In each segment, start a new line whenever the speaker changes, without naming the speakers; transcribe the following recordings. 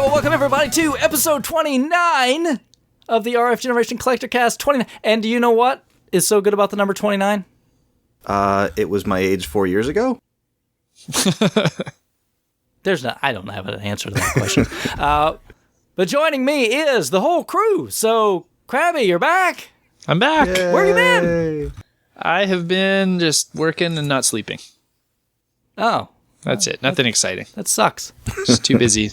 Welcome everybody to episode 29 of the RF Generation Collectorcast 29. And do you know what is so good about the number 29?
It was my age 4 years ago.
I don't have an answer to that question. But joining me is the whole crew. So, Crabby, you're back.
I'm back.
Yay.
Where you been?
I have been just working and not sleeping.
Oh.
That's it. Nothing exciting.
That sucks.
Just too busy.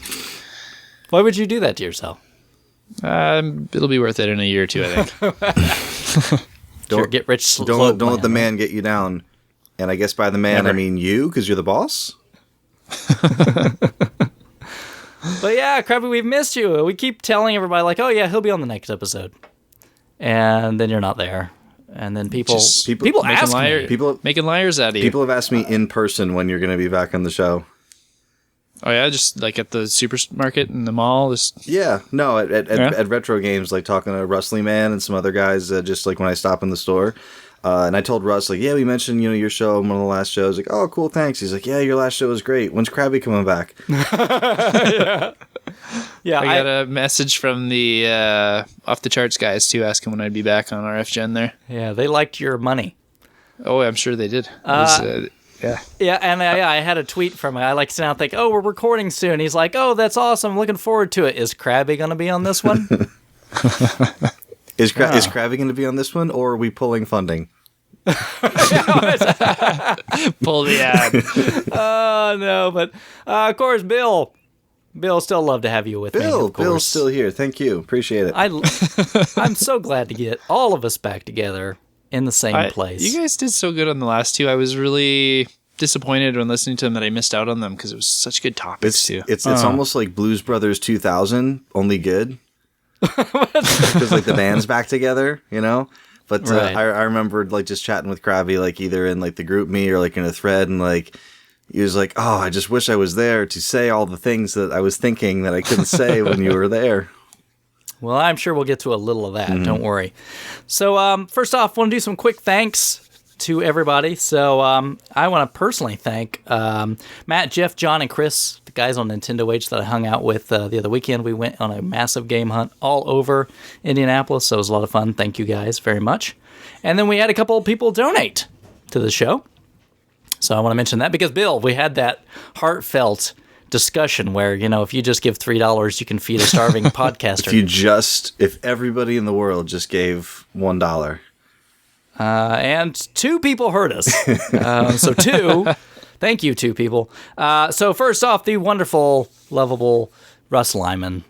Why would you do that to yourself?
It'll be worth it in a year or two, I think.
Don't get rich.
Don't let the man get you down. And I guess by the man, I mean you, because you're the boss.
But yeah, Crabby, we've missed you. We keep telling everybody, like, oh yeah, he'll be on the next episode. And then you're not there. And then people ask me.
Making liars out of you.
People have asked me in person when you're going to be back on the show.
Oh yeah, just like at the supermarket in the mall.
Yeah, no, at retro games, like talking to Rustly Man and some other guys, just like when I stop in the store. And I told Russ, like, yeah, we mentioned, your show in one of the last shows. Like, oh, cool, thanks. He's like, yeah, your last show was great. When's Crabby coming back?
Yeah,
I got a message from the Off the Charts guys, too, asking when I'd be back on RF Gen there.
Yeah, they liked your money.
Oh, I'm sure they did. Yeah.
Yeah, and I had a tweet from him. I like sit down and think, oh, we're recording soon. He's like, oh, that's awesome. Looking forward to it. Is Crabby going to be on this one?
Is Crabby going to be on this one, or are we pulling funding?
Pull the ad.
Oh, no, but of course, Bill, still love to have you with me.
Bill's still here. Thank you. Appreciate it.
I'm so glad to get all of us back together in the same place.
You guys did so good on the last two. I was really disappointed when listening to them that I missed out on them because it was such good topics too.
It's almost like Blues Brothers 2000, only good. Because like the band's back together, But
right.
I remembered like just chatting with Crabby, like either in like the group me or like in a thread, and like he was like, "Oh, I just wish I was there to say all the things that I was thinking that I couldn't say when you were there."
Well, I'm sure we'll get to a little of that. Mm-hmm. Don't worry. So first off, I want to do some quick thanks to everybody. So I want to personally thank Matt, Jeff, John, and Chris, the guys on Nintendo Age that I hung out with the other weekend. We went on a massive game hunt all over Indianapolis, so it was a lot of fun. Thank you guys very much. And then we had a couple of people donate to the show. So I want to mention that because, Bill, we had that heartfelt discussion where, if you just give $3, you can feed a starving podcaster.
If everybody in the world just gave $1.
And two people heard us. Thank you, two people. So first off, the wonderful, lovable Rustly Man.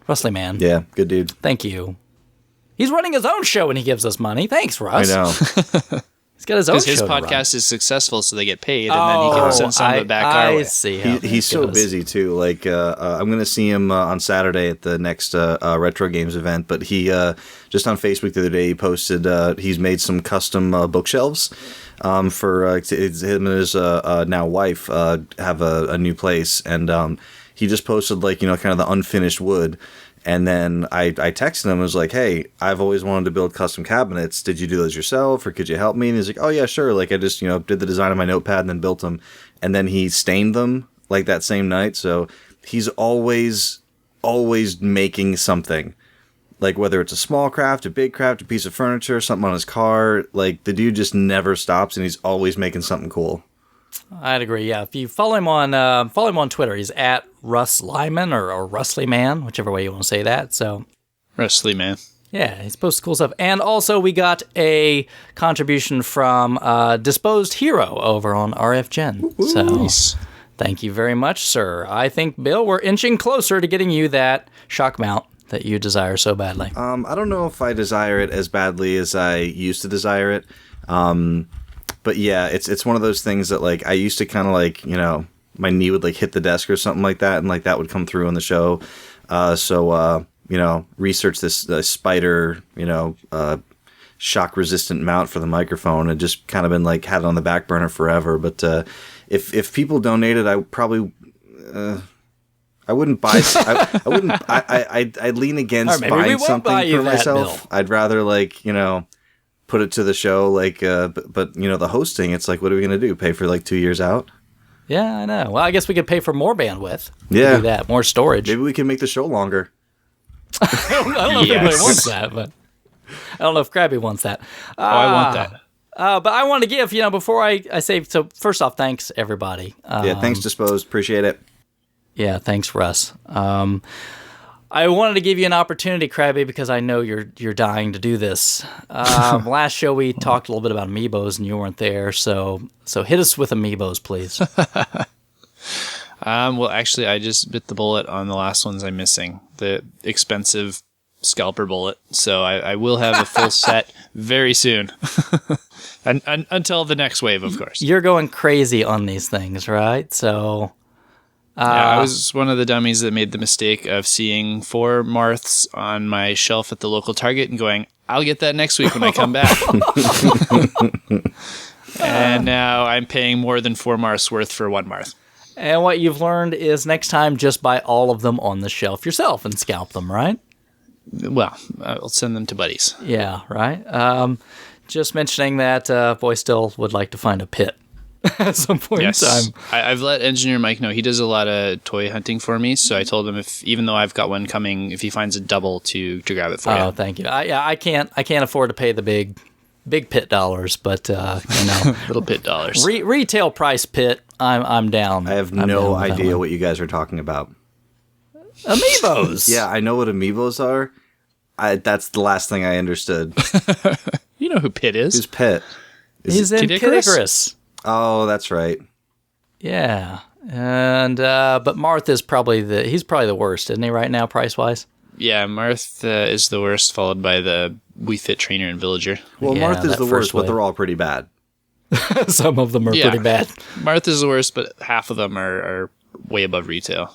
Yeah, good dude.
Thank you. He's running his own show and he gives us money. Thanks, Russ.
I know.
He's got his own show
his
to
podcast
run.
is successful, so they get paid, and then he can send some of it back our way.
I see how
He's so busy, too. Like, I'm going to see him on Saturday at the next Retro Games event, but he, just on Facebook the other day, he posted he's made some custom bookshelves for him and his now wife have a new place, and he just posted, like, kind of the unfinished wood. And then I texted him and was like, hey, I've always wanted to build custom cabinets. Did you do those yourself or could you help me? And he's like, oh, yeah, sure. Like I just, did the design on my notepad and then built them. And then he stained them like that same night. So he's always making something. Like whether it's a small craft, a big craft, a piece of furniture, something on his car. Like the dude just never stops and he's always making something cool.
I'd agree. Yeah, if you follow him on Twitter, he's at Russ Lyman or Rustly Man, whichever way you want to say that. So,
Rustly Man.
Yeah, he's posted cool stuff. And also, we got a contribution from Disposed Hero over on RF Gen.
Ooh,
so,
nice.
Thank you very much, sir. I think, Bill, we're inching closer to getting you that shock mount that you desire so badly.
I don't know if I desire it as badly as I used to desire it. But yeah, it's one of those things that like I used to kind of like, my knee would like hit the desk or something like that, and like that would come through on the show. So research this spider, shock resistant mount for the microphone, and just kind of been like had it on the back burner forever. But if people donated, I probably I wouldn't buy. I wouldn't. I'd lean against buying something for myself.
Bill.
I'd rather put it to the show, but the hosting, it's like, what are we going to do? Pay for 2 years out?
Yeah, I know. Well, I guess we could pay for more bandwidth.
Yeah.
Do that, more storage.
Maybe we can make the show longer.
I don't know if anybody wants that, but I don't know if Crabby wants that.
I want that.
But I want to give, before I say, so first off, thanks, everybody.
Yeah, thanks, Disposed. Appreciate it.
Yeah, thanks, Russ. I wanted to give you an opportunity, Crabby, because I know you're dying to do this. Last show we talked a little bit about Amiibos, and you weren't there, so hit us with Amiibos, please.
Well, actually, I just bit the bullet on the last ones I'm missing. The expensive scalper bullet. So I will have a full set very soon. and until the next wave, of course.
You're going crazy on these things, right? So...
I was one of the dummies that made the mistake of seeing 4 Marths on my shelf at the local Target and going, I'll get that next week when I come back. And now I'm paying more than 4 Marths worth for 1 Marth.
And what you've learned is next time, just buy all of them on the shelf yourself and scalp them, right?
Well, I'll send them to buddies.
Yeah, right. Just mentioning that boy still would like to find a pit at some point in time.
I've let Engineer Mike know. He does a lot of toy hunting for me, so I told him even though I've got one coming, if he finds a double to grab it for you.
Oh, thank you. I can't afford to pay the big pit dollars, but
little pit dollars.
Retail price pit, I'm down.
I have no idea what you guys are talking about.
Amiibos.
Yeah, I know what Amiibos are. That's the last thing I understood.
You know who Pit is?
Who's Pit?
He's in Kid Icarus.
Oh, that's right.
Yeah, and but Marth is probably the worst, isn't he? Right now, price wise.
Yeah, Marth is the worst, followed by the Wii Fit Trainer and Villager.
Well,
Yeah,
Marth is
that
the worst,
first
but they're all pretty bad.
Some of them are pretty bad.
Marth is the worst, but half of them are way above retail.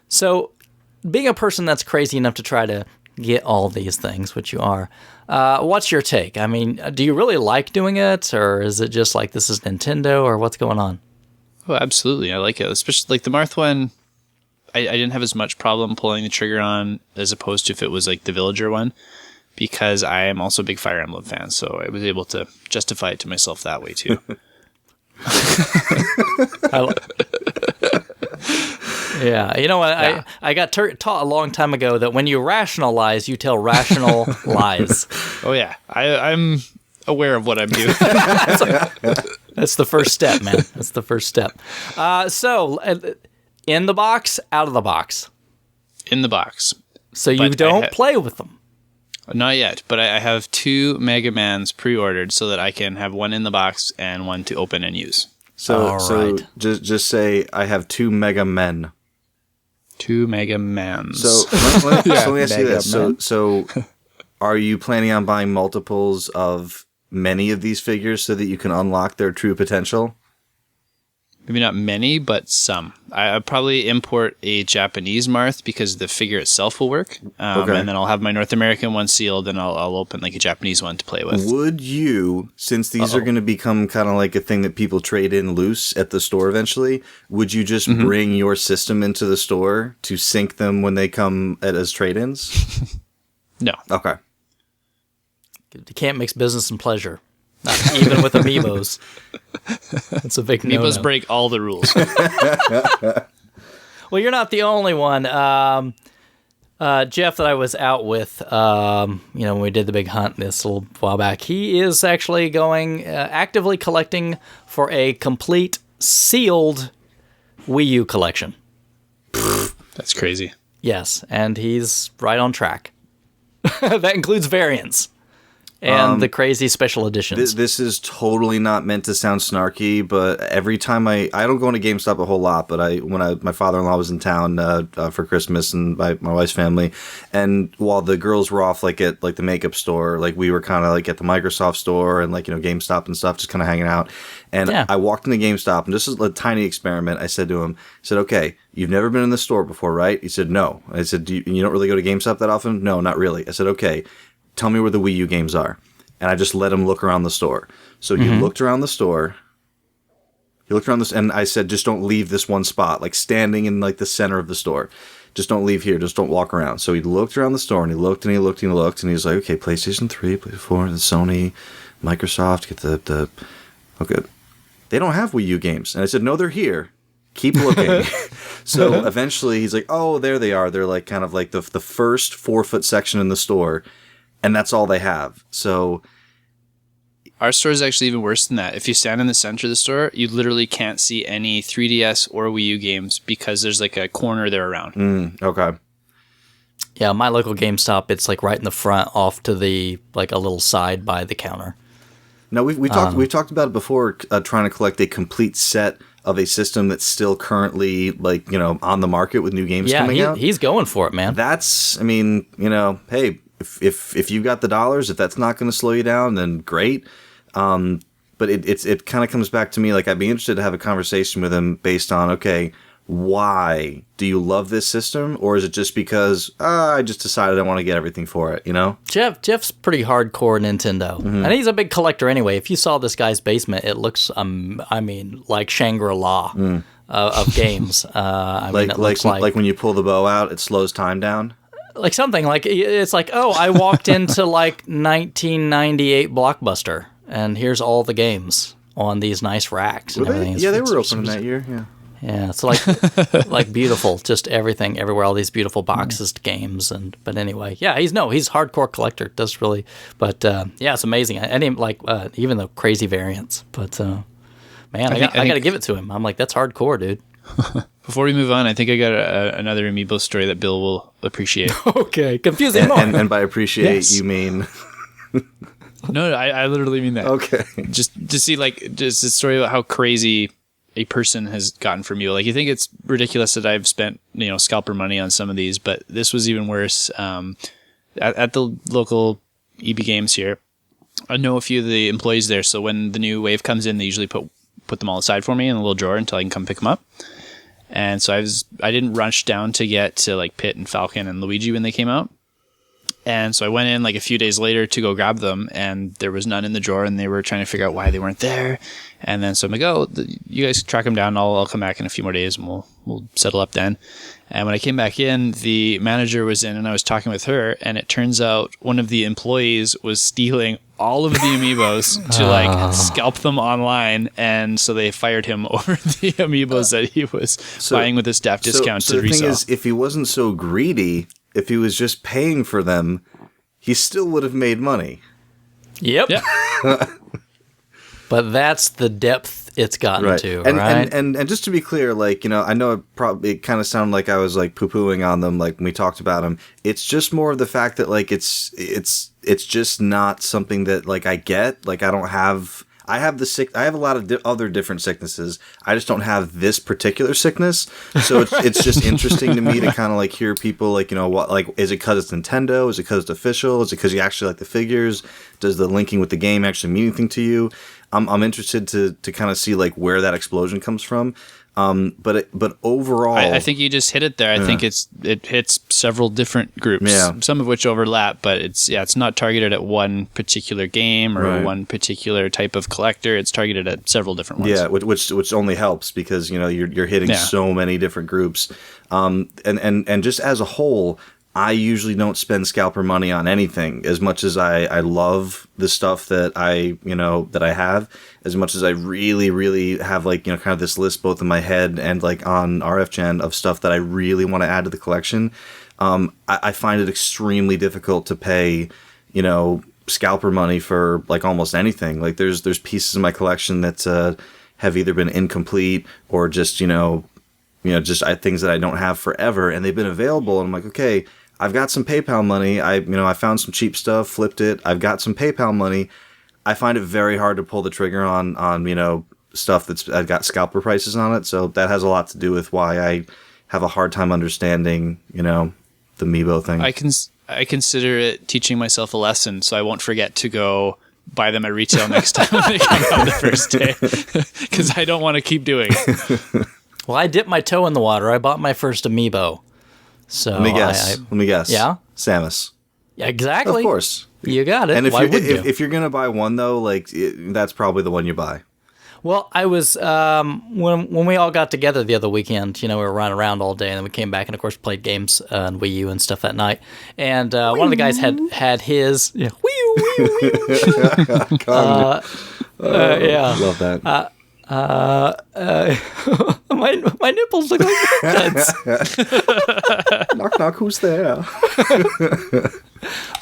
So, being a person that's crazy enough to try to get all these things, which you are, what's your take? I mean, do you really like doing it, or is it just like this is Nintendo, or what's going on?
Oh, absolutely. I like it. Especially like the Marth one, I didn't have as much problem pulling the trigger on as opposed to if it was like the Villager one, because I am also a big Fire Emblem fan, so I was able to justify it to myself that way too.
Yeah, you know what? Yeah. I got taught a long time ago that when you rationalize, you tell rational lies.
Oh yeah, I'm aware of what I'm doing.
That's the first step, man. That's the first step. So, in the box, out of the box.
In the box.
So you don't play with them.
Not yet, but I have 2 Mega Mans pre-ordered so that I can have one in the box and one to open and use.
So just say I have 2 Mega Men.
2 Mega Mans.
So let me ask you this. So are you planning on buying multiples of many of these figures so that you can unlock their true potential?
Maybe not many, but some. I'll probably import a Japanese Marth because the figure itself will work. Okay. And then I'll have my North American one sealed, and I'll open like a Japanese one to play with.
Would you, since these are going to become kind of like a thing that people trade in loose at the store eventually, would you just bring your system into the store to sync them when they come as trade-ins?
No.
Okay.
You can't mix business and pleasure. Not even with Amiibos. That's a big no-no.
Amiibos break all the rules.
Well, you're not the only one. Jeff that I was out with, when we did the big hunt this little while back, he is actually going actively collecting for a complete sealed Wii U collection.
That's crazy.
Yes, and he's right on track. That includes variants. And the crazy special editions.
This is totally not meant to sound snarky, but every time I don't go into GameStop a whole lot, but my father-in-law was in town for Christmas and my wife's family, and while the girls were off like at like the makeup store, like we were kind of like at the Microsoft store and like GameStop and stuff, just kind of hanging out. And I walked into GameStop, and this is a tiny experiment. I said to him, okay, you've never been in the store before, right? He said, no. I said, you don't really go to GameStop that often? No, not really. I said, okay. Tell me where the Wii U games are. And I just let him look around the store. So he looked around the store. He looked around this, and I said, just don't leave this one spot, like standing in like the center of the store. Just don't leave here. Just don't walk around. So he looked around the store, and he looked, and he looked, and he looked, and he was like, okay, PlayStation 3, PlayStation 4, the Sony, Microsoft, get the okay. They don't have Wii U games. And I said, no, they're here. keep looking. So eventually he's like, oh, there they are. They're like kind of like the first 4-foot section in the store, and that's all they have. So
our store is actually even worse than that. If you stand in the center of the store, you literally can't see any 3DS or Wii U games because there's like a corner there around.
Okay.
Yeah, my local GameStop, it's like right in the front, off to the like a little side by the counter.
No, we've talked about it before. Trying to collect a complete set of a system that's still currently like on the market with new games coming out.
He's going for it, man.
That's, I mean, hey, if you got the dollars, if that's not going to slow you down, then great. But it kind of comes back to me, like I'd be interested to have a conversation with him based on, okay, why do you love this system, or is it just because I just decided I want to get everything for it?
Jeff's pretty hardcore Nintendo, and he's a big collector anyway. If you saw this guy's basement, it looks, like Shangri-La of games. It looks
like when you pull the bow out, it slows time down.
Like something like it's like, oh, I walked into like 1998 Blockbuster, and here's all the games on these nice racks. And everything.
Yeah, they were open that year. Yeah.
Yeah, it's like beautiful, just everything everywhere, all these beautiful boxes, games, but anyway, yeah, he's hardcore collector, does really, but yeah, it's amazing. And even the crazy variants, but man, I got to give it to him. I'm like, that's hardcore, dude.
Before we move on, I think I got another Amiibo story that Bill will appreciate.
Okay, confusing more.
And by appreciate, you mean?
No, I literally mean that.
Okay,
just to see just a story about how crazy a person has gotten from you. Like, you think it's ridiculous that I've spent, scalper money on some of these, but this was even worse. At the local EB Games here, I know a few of the employees there, so when the new wave comes in, they usually put them all aside for me in a little drawer until I can come pick them up. And so I didn't rush down to get to like Pit and Falcon and Luigi when they came out. And so I went in like a few days later to go grab them, and there was none in the drawer, and they were trying to figure out why they weren't there. And then so I'm like, oh, you guys track them down. I'll come back in a few more days, and we'll settle up then. And when I came back in, the manager was in, and I was talking with her, and it turns out one of the employees was stealing all of the Amiibos to scalp them online, and so they fired him over the Amiibos that he was buying with a staff discount to resell.
The thing is, if he wasn't so greedy, if he was just paying for them, he still would have made money.
Yep. But that's the depth it's gotten to, right?
And just to be clear, I know it kind of sounded like I was like poo-pooing on them, like when we talked about them. It's just more of the fact that it's just not something that I get. I have a lot of other different sicknesses. I just don't have this particular sickness. So it's just interesting to me to kind of hear people is it because it's Nintendo? Is it because it's official? Is it because you actually like the figures? Does the linking with the game actually mean anything to you? I'm interested to kind of see where that explosion comes from. But overall,
I think you just hit it there. I think it hits several different groups, some of which overlap, but it's not targeted at one particular game or one particular type of collector. It's targeted at several different ones.
Yeah, which only helps because you're hitting so many different groups. And just as a whole, I usually don't spend scalper money on anything as much as I love the stuff that I have, as much as I really, really have kind of this list both in my head and on RFGen of stuff that I really want to add to the collection. I find it extremely difficult to pay, scalper money for almost anything. There's pieces of my collection that have either been incomplete or just, just things that I don't have forever, and they've been available. And I'm like, okay, I've got some PayPal money. I found some cheap stuff, flipped it. I've got some PayPal money. I find it very hard to pull the trigger on stuff that's got scalper prices on it. So that has a lot to do with why I have a hard time understanding, the Amiibo thing.
I consider it teaching myself a lesson, so I won't forget to go buy them at retail next time when they come out the first day, because I don't want to keep doing it.
Well, I dipped my toe in the water. I bought my first Amiibo. So
let me guess.
Yeah?
Samus.
Yeah, exactly.
Of course.
You got it.
And
if
you're going to buy one, though, that's probably the one you buy.
Well, I was, when we all got together the other weekend, we were running around all day, and then we came back and, of course, played games on Wii U and stuff that night. And one of the guys had his, Wii U, Wii U.
Love that.
My nipples look like guns.
Knock knock, who's there?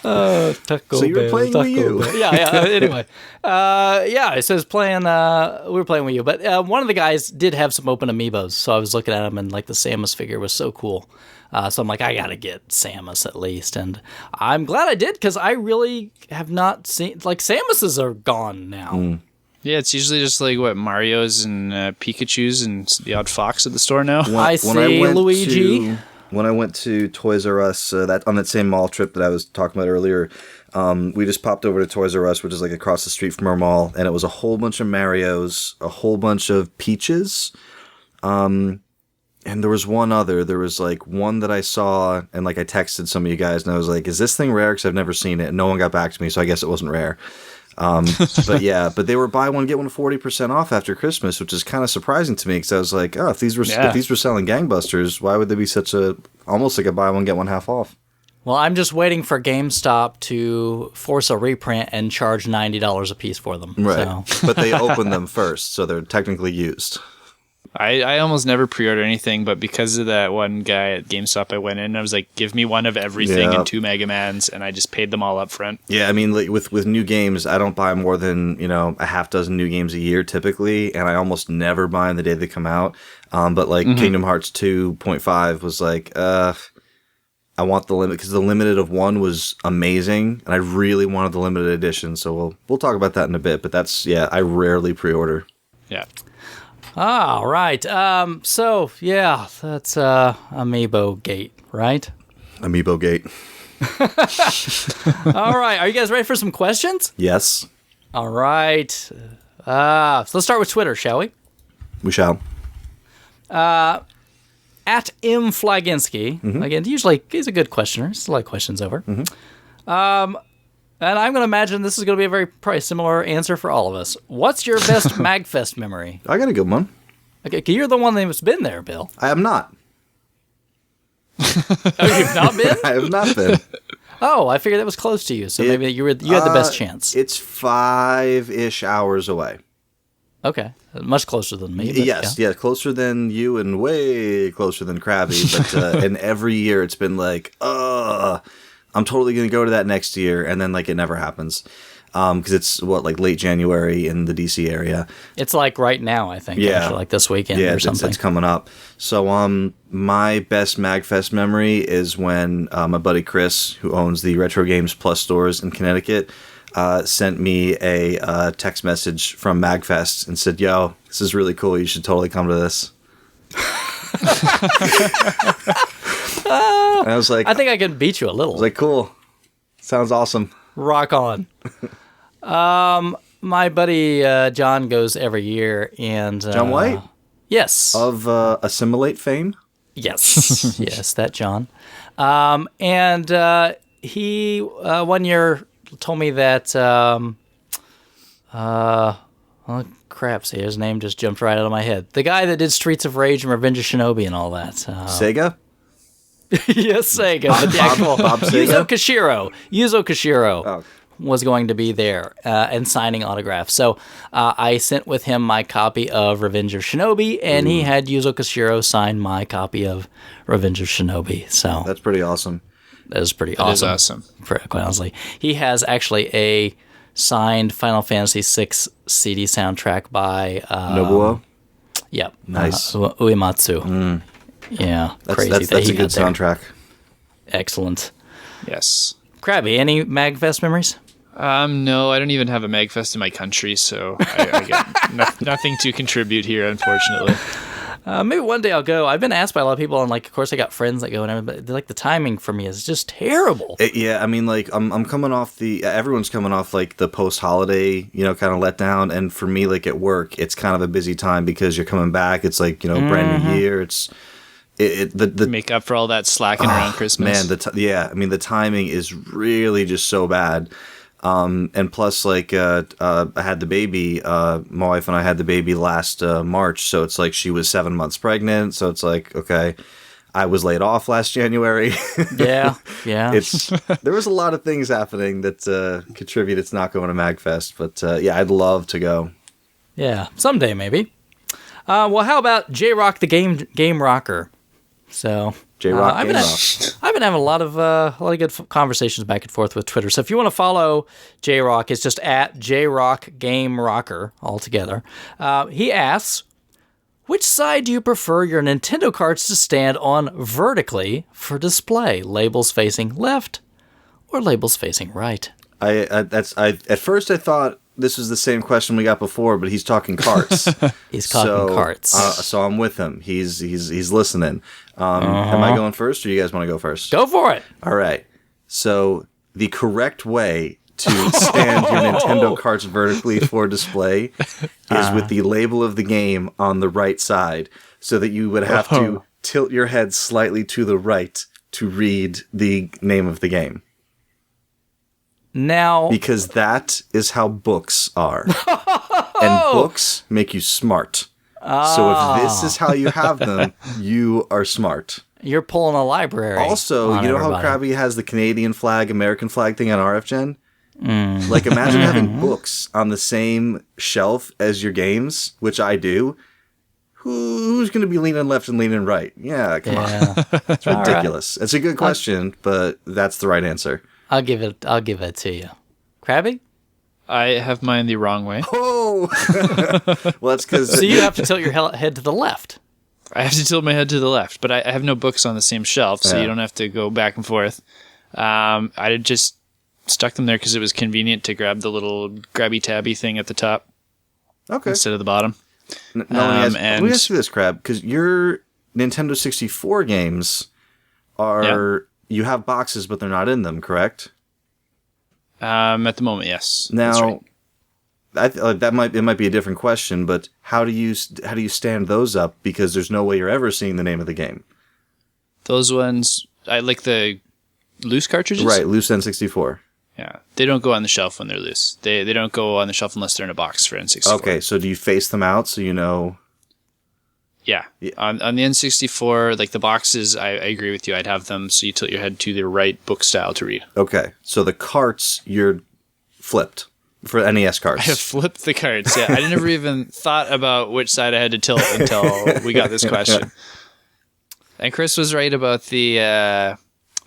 Taco
So you were
Bell,
playing
Taco
Wii U.
Bell. Yeah. Anyway, it says playing. We were playing Wii U, but one of the guys did have some open Amiibos, so I was looking at him, and like the Samus figure was so cool. So I'm like, I gotta get Samus at least, and I'm glad I did because I really have not seen like Samuses are gone now.
Yeah, it's usually just like Mario's and Pikachu's and the odd fox at the store now.
I see Luigi.
When I went to Toys R Us, that on that same mall trip that I was talking about earlier, we just popped over to Toys R Us, which is like across the street from our mall, and it was a whole bunch of Marios, a whole bunch of Peaches, and there was one other. There was like one that I saw, and like I texted some of you guys, and I was like, "Is this thing rare?" Because I've never seen it. And no one got back to me, so I guess it wasn't rare. But they were buy one get one 40% off after Christmas, which is kind of surprising to me because I was like, oh, if these were selling gangbusters, why would they be such almost like a buy one get one half off?
Well, I'm just waiting for GameStop to force a reprint and charge $90 a piece for them.
Right,
so.
But they open them first, so they're technically used.
I almost never pre-order anything, but because of that one guy at GameStop, I went in and I was like, give me one of everything and 2 Mega Mans, and I just paid them all up front.
Yeah, I mean, like, with new games, I don't buy more than, a half dozen new games a year typically, and I almost never buy them the day they come out. But like Kingdom Hearts 2.5 was like, I want the limit, because the limited of one was amazing, and I really wanted the limited edition, so we'll talk about that in a bit, but I rarely pre-order.
Yeah.
All right. So, yeah, that's Amiibo Gate, right?
Amiibo Gate.
All right. Are you guys ready for some questions?
Yes.
All right. So let's start with Twitter, shall we?
We shall.
At M. Flaginski. Again, usually he's a good questioner. He's a lot of questions over. And I'm going to imagine this is going to be a very probably similar answer for all of us. What's your best MagFest memory?
I got a good one.
Okay, you're the one that's been there, Bill.
I am not.
Oh, you've not been?
I have not been.
Oh, I figured that was close to you, so maybe you had the best chance.
It's 5-ish hours away.
Okay, much closer than me.
Yes, closer than you and way closer than Crabby. But and every year it's been like, I'm totally going to go to that next year, and then like it never happens because it's like late January in the DC area. It's like right now, I think. Actually, like this weekend or something. It's coming up. So my best MagFest memory is when my buddy Chris, who owns the Retro Games Plus stores in Connecticut, sent me a text message from MagFest and said, "Yo, this is really cool. You should totally come to this." And I was like, I think I can beat you a little. I was like, cool. Sounds awesome. Rock on. My buddy John goes every year, and John White? Yes. Of Assimilate fame? Yes. Yes, that John. And he one year told me that oh, crap, see, his name just jumped right out of my head. The guy that did Streets of Rage and Revenge of Shinobi and all that. Sega? Yes, Sega. But the actual Bob Sega? Yuzo Koshiro was going to be there and signing autographs. So I sent with him my copy of Revenge of Shinobi, and he had Yuzo Koshiro sign my copy of Revenge of Shinobi. So that's pretty awesome. That is pretty awesome. That is awesome. Quite honestly. He has actually a signed Final Fantasy VI CD soundtrack by Nobuo. Yep. Nice. Uematsu. Yeah. Crazy. That's a good soundtrack. Excellent. Yes. Crabby, any MagFest memories?
No, I don't even have a MagFest in my country, so I get nothing to contribute here, unfortunately.
Maybe one day I'll go. I've been asked by a lot of people, and like, of course, I got friends that go, and everybody, like, the timing for me is just terrible. Yeah, I mean, like, I'm coming off everyone's coming off like the post-holiday, kind of letdown, and for me, like at work, it's kind of a busy time because you're coming back. It's like brand new year. It's the
make up for all that slacking around Christmas.
Man, the timing is really just so bad. And plus, like, I had the baby, my wife and I had the baby last March, so it's like she was 7 months pregnant, so it's like, okay, I was laid off last January. Yeah. There was a lot of things happening that contributed to not going to MagFest, but I'd love to go.
Yeah, someday maybe. Well, how about J-Rock the game rocker? So
J-Rock
I've
Game
been,
Rock.
I've been having a lot of good conversations back and forth with Twitter. So if you want to follow J-Rock, it's just at J-Rock Game Rocker altogether. He asks, which side do you prefer your Nintendo cards to stand on vertically for display? Labels facing left or labels facing right?
At first I thought this was the same question we got before, but he's talking carts.
He's talking carts.
So I'm with him. He's listening. Am I going first, or you guys want to go first?
Go for it.
All right. So the correct way to stand your Nintendo carts vertically for display is with the label of the game on the right side, so that you would have to tilt your head slightly to the right to read the name of the game.
Now,
Because that is how books are. And books make you smart. So if this is how you have them, you are smart.
you're pulling a library.
Also,
on
you know
everybody.
how Crabby has the Canadian flag, American flag thing on RFGen? Like, imagine having books on the same shelf as your games, which I do. Who's going to be leaning left and leaning right? Yeah, come on. It's ridiculous. It's a good question, but that's the right answer.
I'll give it to you. Crabby?
I have mine the wrong way.
Oh! Well, that's because...
So you have to tilt your head to the left.
I have to tilt my head to the left, but I have no books on the same shelf, so
Yeah.
you don't have to go back and forth. I just stuck them there because it was convenient to grab the little grabby tabby thing at the top
Okay.
instead of the bottom.
Let me
and-
ask you this, Crab, because your Nintendo 64 games are... You have boxes, but they're not in them, correct?
At the moment, yes.
Now,
That's right.
it might be a different question, but how do you stand those up? Because there's no way you're ever seeing the name of the game.
Those ones, I like the loose cartridges.
Right, loose N64.
Yeah, they don't go on the shelf when they're loose. They don't go on the shelf unless they're in a box for N64.
Okay, so do you face them out so you know?
Yeah. On the N64, like the boxes, I agree with you. I'd have them so you tilt your head to the right book style to read.
Okay, so the carts you're flipped for NES carts.
I have flipped the cards. Yeah, I never even thought about which side I had to tilt until we got this question. And Chris was right about the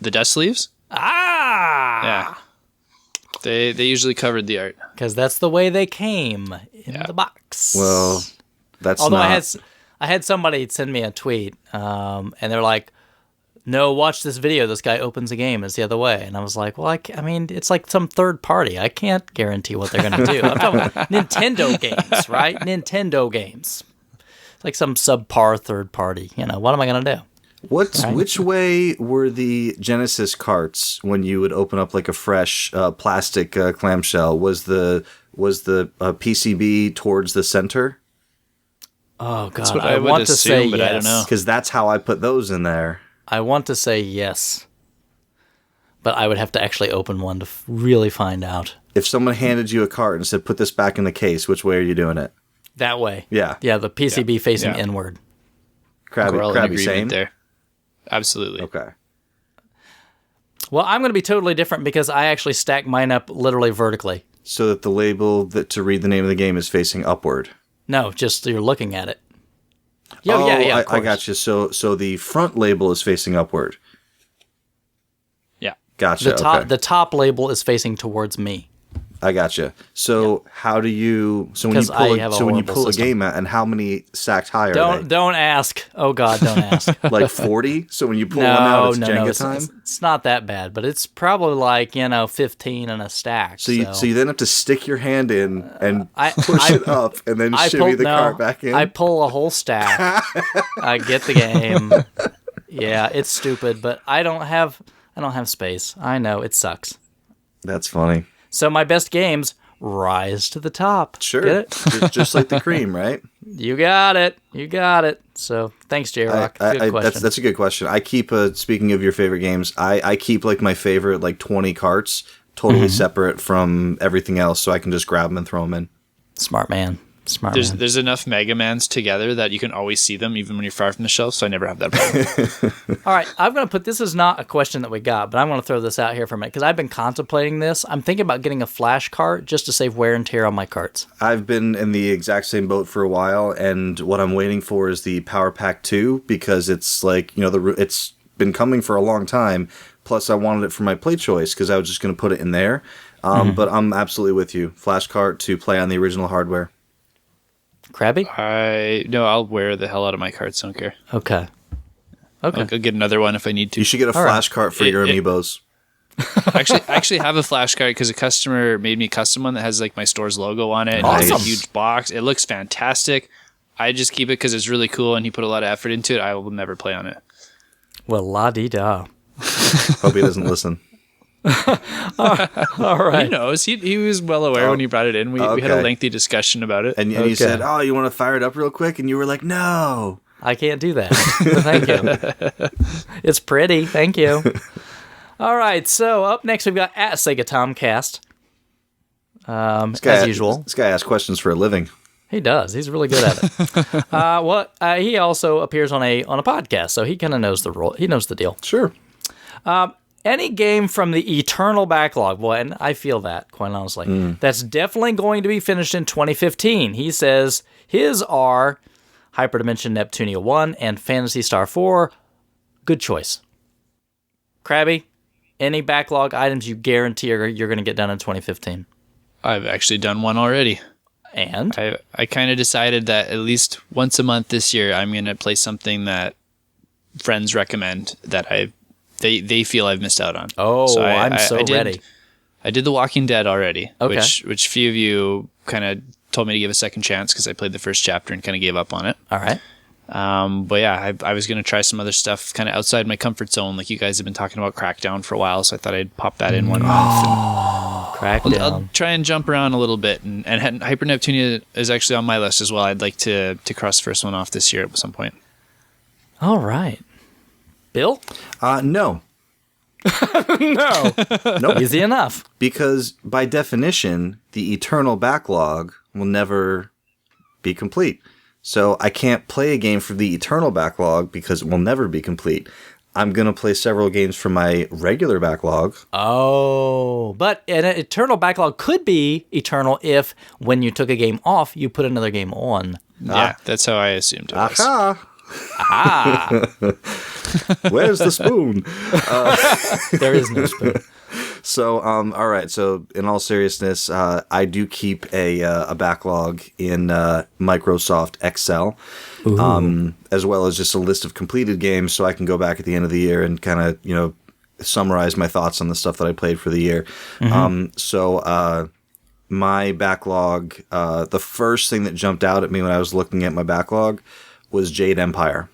dust sleeves. Yeah, they usually covered the art.
Because that's the way they came in the box.
Well, that's
although
not...
I had somebody send me a tweet, and they're like, "No, watch this video. This guy opens a game. It's the other way." And I was like, "Well, I mean, it's like some third party. I can't guarantee what they're going to do. I'm talking about Nintendo games, right? Nintendo games. It's like some subpar third party. You know, what am I going to do?"
Which way were the Genesis carts when you would open up like a fresh plastic clamshell? Was the PCB towards the center?
Oh God,
That's what
I
I would
want to say
assume, but
yes.
I don't know.
Because that's how I put those in there.
I want to say yes, but I would have to actually open one to really find out.
If someone handed you a cart and said, "Put this back in the case," which way are you doing it?
That way.
Yeah.
Yeah, the PCB facing
Yeah.
inward.
Crabby,
We're all in
Crabby,
agreement
same.
there. Absolutely.
Okay.
Well, I'm going to be totally different because I actually stack mine up literally vertically.
So that the label to read the name of the game is facing upward.
No, just you're looking at it. Yeah, of
I
course.
got you. So the front label is facing upward.
Yeah.
Gotcha.
The top label is facing towards me.
I gotcha. So how do you? So when you
'Cause I
pull,
have a
when you
horrible
pull
system.
a game out, and how many stacked high are
Don't ask. Oh God, don't ask.
they? Like 40. So when you pull one out, it's Jenga time.
It's not that bad, but it's probably like 15 in a stack.
So you then have to stick your hand in and push
I-
it up, and then shimmy the cart back in.
I pull a whole stack. I get the game. Yeah, it's stupid, but I don't have space. I know it sucks.
That's funny.
So my best games rise to the top.
Sure.
Get it?
just like the cream, right?
You got it. So thanks, J-Rock. Good question.
That's a good question. I keep, speaking of your favorite games, I keep like my favorite like 20 carts totally separate from everything else, so I can just grab them and throw them in.
Smart man. Smart man.
There's enough Mega Mans together that you can always see them even when you're far from the shelf, so I never have that problem.
All right, I'm going to put, this is not a question that we got, but I'm going to throw this out here for a minute because I've been contemplating this. I'm thinking about getting a flash cart just to save wear and tear on my carts.
I've been in the exact same boat for a while, and what I'm waiting for is the Power Pack 2 because it's like, it's been coming for a long time. Plus, I wanted it for my play choice because I was just going to put it in there. But I'm absolutely with you. Flash cart to play on the original hardware.
Crabby?
I'll wear the hell out of my carts. Don't care.
Okay.
I'll get another one if I need to.
You should get a flash cart for your Amiibos.
I actually have a flash cart because a customer made me a custom one that has like my store's logo on it.
Awesome.
And it's a huge box. It looks fantastic. I just keep it because it's really cool and he put a lot of effort into it. I will never play on it.
Well, la-dee-da.
Hope he doesn't listen.
All right.
He knows. He was well aware when he brought it in. We had a lengthy discussion about it.
And you said, "Oh, you want to fire it up real quick?" And you were like, "No,
I can't do that." Thank you. It's pretty. Thank you. All right. So up next we've got at Sega Tomcast. As usual,
this guy asks questions for a living.
He does. He's really good at it. He also appears on a podcast, so he kind of knows the role. He knows the deal.
Sure.
Any game from the eternal backlog, boy, and I feel that, quite honestly, that's definitely going to be finished in 2015. He says his are Hyperdimension Neptunia 1 and Phantasy Star 4. Good choice. Crabby, any backlog items you guarantee you're going to get done in 2015?
I've actually done one already.
And?
I kind of decided that at least once a month this year, I'm going to play something that friends recommend that they feel I've missed out on.
Oh, so I'm ready.
I did The Walking Dead already,
okay.
which few of you kind of told me to give a second chance because I played the first chapter and kind of gave up on it.
All right.
But yeah, I was going to try some other stuff kind of outside my comfort zone. Like you guys have been talking about Crackdown for a while, so I thought I'd pop that in 1 month.
Crackdown.
I'll try and jump around a little bit. And Hyper Neptunia is actually on my list as well. I'd like to cross the first one off this year at some point.
All right. Bill?
No.
No.
Nope.
Easy enough.
Because by definition, the eternal backlog will never be complete. So I can't play a game for the eternal backlog because it will never be complete. I'm going to play several games from my regular backlog.
Oh, but an eternal backlog could be eternal if when you took a game off, you put another game on.
Yeah, that's how I assumed it was.
Aha! Where's the spoon?
There is no spoon.
So, all right. So, in all seriousness, I do keep a backlog in Microsoft Excel, as well as just a list of completed games, so I can go back at the end of the year and kind of summarize my thoughts on the stuff that I played for the year. My backlog, the first thing that jumped out at me when I was looking at my backlog was Jade Empire.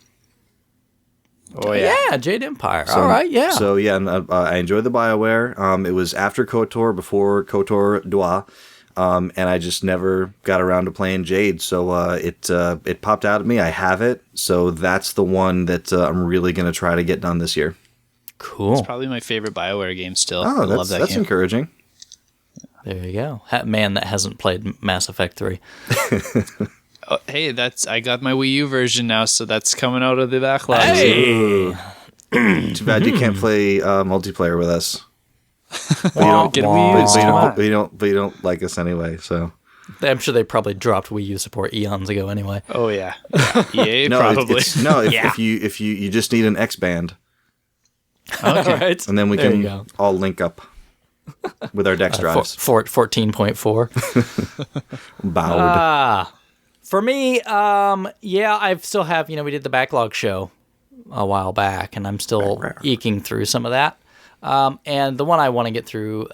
Oh yeah,
Jade Empire. All right, yeah.
So yeah, and, I enjoyed the BioWare. It was after KOTOR, before KOTOR Dwa, and I just never got around to playing Jade. So it popped out at me. I have it, so that's the one that I'm really going to try to get done this year.
Cool.
It's probably my favorite BioWare game still.
Oh,
I love that
that's
game.
encouraging.
There you go. Man that hasn't played Mass Effect 3.
Oh, hey, I got my Wii U version now, so that's coming out of the backlog.
Hey!
Too bad you can't play multiplayer with us.
Get a Wii U.
But you don't like us anyway. So
I'm sure they probably dropped Wii U support eons ago anyway.
Oh yeah, EA
no,
probably.
If you just need an X band,
Okay. All right.
and then we can all link up with our Dex drives.
14.4.
Bowed.
For me, I still have, we did the backlog show a while back, and I'm still eking through some of that. And the one I want to get through,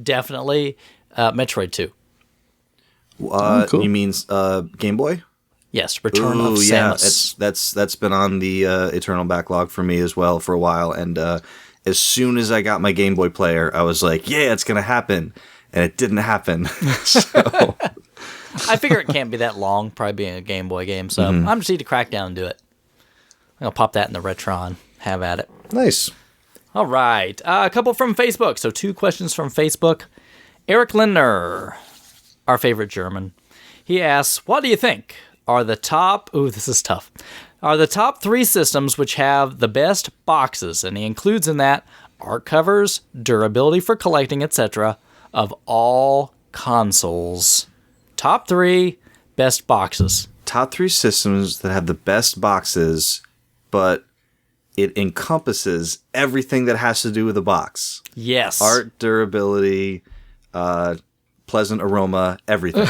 definitely Metroid 2.
Cool. You mean Game Boy?
Yes, Return of Samus.
That's been on the Eternal backlog for me as well for a while. And as soon as I got my Game Boy player, I was like, yeah, it's going to happen. And it didn't happen. So
I figure it can't be that long, probably being a Game Boy game. So I'm just need to crack down and do it. I'll pop that in the Retron. Have at it.
Nice.
All right. A couple from Facebook. So 2 questions from Facebook. Eric Lindner, our favorite German. He asks, what do you think are the top... Ooh, this is tough. Are the top 3 systems which have the best boxes, and he includes in that art covers, durability for collecting, etc., of all consoles. Top 3 best boxes.
Top 3 systems that have the best boxes, but it encompasses everything that has to do with the box.
Yes.
Art, durability, pleasant aroma, everything.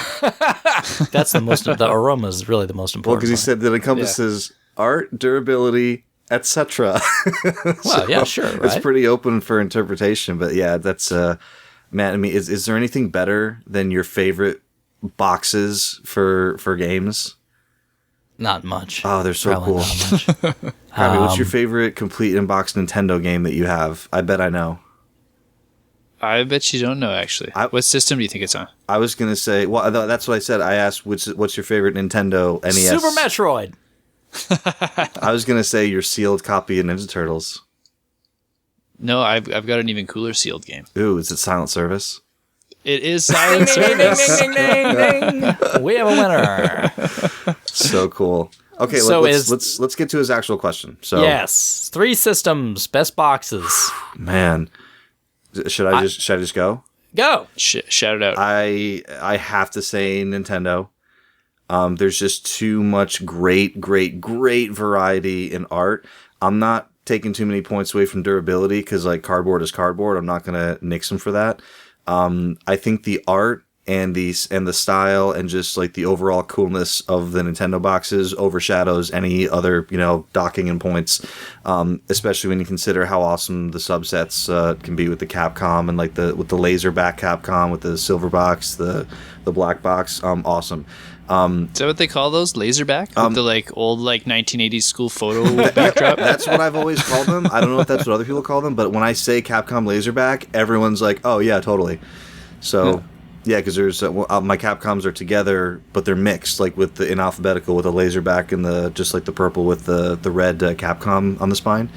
That's the most... The aroma is really the most
Well,
important.
because he said that it encompasses art, durability, etc.
Well, yeah, sure, right?
It's pretty open for interpretation, but yeah, that's... Matt, I mean, is there anything better than your favorite boxes for games?
Not much.
Oh, they're so
Probably
cool.
not much.
Crabby, what's your favorite complete in-box Nintendo game that you have? I bet I know.
I bet you don't know, actually. What system do you think it's on?
I was going to say, well, that's what I said. I asked, what's your favorite Nintendo NES?
Super Metroid.
I was going to say your sealed copy of Ninja Turtles.
No, I've got an even cooler sealed game.
Ooh, is it Silent Service?
It is
Ding,
Silent
ding, ding,
Service.
ding, ding, ding, ding. We have a winner.
So cool. Okay,
So
let's get to his actual question. So
Yes. 3 systems, best boxes.
man, should I just go?
Go.
Shout it out.
I have to say Nintendo. There's just too much great variety in art. I'm not taking too many points away from durability because like cardboard is cardboard. I'm not gonna nix them for that. I think the art and the style and just like the overall coolness of the Nintendo boxes overshadows any other docking and points. Especially when you consider how awesome the subsets can be with the Capcom and like with the laser back Capcom with the silver box, the black box. Awesome.
Is that what they call those? Laserback? With the like old like 1980s school photo backdrop?
That's what I've always called them. I don't know if that's what other people call them, but when I say Capcom Laserback, everyone's like, "Oh yeah, totally." So yeah, because there's my Capcoms are together, but they're mixed, like in alphabetical with the Laserback and just like the purple with the red Capcom on the spine.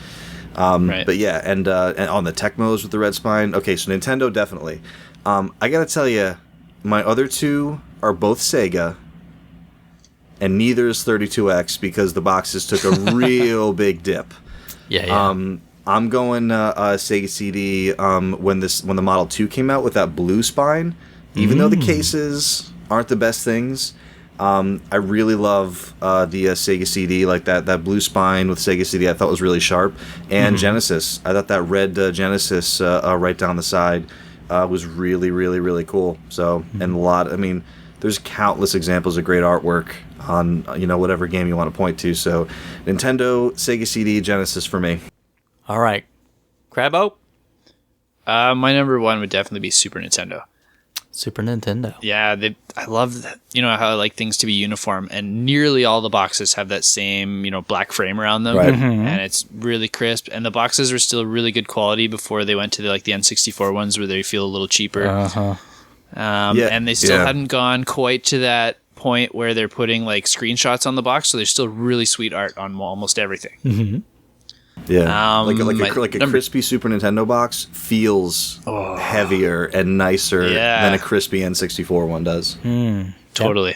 Right.
But yeah, and on the Tecmos with the red spine. Okay, so Nintendo definitely. I gotta tell you, my other 2 are both Sega. And neither is 32X because the boxes took a real big dip.
Yeah.
I'm going Sega CD when the Model 2 came out with that blue spine. Even though the cases aren't the best things, I really love the Sega CD, like that blue spine with Sega CD. I thought was really sharp. And Genesis, I thought that red Genesis right down the side was really, really, really cool. So and there's countless examples of great artwork on whatever game you want to point to. So Nintendo, Sega CD, Genesis for me.
All right. Crabbo?
My number 1 would definitely be Super Nintendo.
Super Nintendo.
Yeah, I love that. How I like things to be uniform, and nearly all the boxes have that same black frame around them,
Right.
And it's really crisp. And the boxes were still really good quality before they went to the N64 ones where they feel a little cheaper.
Uh-huh.
And they still hadn't gone quite to that point where they're putting like screenshots on the box, so there's still really sweet art on almost everything.
Mm-hmm.
Yeah, like a
number-
crispy Super Nintendo box feels heavier and nicer than a crispy N64 one does.
Totally.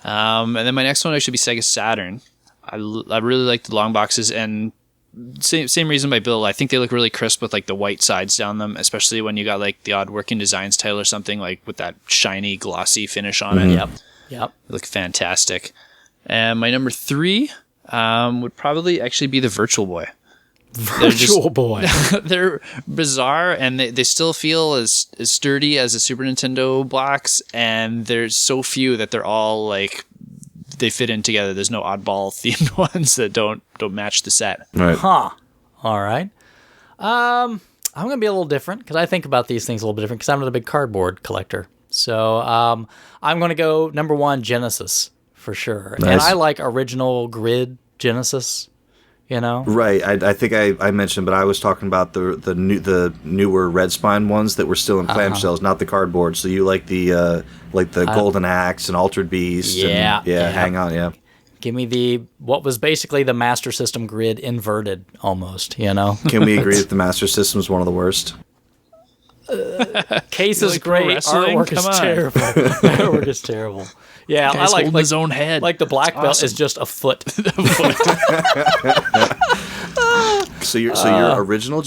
And then my next one should be Sega Saturn. I really like the long boxes, and same reason by Bill. I think they look really crisp with like the white sides down them, especially when you got like the odd working designs title or something, like with that shiny glossy finish on it.
Yep.
They look fantastic. And my number 3 would probably actually be the Virtual Boy.
Virtual Boy.
They're bizarre, and they still feel as sturdy as a Super Nintendo box, and there's so few that they're all like they fit in together. There's no oddball themed ones that don't match the set.
Right.
Huh. All right. I'm going to be a little different because I think about these things a little bit different because I'm not a big cardboard collector. So I'm going to go number 1, Genesis, for sure.
Nice.
And I like original grid Genesis,
Right. I think I mentioned, but I was talking about the newer red spine ones that were still in clamshells, not the cardboard. So you like the Golden Axe and Altered Beast.
Yeah.
Hang on, yeah.
Give me what was basically the Master System grid inverted almost,
Can we agree that the Master System is one of the worst?
Case
You
is
like pro
great.
wrestling?
Artwork is
Come on.
terrible. Artwork is terrible. Yeah, I
Guy's
like
holding his own head.
Like the black belt
awesome.
is just a foot.
So your original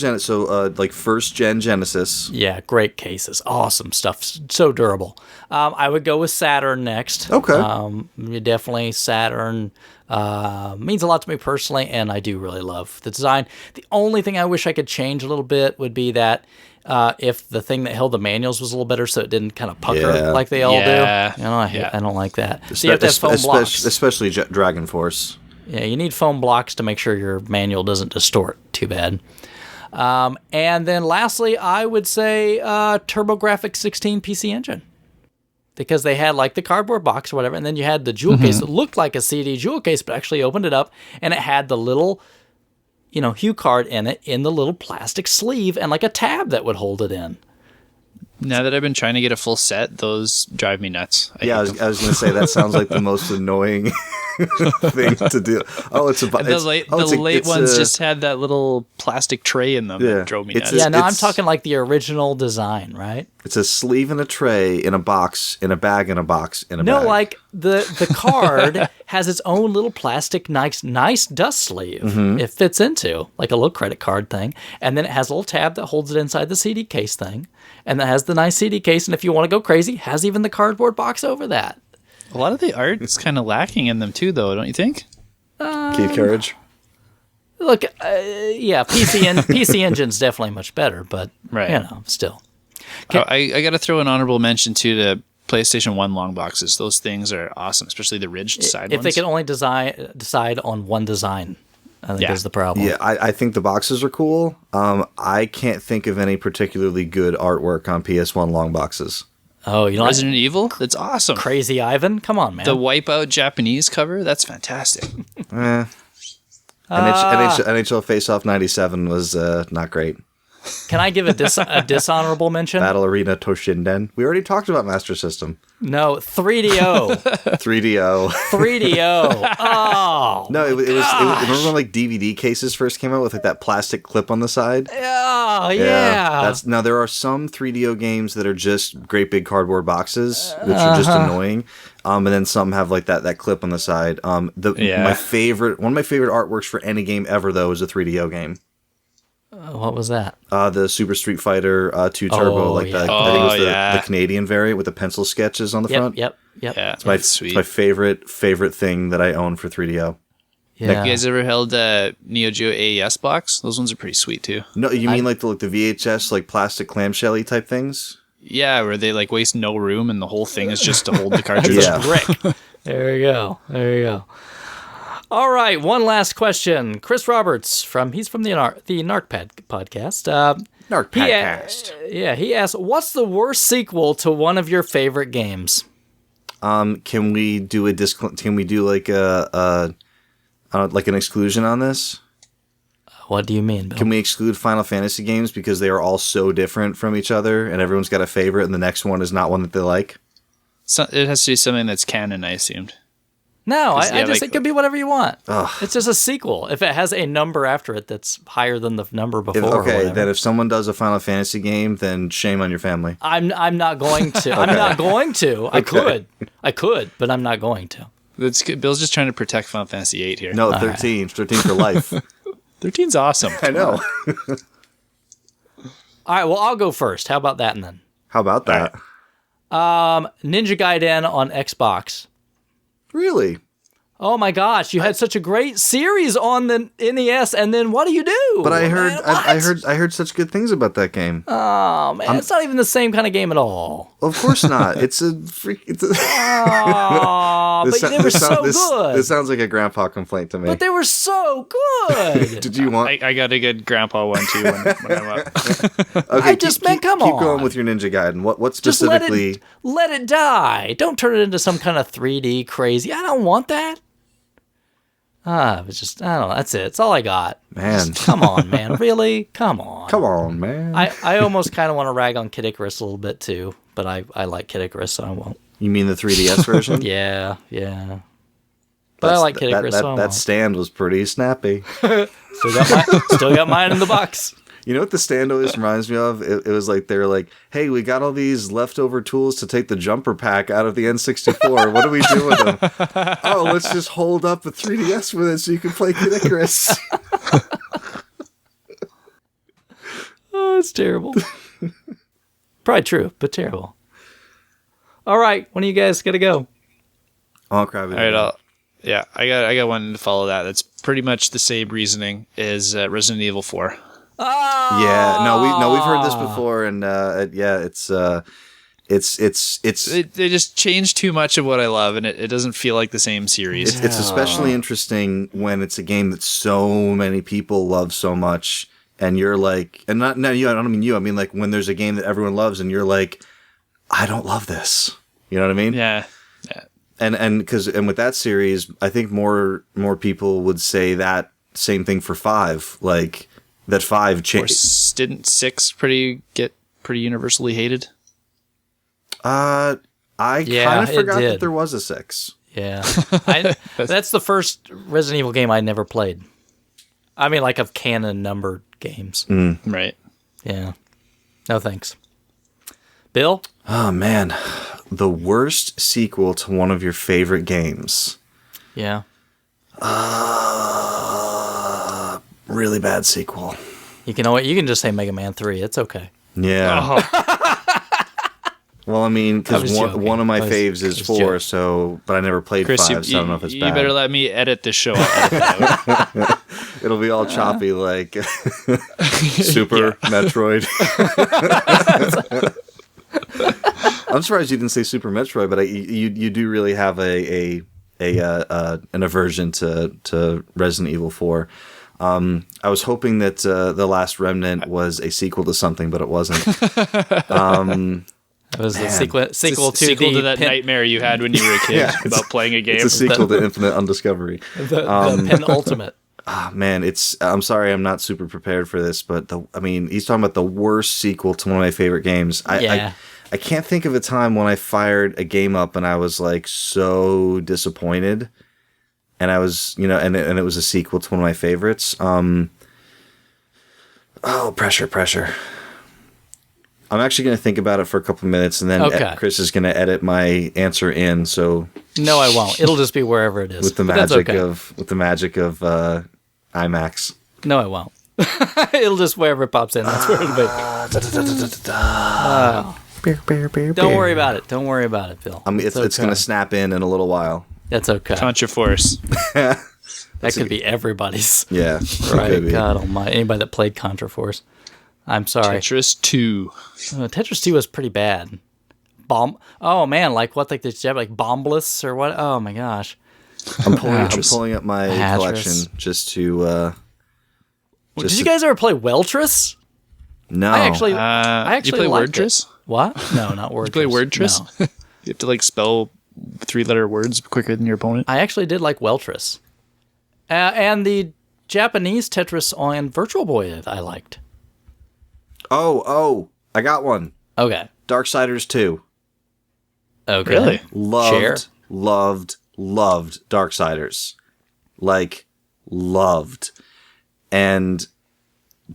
like first gen Genesis.
Yeah, great cases. Awesome stuff. So durable. I would go with Saturn next.
Okay.
Definitely Saturn means a lot to me personally, and I do really love the design. The only thing I wish I could change a little bit would be that if the thing that held the manuals was a little better so it didn't kind of pucker like they all
Yeah.
do. I don't like that. So you have to have foam blocks.
Especially Dragon Force.
Yeah, you need foam blocks to make sure your manual doesn't distort too bad. And then lastly, I would say TurboGrafx 16 PC Engine. Because they had like the cardboard box or whatever, and then you had the jewel case that looked like a CD jewel case, but actually opened it up, and it had the little, hue card in it in the little plastic sleeve and like a tab that would hold it in.
Now that I've been trying to get a full set, those drive me nuts.
I was going to say that sounds like the most annoying thing to do. Oh,
The late ones just had that little plastic tray in them that drove me nuts.
I'm talking like the original design, right?
It's a sleeve and a tray in a box, in a bag, in a box, in a bag.
No, like the card has its own little plastic nice dust sleeve. It fits into like a little credit card thing, and then it has a little tab that holds it inside the CD case thing, and that has the nice CD case. And if you want to go crazy, has even the cardboard box over that.
A lot of the art is kind of lacking in them too, though, don't you think?
Keith Carriage.
Look, PC Engine's definitely much better, but still.
I got to throw an honorable mention too to PlayStation 1 long boxes. Those things are awesome, especially the ridged side
If
ones.
they can only decide on one design, I think is the problem.
Yeah, I think the boxes are cool. I can't think of any particularly good artwork on PS1 long boxes.
Oh, you know
Resident Evil? That's awesome.
Crazy Ivan? Come on, man.
The Wipeout Japanese cover? That's fantastic.
NHL Face Off 97 was not great.
Can I give a dishonorable mention?
Battle Arena Toshinden. We already talked about Master System.
No, 3DO.
3DO.
3DO. Oh.
No, it was remember when like DVD cases first came out with like that plastic clip on the side?
Oh, yeah.
Now there are some 3DO games that are just great big cardboard boxes, which are just annoying. And then some have like that clip on the side. One of my favorite artworks for any game ever though is a 3DO game.
What was that?
The Super Street Fighter 2 Turbo, I think it was the Canadian variant with the pencil sketches on the front.
Yep.
Yeah,
It's my favorite thing that I own for 3DO.
Yeah.
You guys ever held a Neo Geo AES box? Those ones are pretty sweet too.
No, you mean like the VHS like plastic clamshell-y type things?
Yeah, where they like waste no room and the whole thing is just to hold the cartridge.
Yeah.
Brick. There you go. All right, one last question. Chris Roberts he's from the Narcpad podcast.
Narcpadcast.
He asked, "What's the worst sequel to one of your favorite games?"
Can we do like an exclusion on this?
What do you mean, Bill?
Can we exclude Final Fantasy games because they are all so different from each other and everyone's got a favorite and the next one is not one that they like?
So it has to be something that's canon, I assumed.
No, it could be whatever you want. It's just a sequel. If it has a number after it that's higher than the number before.
Then if someone does a Final Fantasy game, then shame on your family.
I'm not going to. I'm not going to. I could, but I'm not going to.
That's good. Bill's just trying to protect Final Fantasy 8 here.
No, 13. Right. 13 for life.
13's awesome.
I know.
All right, well, I'll go first. How about that, and then?
How about that?
Ninja Gaiden on Xbox.
Really?
Oh my gosh, you had such a great series on the NES, and then what do you do?
But I heard such good things about that game.
Oh man, it's not even the same kind of game at all.
Of course not. It's a freak.
But they were so good.
This sounds like a grandpa complaint to me.
But they were so good.
Did you want?
I got a good grandpa one too when I'm up.
Okay,
come on.
Keep going with your Ninja Gaiden. What specifically?
Just let it die. Don't turn it into some kind of 3D crazy. I don't want that. It's just, I don't know. That's it. That's all I got.
Man.
Just, come on, man. Really? Come on.
Come on, man.
I almost kind of want to rag on Kid Icarus a little bit, too. But I like Kid Icarus, so I won't.
You mean the 3DS version?
Yeah. But I like Kid Icarus, so I won't.
That stand was pretty snappy.
Still got mine in the box.
You know what the stand always reminds me of? It was like they're like, "Hey, we got all these leftover tools to take the jumper pack out of the N64. What do we do with them? Oh, let's just hold up a 3DS with it so you can play Kid Icarus."
Oh, it's terrible. Probably true, but terrible. All right, when are you guys gonna go?
Oh, Crabby.
All right, I got one to follow that. That's pretty much the same reasoning as Resident Evil 4.
Oh!
Yeah, we've heard this before, and it's
They just changed too much of what I love, and it doesn't feel like the same series.
it's especially interesting when it's a game that so many people love so much, and you're like, and not you. I don't mean you. I mean like when there's a game that everyone loves, and you're like, I don't love this. You know what I mean?
Yeah.
And with that series, I think more people would say that same thing for 5. Like that 5 changed.
Didn't 6 get pretty universally hated?
I kind of forgot that there was a 6.
Yeah, that's the first Resident Evil game I never played. I mean, like of canon numbered games.
Right.
Yeah. No thanks. Bill?
Oh man, the worst sequel to one of your favorite games.
Yeah.
Really bad sequel.
You can just say Mega Man 3. It's okay.
Yeah. Well, I mean, because one of my faves is 4, but I never played
Chris,
5, so I don't know if it's bad.
You better let me edit this show. I'll edit that out.
It'll be all choppy like Super Metroid. I'm surprised you didn't say Super Metroid, but you do really have an aversion to Resident Evil 4. I was hoping that The Last Remnant was a sequel to something, but it wasn't.
It was the sequel
to that nightmare you had when you were a kid about playing a game.
It's a sequel to Infinite Undiscovery.
The penultimate.
Man, I'm sorry I'm not super prepared for this, but he's talking about the worst sequel to one of my favorite games. I can't think of a time when I fired a game up and I was like so disappointed, and I was, and it was a sequel to one of my favorites. Pressure. I'm actually going to think about it for a couple minutes, and then Chris is going to edit my answer in. So
no, I won't. It'll just be wherever it is.
With the magic of IMAX.
No, I won't. It'll just wherever it pops in. That's where it'll be. Don't worry about it. Don't worry about it, Phil.
It's going to snap in a little while.
That's okay.
Contra-Force.
That could be everybody's.
Yeah.
Right. God almighty. Anybody that played Contra-Force. I'm sorry.
Tetris 2.
Tetris 2 was pretty bad. Oh man, like what? Like this, like Bombless or what? Oh my gosh.
I'm pulling up my collection just to.
Did you guys ever play Weltris?
No.
I actually
you play Wordtris?
What? No, not Wordtris.
You play Wordtris?
No.
You have to like spell 3-letter words quicker than your opponent.
I actually did like Weltris, and the Japanese Tetris on Virtual Boy I liked.
Oh, I got one.
Okay.
Darksiders 2.
Okay.
Really?
Loved Darksiders. Like, loved. And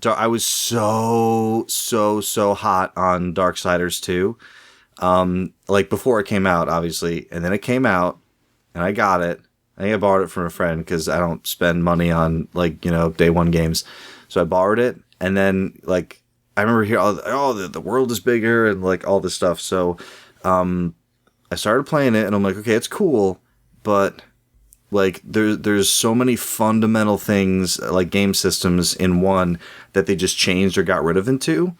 I was so hot on Darksiders 2. Like, before it came out, obviously. And then it came out, and I got it. I think I borrowed it from a friend, because I don't spend money on, like, day one games. So I borrowed it, and then, like, I remember hearing, the world is bigger and like all this stuff. So I started playing it and I'm like, okay, it's cool, but like there's so many fundamental things, like game systems in one, that they just changed or got rid of in 2.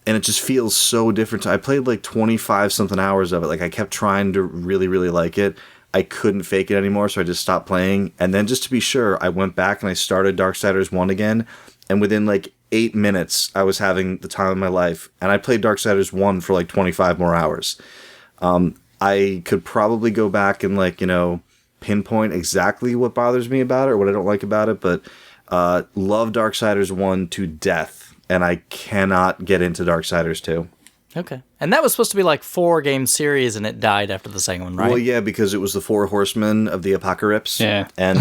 And it just feels so different. I played like 25 something hours of it. Like I kept trying to really, really like it. I couldn't fake it anymore, so I just stopped playing. And then just to be sure, I went back and I started Darksiders 1 again. And within like 8 minutes, I was having the time of my life. And I played Darksiders 1 for like 25 more hours. I could probably go back and like, pinpoint exactly what bothers me about it or what I don't like about it. But love Darksiders 1 to death. And I cannot get into Darksiders 2.
Okay. And that was supposed to be like 4-game series, and it died after the second one, right?
Well, yeah, because it was the 4 horsemen of the apocalypse.
Yeah.
And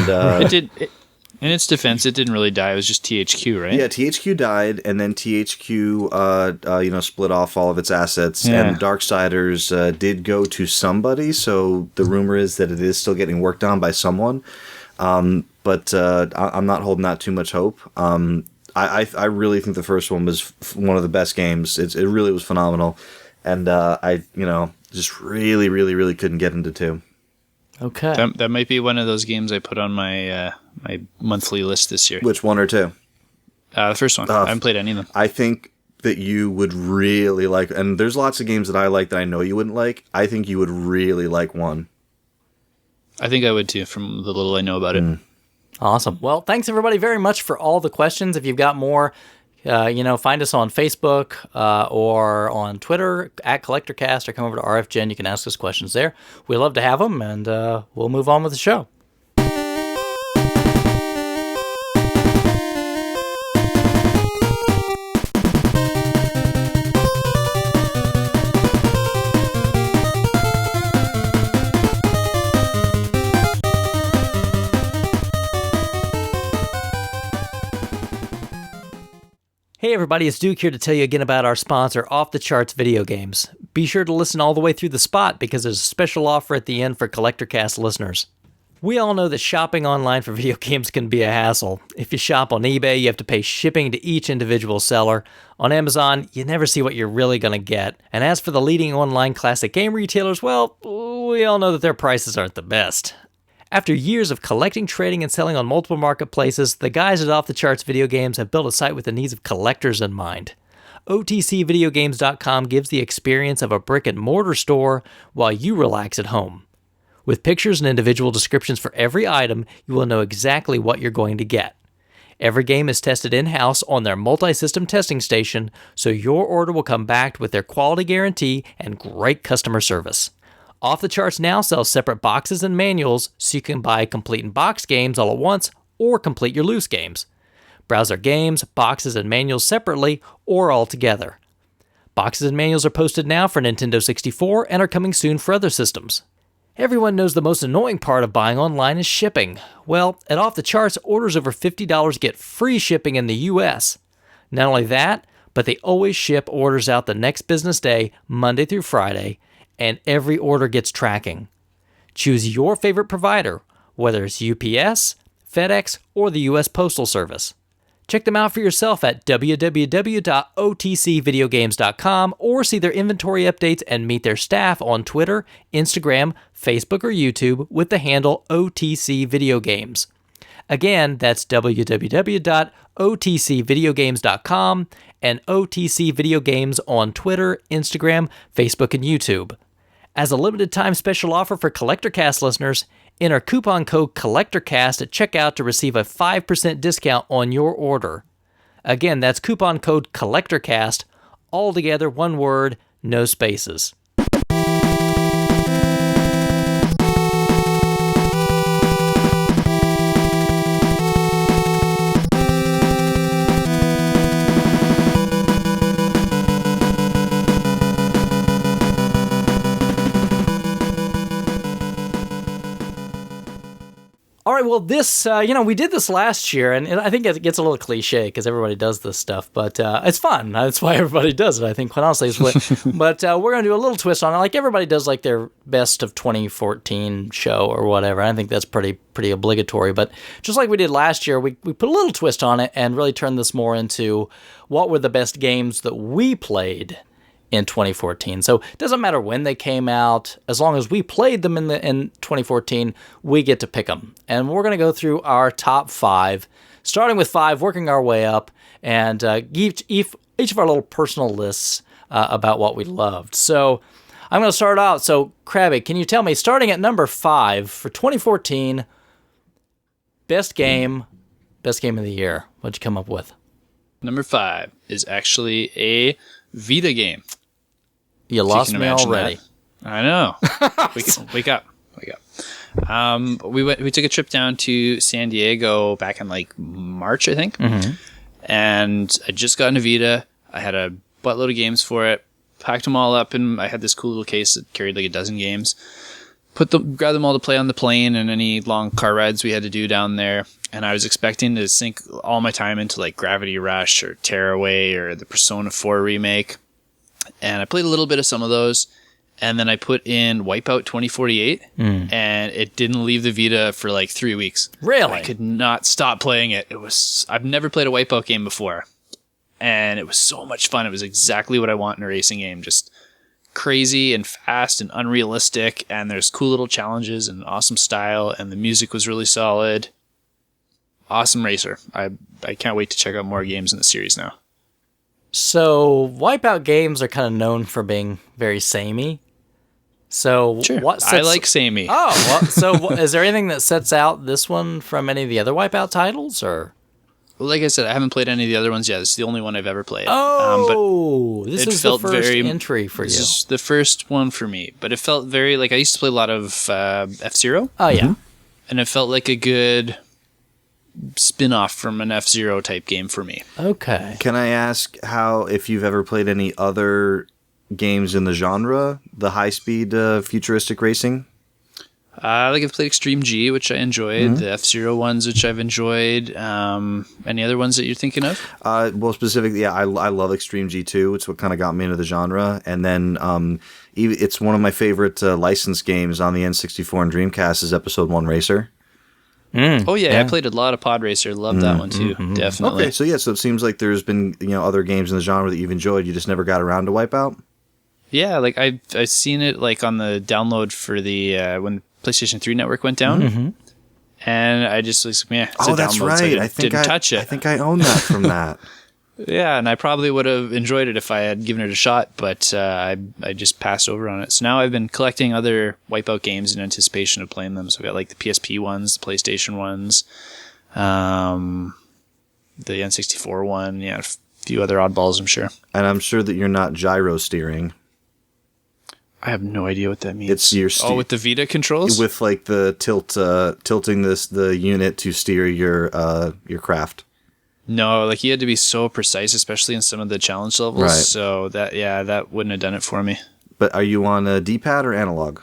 In its defense, it didn't really die. It was just THQ, right?
Yeah, THQ died, and then THQ, split off all of its assets, and Darksiders did go to somebody, so the rumor is that it is still getting worked on by someone, but I'm not holding out too much hope. I really think the first one was one of the best games. It really was phenomenal, and I just really, really, really couldn't get into 2.
Okay.
That might be one of those games I put on my my monthly list this year.
Which, 1 or 2?
The first one. I haven't played any of them.
I think that you would really like, and there's lots of games that I like that I know you wouldn't like. I think you would really like 1.
I think I would too, from the little I know about it.
Awesome. Well, thanks everybody very much for all the questions. If you've got more, find us on Facebook or on Twitter at Collectorcast, or come over to RFGen. You can ask us questions there. We love to have them, and we'll move on with the show. Hey everybody, it's Duke here to tell you again about our sponsor, Off the Charts Video Games. Be sure to listen all the way through the spot because there's a special offer at the end for Collectorcast listeners. We all know that shopping online for video games can be a hassle. If you shop on eBay, you have to pay shipping to each individual seller. On Amazon, you never see what you're really going to get. And as for the leading online classic game retailers, well, we all know that their prices aren't the best. After years of collecting, trading, and selling on multiple marketplaces, the guys at Off the Charts Video Games have built a site with the needs of collectors in mind. OTCVideogames.com gives the experience of a brick-and-mortar store while you relax at home. With pictures and individual descriptions for every item, you will know exactly what you're going to get. Every game is tested in-house on their multi-system testing station, so your order will come back with their quality guarantee and great customer service. Off the Charts now sells separate boxes and manuals so you can buy complete and box games all at once or complete your loose games. Browse their games, boxes, and manuals separately or all together. Boxes and manuals are posted now for Nintendo 64 and are coming soon for other systems. Everyone knows the most annoying part of buying online is shipping. Well, at Off the Charts, orders over $50 get free shipping in the US. Not only that, but they always ship orders out the next business day, Monday through Friday, and every order gets tracking. Choose your favorite provider, whether it's UPS, FedEx, or the US Postal Service. Check them out for yourself at www.otcvideogames.com or see their inventory updates and meet their staff on Twitter, Instagram, Facebook, or YouTube with the handle OTC Video Games. Again, that's www.otcvideogames.com and OTC Video Games on Twitter, Instagram, Facebook, and YouTube. As a limited time special offer for Collectorcast listeners, enter coupon code COLLECTORCAST at checkout to receive a 5% discount on your order. Again, that's coupon code COLLECTORCAST, all together, one word, no spaces. All right, well, this, we did this last year, and I think it gets a little cliche because everybody does this stuff, but it's fun. That's why everybody does it, I think, quite honestly. But we're going to do a little twist on it, like everybody does, like their best of 2014 show or whatever. I think that's pretty obligatory, but just like we did last year, we put a little twist on it and really turned this more into what were the best games that we played in 2014. So it doesn't matter when they came out, as long as we played them in 2014, we get to pick them. And we're going to go through our top 5, starting with 5, working our way up, and each of our little personal lists about what we loved. So I'm going to start out. So Crabby, can you tell me, starting at number 5 for 2014, best game of the year? What'd you come up with?
Number 5 is actually a Vita game.
You lost me already.
That. I know. Wake up. We took a trip down to San Diego back in like March, I think. Mm-hmm. And I just got a Vita. I had a buttload of games for it. Packed them all up, and I had this cool little case that carried like a dozen games. grab them all to play on the plane and any long car rides we had to do down there. And I was expecting to sink all my time into like Gravity Rush or Tearaway or the Persona 4 remake. And I played a little bit of some of those. And then I put in Wipeout 2048, and it didn't leave the Vita for like 3 weeks.
Really?
I could not stop playing it. I've never played a Wipeout game before, and it was so much fun. It was exactly what I want in a racing game. Just crazy and fast and unrealistic, and there's cool little challenges and awesome style, and the music was really solid. Awesome racer. I can't wait to check out more games in the series now.
So Wipeout games are kind of known for being very samey. So
Sure.
what
I like samey.
Oh, well, so is there anything that sets out this one from any of the other Wipeout titles, or?
Well, like I said, I haven't played any of the other ones yet. It's the only one I've ever played.
Oh, this is the first entry for you.
This is the first one for me, but it felt very like I used to play a lot of F-Zero.
Oh yeah,
and it felt like a good spin-off from an F-Zero type game for me.
Okay.
Can I ask if you've ever played any other games in the genre, the high-speed futuristic racing?
Like I've played Extreme G, which I enjoyed. The F-Zero ones, which I've enjoyed. Any other ones that you're thinking of?
Well, specifically, yeah, I love Extreme G2. It's what kind of got me into the genre. And then it's one of my favorite licensed games on the N64 and Dreamcast is Episode 1 Racer.
Oh yeah, I played a lot of Pod Racer. Loved that one too. Definitely.
Okay, so yeah, so it seems like there's been other games in the genre that you've enjoyed. You just never got around to Wipeout.
Yeah, like I've seen it like on the download for the when PlayStation 3 network went down, and I just was like, it's a
that's
download,
right.
so I didn't touch it.
I think I own that from that.
Yeah, and I probably would have enjoyed it if I had given it a shot, but I just passed over on it. So now I've been collecting other Wipeout games in anticipation of playing them. So we got like the PSP ones, the PlayStation ones, the N64 one, a few other oddballs, I'm sure.
And I'm sure that you're not gyro steering.
I have no idea what that means.
It's your
with the Vita controls?
With like the tilting the unit to steer your craft.
No, like you had to be so precise, especially in some of the challenge levels.
Right.
So that wouldn't have done it for me.
But are you on a D-pad or analog?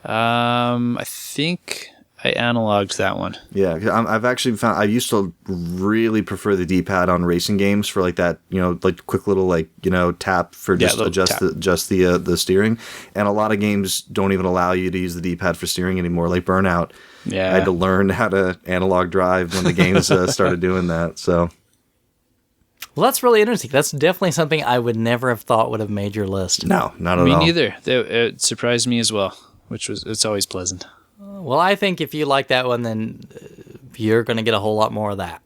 I think I analogged that one.
Yeah, I've actually found I used to really prefer the D-pad on racing games for like that, like quick little tap for just adjust the steering. And a lot of games don't even allow you to use the D-pad for steering anymore, like Burnout.
Yeah,
I had to learn how to analog drive when the games started doing that. So,
well, that's really interesting. That's definitely something I would never have thought would have made your list.
No, not at all.
Me neither. It surprised me as well, it's always pleasant.
Well, I think if you like that one, then you're going to get a whole lot more of that.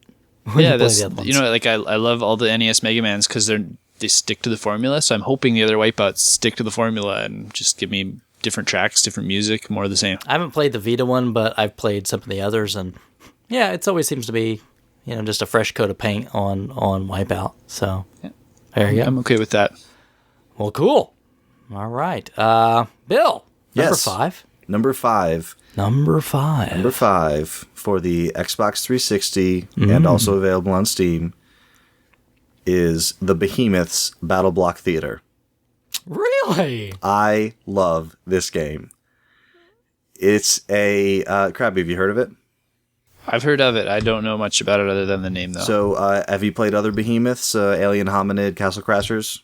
Yeah, like I love all the NES Mega Mans because they stick to the formula. So I'm hoping the other Wipeouts stick to the formula and just give me different tracks, different music, more of the same.
I haven't played the Vita one, but I've played some of the others, and yeah, it always seems to be, just a fresh coat of paint on Wipeout. So there you go.
I'm okay with that.
Well, cool. All right, Bill.
Yes.
Number five.
Number five for the Xbox 360 and also available on Steam is the Behemoth's Battle Block Theater.
Really?
I love this game. It's a Crabby. Have you heard of it?
I've heard of it. I don't know much about it other than the name, though.
So, have you played other Behemoths? Alien Hominid, Castle Crashers?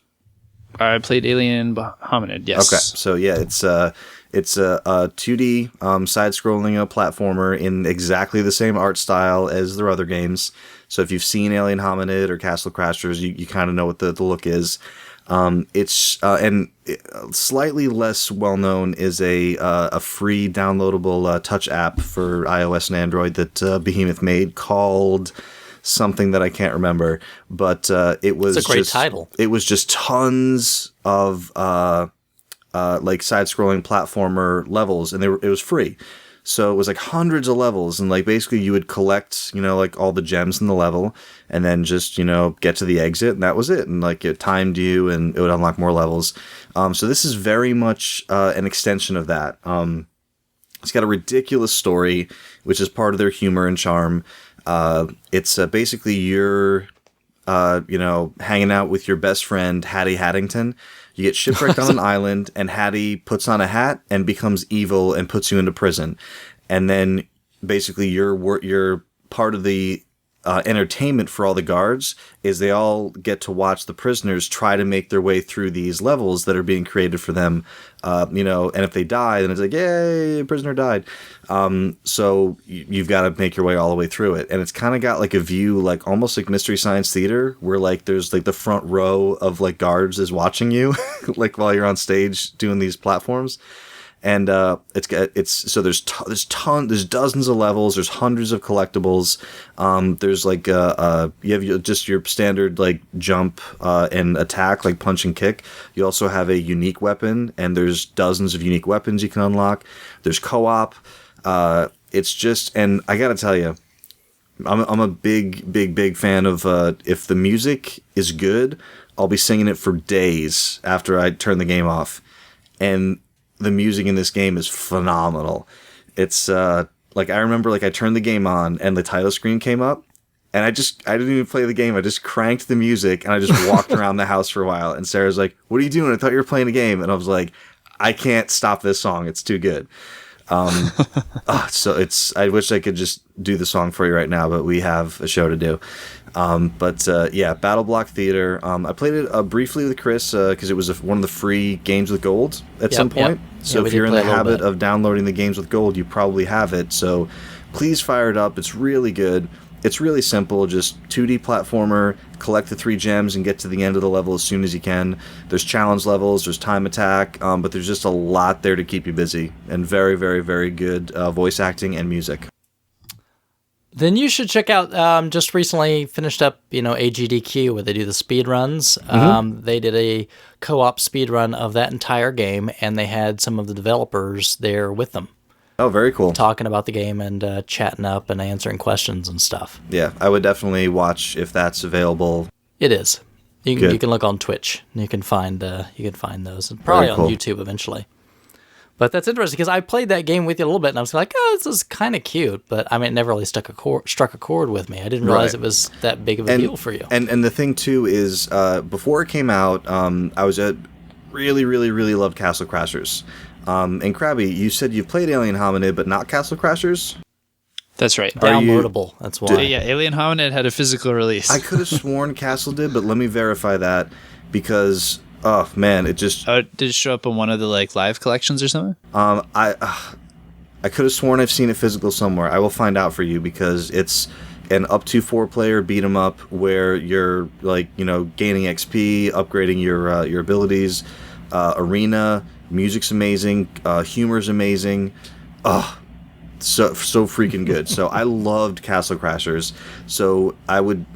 I played Alien Hominid. Yes.
Okay. So yeah, it's a 2D side-scrolling platformer in exactly the same art style as their other games. So if you've seen Alien Hominid or Castle Crashers, you kind of know what the look is. It's slightly less well known is a free downloadable touch app for iOS and Android that Behemoth made called something that I can't remember, but it was
it's a great title.
It was just tons of like side-scrolling platformer levels, and it was free. So it was like hundreds of levels, and like basically you would collect, like all the gems in the level, and then just, get to the exit, and that was it. And like it timed you, and it would unlock more levels. So this is very much an extension of that. It's got a ridiculous story, which is part of their humor and charm. It's basically you're hanging out with your best friend, Hattie Haddington. You get shipwrecked on an island, and Hattie puts on a hat and becomes evil and puts you into prison. And then basically you're part of the entertainment for all the guards is they all get to watch the prisoners try to make their way through these levels that are being created for them. And if they die, then it's like, yay, prisoner died. So you've got to make your way all the way through it. And it's kind of got like a view, like almost like Mystery Science Theater, where like there's like the front row of like guards is watching you, like while you're on stage doing these platforms. And there's dozens of levels, there's hundreds of collectibles. There's like you have just your standard like jump and attack, like punch and kick. You also have a unique weapon, and there's dozens of unique weapons you can unlock. There's co-op. It's just, and I gotta tell you, I'm a big fan of if the music is good, I'll be singing it for days after I turn the game off. And the music in this game is phenomenal. It's like I remember like I turned the game on and the title screen came up, and I didn't even play the game. I just cranked the music and I just walked around the house for a while. And Sarah's like, "What are you doing? I thought you were playing a game." And I was like, "I can't stop this song. It's too good." So I wish I could just do the song for you right now, but we have a show to do. Battle Block Theater. I played it briefly with Chris because it was one of the free games with gold at some point. So if you're in the habit of downloading the games with gold, you probably have it. So please fire it up. It's really good. It's really simple, just 2D platformer, collect the 3 gems and get to the end of the level as soon as you can. There's challenge levels, there's time attack, but there's just a lot there to keep you busy, and very, very, very good voice acting and music.
Then you should check out, just recently finished up, AGDQ, where they do the speed runs. They did a co-op speed run of that entire game, and they had some of the developers there with them.
Oh, very cool.
Talking about the game and chatting up and answering questions and stuff.
Yeah, I would definitely watch if that's available.
It is. You can look on Twitch. And you can find those. And probably on YouTube eventually. But that's interesting because I played that game with you a little bit, and I was like, "Oh, this is kind of cute," but I mean, it never really struck a chord with me. I didn't realize it was that big of a deal for you.
And the thing too is, before it came out, I was really, really, really loved Castle Crashers. And Crabby, you said you've played Alien Hominid, but not Castle Crashers?
That's right.
Downloadable. That's why.
Yeah, Alien Hominid had a physical release.
I could have sworn Castle did, but let me verify that because, oh man, it just...
did it show up in one of the live collections or something?
I could have sworn I've seen it physical somewhere. I will find out for you because it's an up to 4-player beat 'em up where you're gaining XP, upgrading your abilities, arena. Music's amazing. Humor's amazing. So freaking good. So I loved Castle Crashers. So I would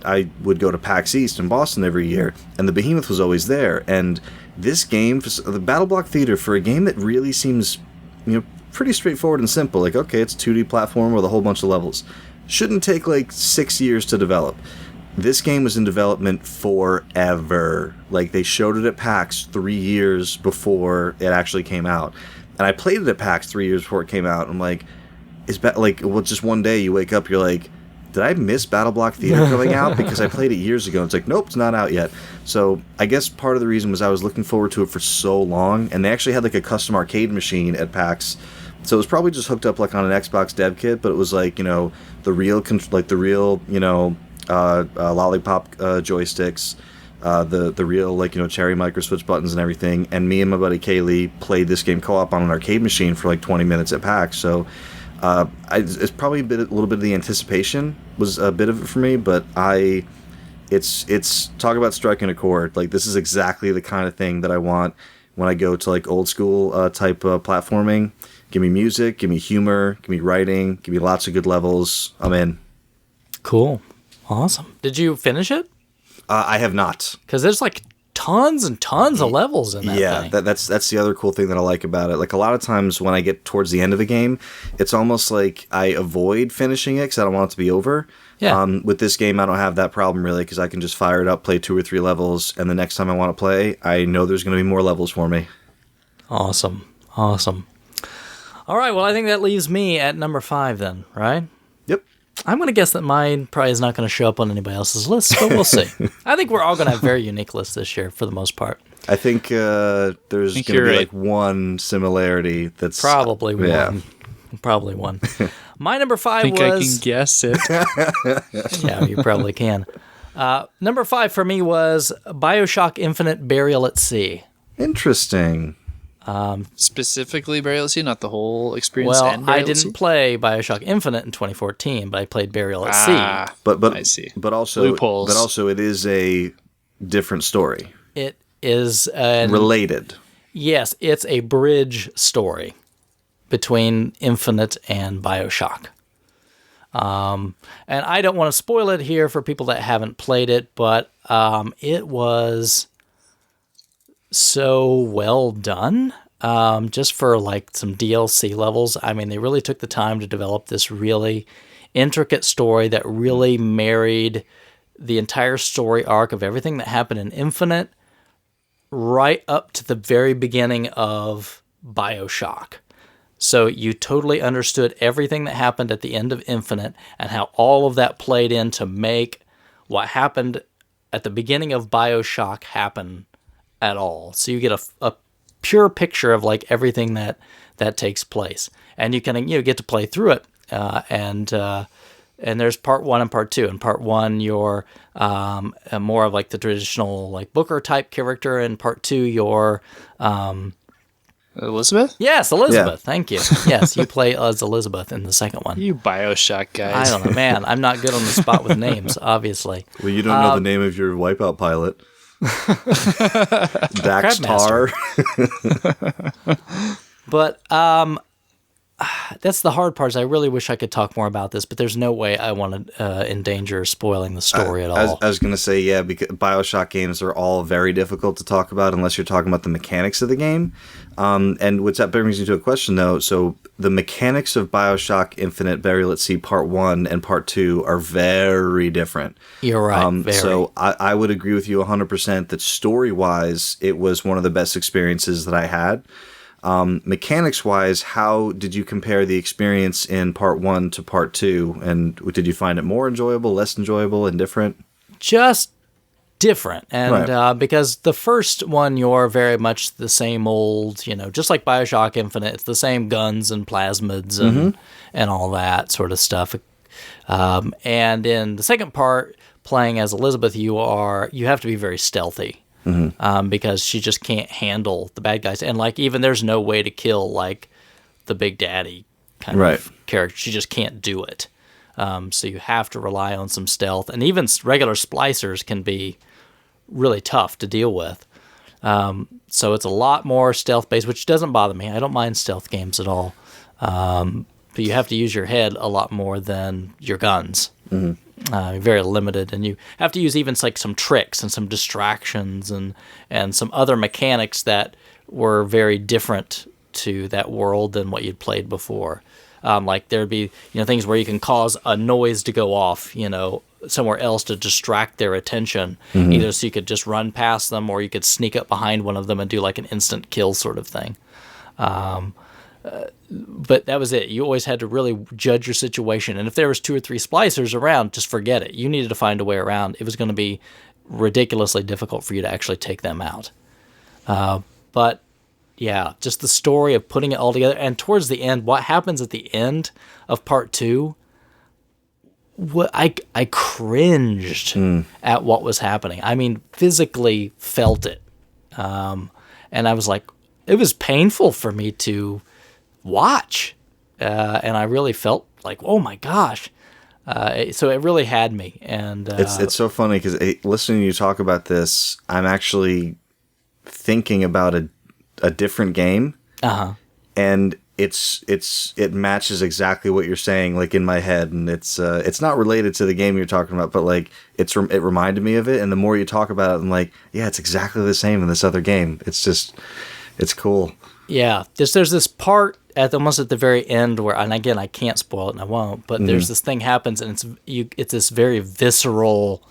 go to PAX East in Boston every year, and the Behemoth was always there. And this game, the Battle Block Theater, for a game that really seems pretty straightforward and simple, like okay, it's a 2D platform with a whole bunch of levels, shouldn't take 6 years to develop. This game was in development forever. They showed it at PAX 3 years before it actually came out. And I played it at PAX 3 years before it came out. I'm like, just one day you wake up, you're like, did I miss Battle Block Theater coming out? Because I played it years ago. It's like, nope, it's not out yet. So I guess part of the reason was I was looking forward to it for so long. And they actually had a custom arcade machine at PAX. So it was probably just hooked up on an Xbox dev kit, but it was the real lollipop joysticks, the real cherry micro switch buttons and everything. And me and my buddy Kaylee played this game co-op on an arcade machine for 20 minutes at PAX. So it's probably a little bit of the anticipation was a bit of it for me, but it's talk about striking a chord. This is exactly the kind of thing that I want when I go to old school type platforming. Give me music, give me humor, give me writing, give me lots of good levels. I'm in.
Cool. Awesome. Did you finish it?
I have not.
Because there's tons and tons of levels in that thing.
Yeah, that's the other cool thing that I like about it. A lot of times when I get towards the end of the game, it's almost like I avoid finishing it because I don't want it to be over.
Yeah.
With this game, I don't have that problem really because I can just fire it up, play 2 or 3 levels, and the next time I want to play, I know there's going to be more levels for me.
Awesome. All right, well, I think that leaves me at number 5 then, right?
Yep.
I'm going to guess that mine probably is not going to show up on anybody else's list, but we'll see. I think we're all going to have very unique lists this year for the most part.
I think there's going to be
right.
like one similarity that's
Probably one.
Yeah.
Probably one. My number 5
I think
was...
I can guess it.
Yeah, you probably can. Number 5 for me was BioShock Infinite Burial at Sea.
Interesting.
Specifically Burial at Sea, not the whole experience.
Well,
and Burial
I
at
didn't
Sea?
play BioShock Infinite in 2014, but I played Burial at Sea.
But
I see.
But also,
Loopholes.
But also, it is a different story.
It is...
Related.
Yes, it's a bridge story between Infinite and BioShock. And I don't want to spoil it here for people that haven't played it, but it was so well done. Just for like some DLC levels. I mean, they really took the time to develop this really intricate story that really married the entire story arc of everything that happened in Infinite right up to the very beginning of BioShock. So you totally understood everything that happened at the end of Infinite and how all of that played in to make what happened at the beginning of BioShock happen at all. So you get a pure picture of like everything that takes place, and you can get to play through it. And there's part 1 and part 2. In part 1, you're more of like the traditional like Booker type character. In part 2, you're
Elizabeth?
Yes, Elizabeth.
Yeah.
Thank you. Yes, you play as Elizabeth in the second one.
You BioShock
I
guys.
don't know, man. I'm not good on the spot with names, obviously.
Well, you don't know the name of your Wipeout pilot. Dax Tar.
But that's the hard part. Is I really wish I could talk more about this, but there's no way I want to endanger spoiling the story at all.
I was going to say, yeah, because BioShock games are all very difficult to talk about unless you're talking about the mechanics of the game. And which that brings me to a question, though. So the mechanics of BioShock Infinite Burial at Sea Part 1 and Part 2 are very different.
You're right. Very.
So I would agree with you 100% that story-wise, it was one of the best experiences that I had. Mechanics-wise, how did you compare the experience in Part 1 to Part 2? And did you find it more enjoyable, less enjoyable, indifferent?
Just different. And
Right.
because the first one, you're very much the same old, just like BioShock Infinite, it's the same guns and plasmids and all that sort of stuff. And in the second part, playing as Elizabeth, you have to be very stealthy. Because she just can't handle the bad guys. And like even there's no way to kill like the Big Daddy kind of character. She just can't do it. So you have to rely on some stealth. And even regular splicers can be really tough to deal with. So it's a lot more stealth-based, which doesn't bother me. I don't mind stealth games at all. But you have to use your head a lot more than your guns. Very limited, and you have to use even like some tricks and some distractions and some other mechanics that were very different to that world than what you'd played before. Like there'd be things where you can cause a noise to go off somewhere else to distract their attention, either so you could just run past them or you could sneak up behind one of them and do like an instant kill sort of thing. But that was it. You always had to really judge your situation. And if there was 2 or 3 splicers around, just forget it. You needed to find a way around. It was going to be ridiculously difficult for you to actually take them out. But yeah, just the story of putting it all together. And towards the end, what happens at the end of part 2, I cringed at what was happening. I mean, physically felt it. And I was like, it was painful for me to watch, and I really felt like, oh my gosh. So it really had me, and
it's so funny because listening to you talk about this, I'm actually thinking about a different game, and it matches exactly what you're saying, like in my head, and it's not related to the game you're talking about, but like it reminded me of it, and the more you talk about it, I'm like, yeah, it's exactly the same in this other game. It's cool.
Yeah, there's this part almost at the very end where, and again, I can't spoil it and I won't, but there's this thing happens and it's this very visceral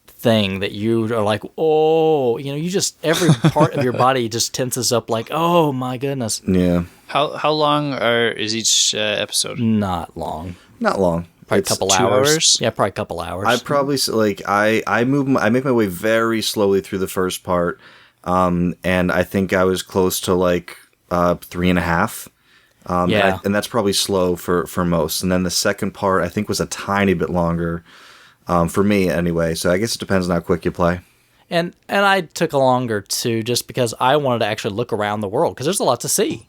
thing that you are like, oh, you just, every part of your body just tenses up like, oh my goodness.
Yeah.
How long is each episode?
Not long.
Not long.
Probably a
It's
couple
2 hours?
Yeah, probably a couple hours.
I probably like I make my way very slowly through the first part, and I think I was close to like 3.5.
Yeah.
and that's probably slow for most. And then the second part I think was a tiny bit longer, for me anyway. So I guess it depends on how quick you play.
And I took a longer too, just because I wanted to actually look around the world because there's a lot to see.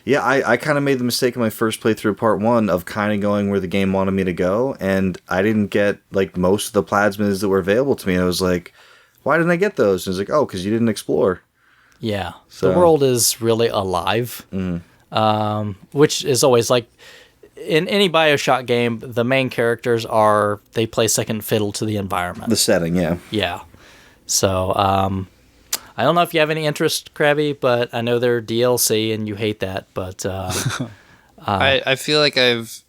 Yeah, I kind of made the mistake in my first playthrough of part 1 of kind of going where the game wanted me to go, and I didn't get like most of the plasmids that were available to me. And I was like, why didn't I get those? And it's like, oh, because you didn't explore.
Yeah,
So-
the world is really alive, which is always like in any Bioshock game. The main characters they play second fiddle to the environment.
The setting, yeah.
Yeah, so I don't know if you have any interest, Crabby, but I know they're DLC and you hate that. But
I feel like I've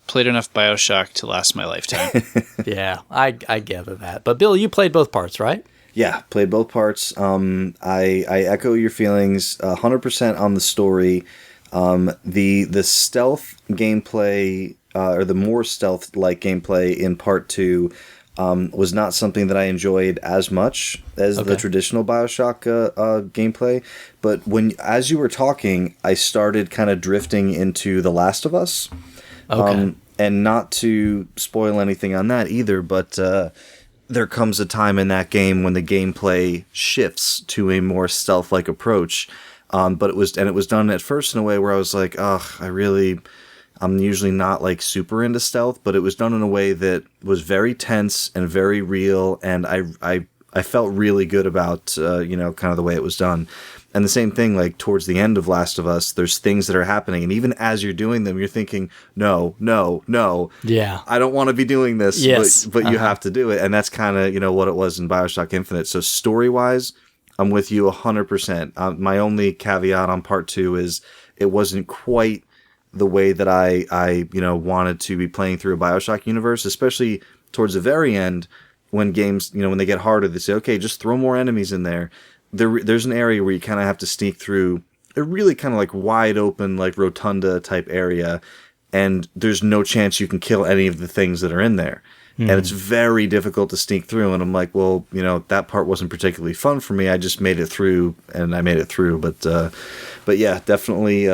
played enough Bioshock to last my lifetime.
yeah, I gather that. But Bill, you played both parts, right?
Yeah, played both parts. I echo your feelings 100% on the story. The stealth gameplay, or the more stealth-like gameplay in part 2, was not something that I enjoyed as much as the traditional Bioshock gameplay. But as you were talking, I started kind of drifting into The Last of Us.
Okay.
And not to spoil anything on that either, but there comes a time in that game when the gameplay shifts to a more stealth-like approach. But it was done at first in a way where I was like, I'm usually not like super into stealth, but it was done in a way that was very tense and very real, and I felt really good about kind of the way it was done. And the same thing, like towards the end of Last of Us, there's things that are happening, and even as you're doing them, you're thinking, no,
Yeah.
I don't want to be doing this,
Yes.
but you have to do it, and that's kind of what it was in Bioshock Infinite. So story-wise, I'm with you 100%. My only caveat on part 2 is it wasn't quite the way that I wanted to be playing through a Bioshock universe, especially towards the very end when games, when they get harder, they say, okay, just throw more enemies in there. There's an area where you kind of have to sneak through a really kind of like wide open, like rotunda type area, and there's no chance you can kill any of the things that are in there. And it's very difficult to sneak through. And I'm like, well, that part wasn't particularly fun for me. I just made it through, and I made it through. But yeah, definitely,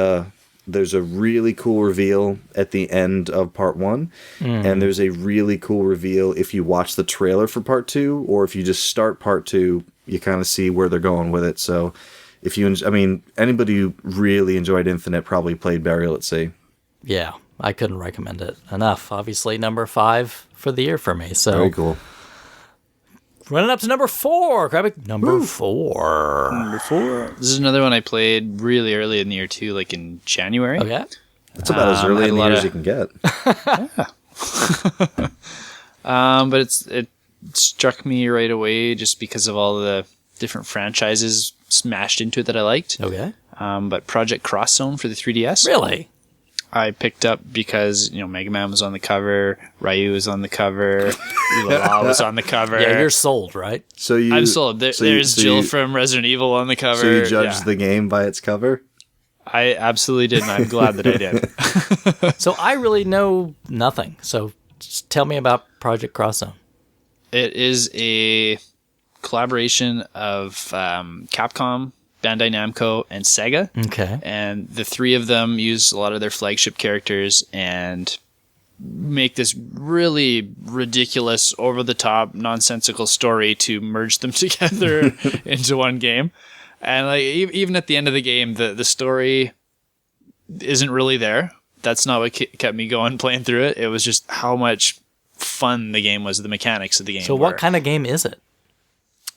there's a really cool reveal at the end of part 1. And there's a really cool reveal if you watch the trailer for part 2, or if you just start part 2, you kind of see where they're going with it. So if anybody who really enjoyed Infinite probably played Burial at Sea.
Yeah, I couldn't recommend it enough. Obviously, number 5 for the year for me. So
Very cool.
running up to number 4, Crabby. Number 4.
Number 4. This is another one I played really early in the year too, like in January.
Okay.
It's about as early
had
in
a
the
lot
year
of-
as you can get.
But it struck me right away just because of all the different franchises smashed into it that I liked.
Okay.
But Project Cross Zone for the 3DS.
Really?
I picked up because Mega Man was on the cover, Ryu was on the cover, La was on the cover.
Yeah, you're sold, right?
So you,
I'm sold. There's Jill
you,
from Resident Evil on the cover.
So you judged
Yeah.
the game by its cover?
I absolutely did, and I'm glad that I did.
So I really know nothing. So just tell me about Project Cross Zone.
It is a collaboration of Capcom, Bandai Namco, and Sega.
Okay.
And the three of them use a lot of their flagship characters and make this really ridiculous, over-the-top, nonsensical story to merge them together into one game. And like even at the end of the game, the story isn't really there. That's not what kept me going playing through it. It was just how much fun the game was, the mechanics of the game.
So what kind of game is it?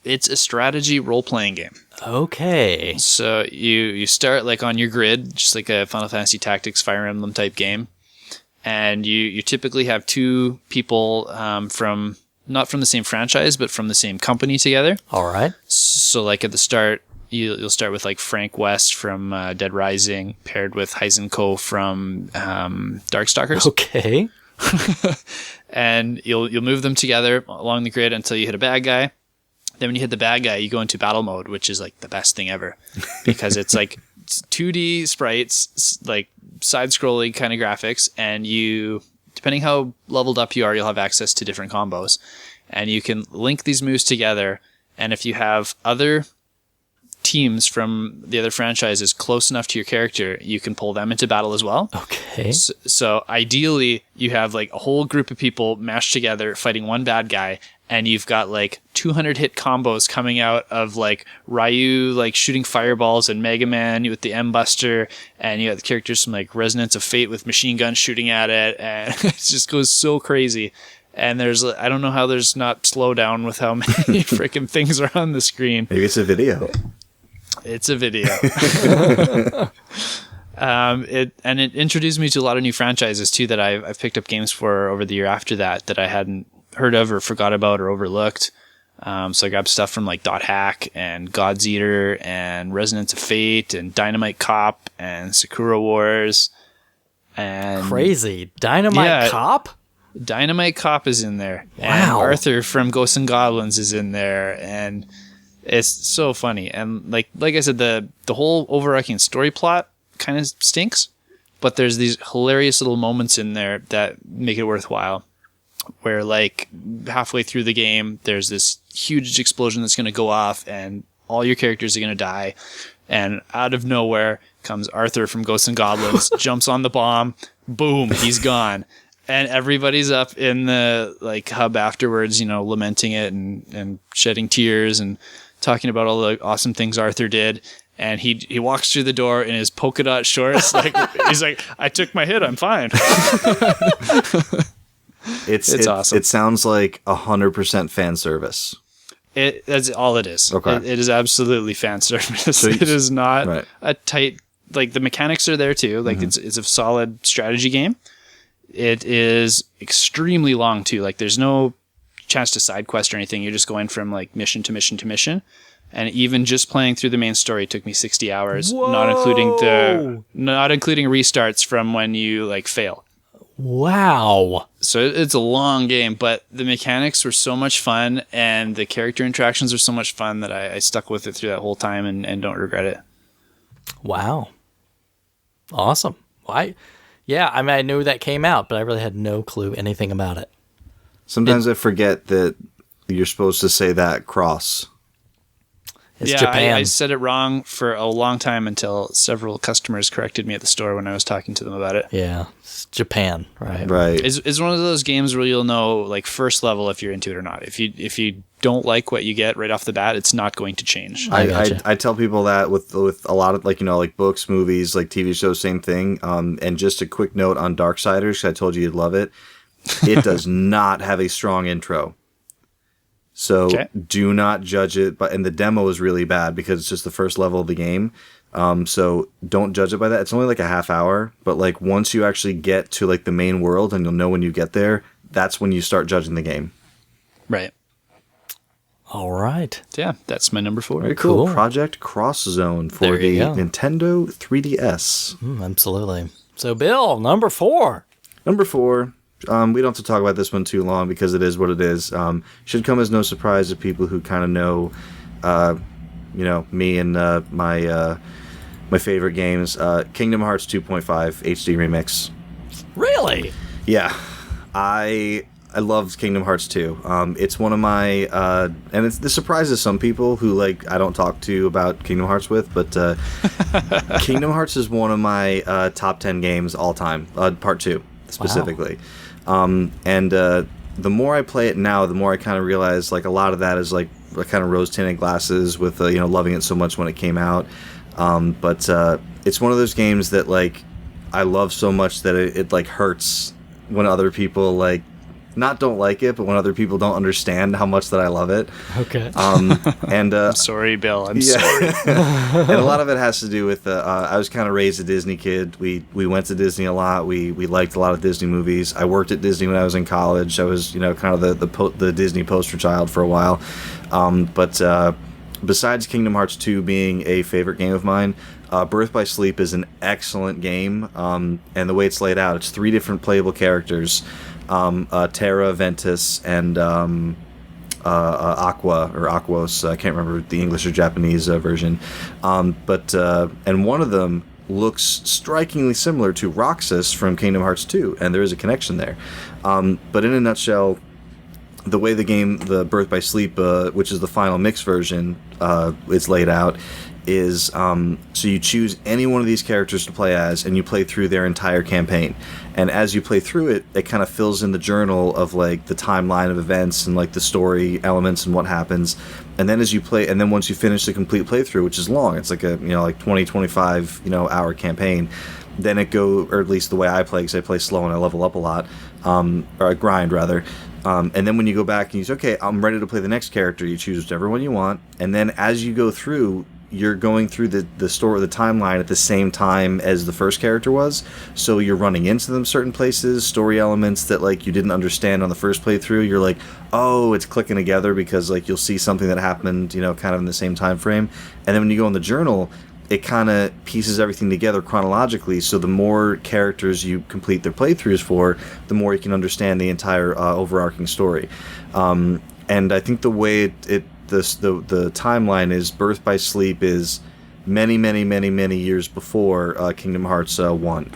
It's a strategy role-playing game.
Okay.
So you start like on your grid, just like a Final Fantasy Tactics Fire Emblem type game. And you typically have two people from not from the same franchise, but from the same company together.
All right.
So like at the start, you'll start with like Frank West from Dead Rising, paired with Heisenko from Darkstalkers.
Okay.
And you'll move them together along the grid until you hit a bad guy. Then when you hit the bad guy, you go into battle mode, which is like the best thing ever because it's like 2D sprites, like side-scrolling kind of graphics, and you depending how leveled up you are, you'll have access to different combos. And you can link these moves together. And if you have other teams from the other franchises close enough to your character, you can pull them into battle as well.
Okay.
So ideally, you have like a whole group of people mashed together fighting one bad guy, and you've got like 200 hit combos coming out of like Ryu like shooting fireballs and Mega Man with the M-Buster, and you got the characters from like Resonance of Fate with machine guns shooting at it, and it just goes so crazy. And I don't know how there's not slowdown with how many freaking things are on the screen.
Maybe it's a video.
It's a video. It introduced me to a lot of new franchises too that I've picked up games for over the year after that I hadn't heard of or forgot about or overlooked. So I grabbed stuff from like Dot Hack and God's Eater and Resonance of Fate and Dynamite Cop and Sakura Wars. And
Crazy. Dynamite Cop?
Dynamite Cop is in there.
Wow.
And Arthur from Ghosts and Goblins is in there. And it's so funny. And like I said, the whole overarching story plot kind of stinks, but there's these hilarious little moments in there that make it worthwhile. Where like halfway through the game, there's this huge explosion that's going to go off and all your characters are going to die. And out of nowhere comes Arthur from Ghosts and Goblins, jumps on the bomb, boom, he's gone. And everybody's up in the like hub afterwards, lamenting it and shedding tears and talking about all the awesome things Arthur did. And he walks through the door in his polka dot shorts. He's like, I took my hit, I'm fine.
It's
awesome.
It sounds like 100% fan service.
That's all it is.
Okay.
It is absolutely fan service. It is not a tight, like the mechanics are there too. Like it's a solid strategy game. It is extremely long too. Like there's no chance to side quest or anything. You're just going from like mission to mission to mission. And even just playing through the main story took me 60 hours,
Whoa!
not including restarts from when you like fail.
Wow.
So it's a long game, but the mechanics were so much fun and the character interactions are so much fun that I stuck with it through that whole time and don't regret it.
Wow. Awesome. I knew that came out, but I really had no clue anything about it.
Sometimes I forget that you're supposed to say that cross.
It's Japan.
I said it wrong for a long time until several customers corrected me at the store when I was talking to them about it.
Yeah, it's Japan, right?
Right.
It's one of those games where you'll know, like, first level if you're into it or not. If you don't like what you get right off the bat, it's not going to change.
I tell people that with a lot of like books, movies, like TV shows, same thing. And just a quick note on Darksiders, 'cause I told you you'd love it. It does not have a strong intro. So do not judge it, and the demo is really bad because it's just the first level of the game. So don't judge it by that. It's only like a half hour, but like once you actually get to like the main world, and you'll know when you get there, that's when you start judging the game.
Right.
All right.
Yeah, that's my number 4.
Very cool. Project Cross Zone for the Nintendo 3DS.
Absolutely. So Bill, number 4.
Number 4. We don't have to talk about this one too long because it is what it is. Should come as no surprise to people who kind of know, me and my favorite games. Kingdom Hearts 2.5 HD Remix.
Really?
Yeah, I loved Kingdom Hearts 2. It's one of my and this surprises some people who like I don't talk to about Kingdom Hearts with, but Kingdom Hearts is one of my top 10 games all time. Part 2 specifically. Wow. The more I play it now, the more I kind of realize like a lot of that is like kind of rose-tinted glasses with loving it so much when it came out. But it's one of those games that like I love so much that it like hurts when other people like don't like it, but when other people don't understand how much that I love it.
Okay.
And
I'm sorry, Bill. I'm sorry.
And a lot of it has to do with I was kind of raised a Disney kid. We went to Disney a lot. We liked a lot of Disney movies. I worked at Disney when I was in college. I was kind of the Disney poster child for a while. But besides Kingdom Hearts 2 being a favorite game of mine, Birth by Sleep is an excellent game. And the way it's laid out, it's 3 different playable characters. Terra, Ventus, and Aqua, or Aquos. I can't remember the English or Japanese version. But one of them looks strikingly similar to Roxas from Kingdom Hearts 2, and there is a connection there. But in a nutshell, the way the game, the Birth by Sleep, which is the final mix version, is laid out, is so you choose any one of these characters to play as, and you play through their entire campaign. And as you play through it, it kind of fills in the journal of like the timeline of events and like the story elements and what happens. And then as you play, and then once you finish the complete playthrough, which is long, it's like a like 20-25 hour campaign. Then it or at least the way I play, because I play slow and I level up a lot, or I grind rather. And then when you go back and you say, okay, I'm ready to play the next character, you choose whichever one you want. And then as you go through, you're going through the story, the timeline at the same time as the first character was. So you're running into them certain places, story elements that like you didn't understand on the first playthrough. You're like, oh, it's clicking together because like you'll see something that happened, kind of in the same time frame. And then when you go in the journal, it kind of pieces everything together chronologically, so the more characters you complete their playthroughs for, the more you can understand the entire overarching story. And I think the way the timeline is, Birth by Sleep is many years before Kingdom Hearts 1.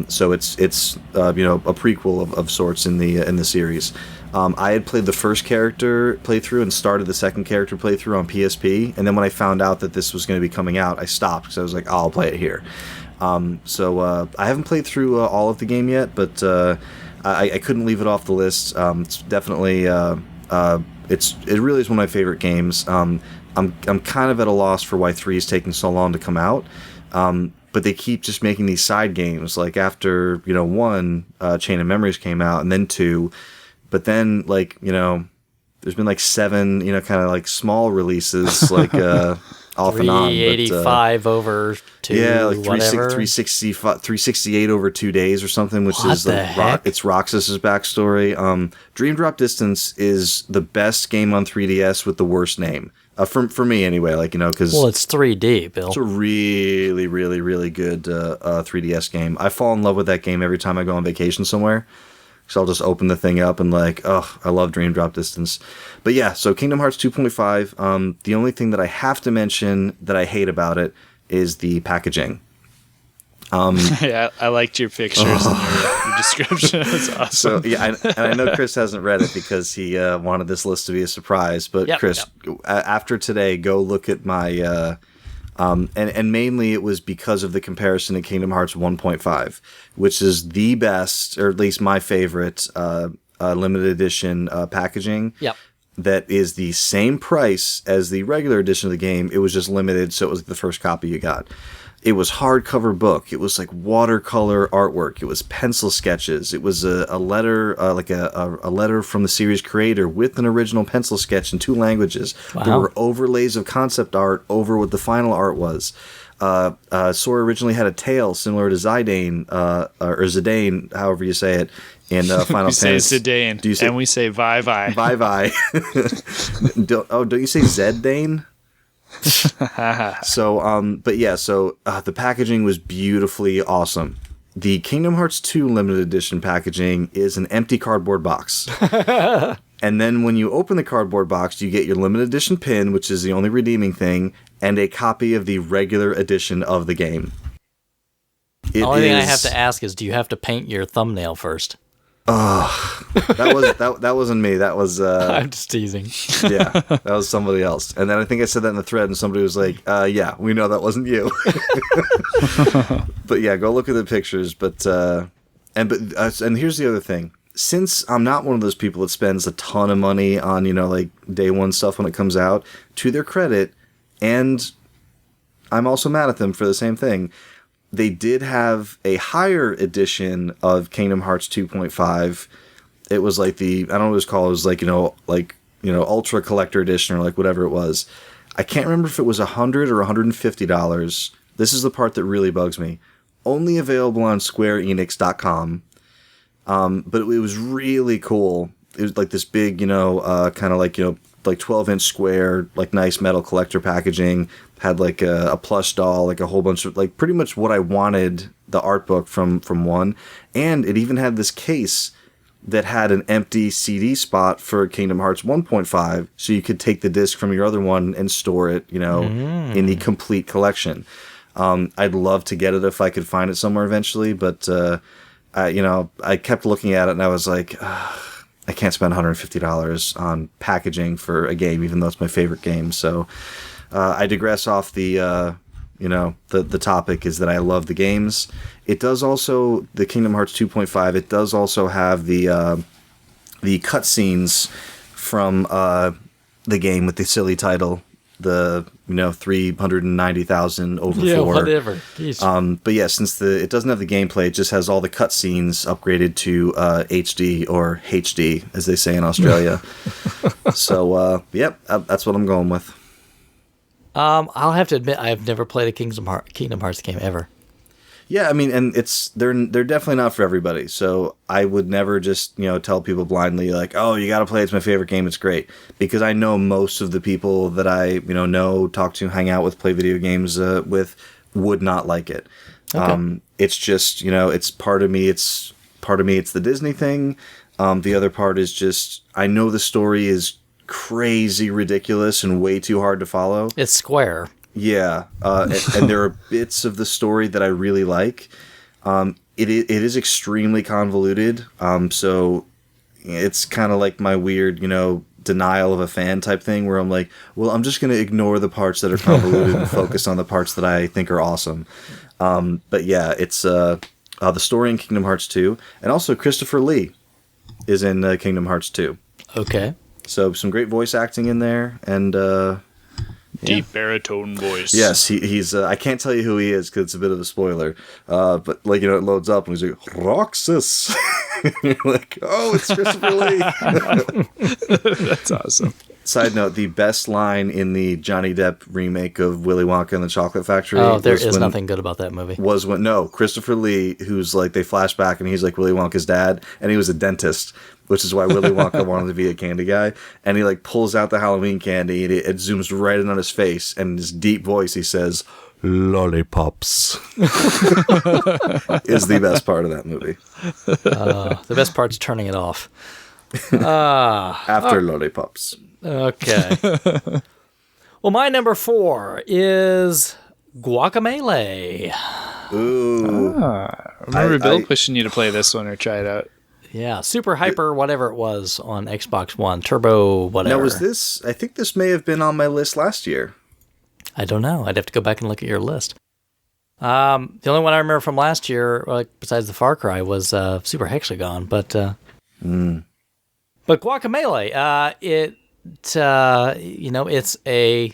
So it's a prequel of sorts in the series. I had played the first character playthrough and started the second character playthrough on PSP, and then when I found out that this was going to be coming out, I stopped because I was like, oh, I'll play it here. So I haven't played through all of the game yet, but I couldn't leave it off the list. It's definitely it really is one of my favorite games. I'm kind of at a loss for why 3 is taking so long to come out. But they keep just making these side games. Like after 1, Chain of Memories came out, and then 2. But then, there's been 7, kind of small releases, off and on.
385 over 2,
yeah, like
whatever.
368 over 2 days or something, which is it's Roxas's backstory. Dream Drop Distance is the best game on 3DS with the worst name. For me anyway, because
it's 3D, Bill.
It's a really, really, really good 3DS game. I fall in love with that game every time I go on vacation somewhere. So I'll just open the thing up and I love Dream Drop Distance. But yeah, so Kingdom Hearts 2.5, the only thing that I have to mention that I hate about it is the packaging.
Yeah, I liked your pictures and your description. It's awesome.
So yeah, and I know Chris hasn't read it because he wanted this list to be a surprise. But Chris, after today, go look at my... and mainly it was because of the comparison to Kingdom Hearts 1.5, which is the best, or at least my favorite, limited edition packaging.
Yep.
That is the same price as the regular edition of the game. It was just limited, so it was the first copy you got. It was hardcover book. It was watercolor artwork. It was pencil sketches. It was a letter, a letter from the series creator with an original pencil sketch in 2 languages.
Wow.
There were overlays of concept art over what the final art was. Sora originally had a tail similar to Zidane, or Zidane, however you say it, in Final Fantasy.
We say Zidane, and we say Vi-Vi.
Vi-Vi. Don't you say Zedane? So, but yeah, the packaging was beautifully awesome. The Kingdom Hearts 2 limited edition packaging is an empty cardboard box. And then when you open the cardboard box, you get your limited edition pin, which is the only redeeming thing, and a copy of the regular edition of the game.
The only thing I have to ask is, do you have to paint your thumbnail first?
That wasn't me. That was
I'm just teasing.
Yeah, that was somebody else. And then I think I said that in the thread, and somebody was like, "Yeah, we know that wasn't you." But yeah, go look at the pictures. But here's the other thing. Since I'm not one of those people that spends a ton of money on day one stuff when it comes out, to their credit, and I'm also mad at them for the same thing. They did have a higher edition of Kingdom Hearts 2.5. It was I don't know what it was called. It was Ultra Collector Edition or whatever it was. I can't remember if it was $100 or $150. This is the part that really bugs me. Only available on SquareEnix.com. But it was really cool. It was this big, kind of 12-inch square, nice metal collector packaging. Had a plush doll, a whole bunch of pretty much what I wanted the art book from 1, and it even had this case that had an empty CD spot for Kingdom Hearts 1.5, so you could take the disc from your other one and store it, in the complete collection. I'd love to get it if I could find it somewhere eventually, but I kept looking at it and I was like, I can't spend $150 on packaging for a game, even though it's my favorite game. So I digress off the topic is that I love the games. It does also, the Kingdom Hearts 2.5, it does also have the cutscenes from the game with the silly title, the 390,000 over 4.
Yeah, whatever.
But yeah, since it doesn't have the gameplay, it just has all the cutscenes upgraded to HD or HD, as they say in Australia. So that's what I'm going with.
I'll have to admit I've never played a Kingdom Hearts game ever.
Yeah, I mean, and they're definitely not for everybody. So I would never just tell people blindly like, oh, you got to play. It's my favorite game. It's great, because I know most of the people that I know, talk to, hang out with, play video games with would not like it.
Okay.
It's just it's part of me. It's the Disney thing. The other part is just I know the story is crazy, ridiculous, and way too hard to follow.
It's Square.
Yeah, and there are bits of the story that I really like. It is extremely convoluted, so it's kind of like my weird, denial of a fan type thing, where I'm like, well, I'm just going to ignore the parts that are convoluted and focus on the parts that I think are awesome. But yeah, it's the story in Kingdom Hearts 2, and also Christopher Lee is in Kingdom Hearts 2.
Okay.
So some great voice acting in there, and
deep baritone voice.
Yes, he's. I can't tell you who he is because it's a bit of a spoiler. But it loads up and he's like, Roxas. You're like, oh, it's Christopher Lee.
That's awesome.
Side note: the best line in the Johnny Depp remake of Willy Wonka and the Chocolate Factory.
Oh, there is nothing good about that movie.
Was when Christopher Lee, who's like they flash back and he's like Willy Wonka's dad, and he was a dentist, which is why Willy Wonka wanted to be a candy guy. And he pulls out the Halloween candy and it zooms right in on his face, and in his deep voice he says, "Lollipops." Is the best part of that movie.
The best part's turning it off.
After Lollipops.
Okay. Well, my number 4 is Guacamelee.
Ooh.
Remember Bill pushing you to play this one or try it out?
Yeah, Super Hyper, whatever it was on Xbox One, Turbo, whatever.
Now, was this? I think this may have been on my list last year.
I don't know. I'd have to go back and look at your list. The only one I remember from last year, besides the Far Cry, was Super Hexagon. But Guacamelee, it's a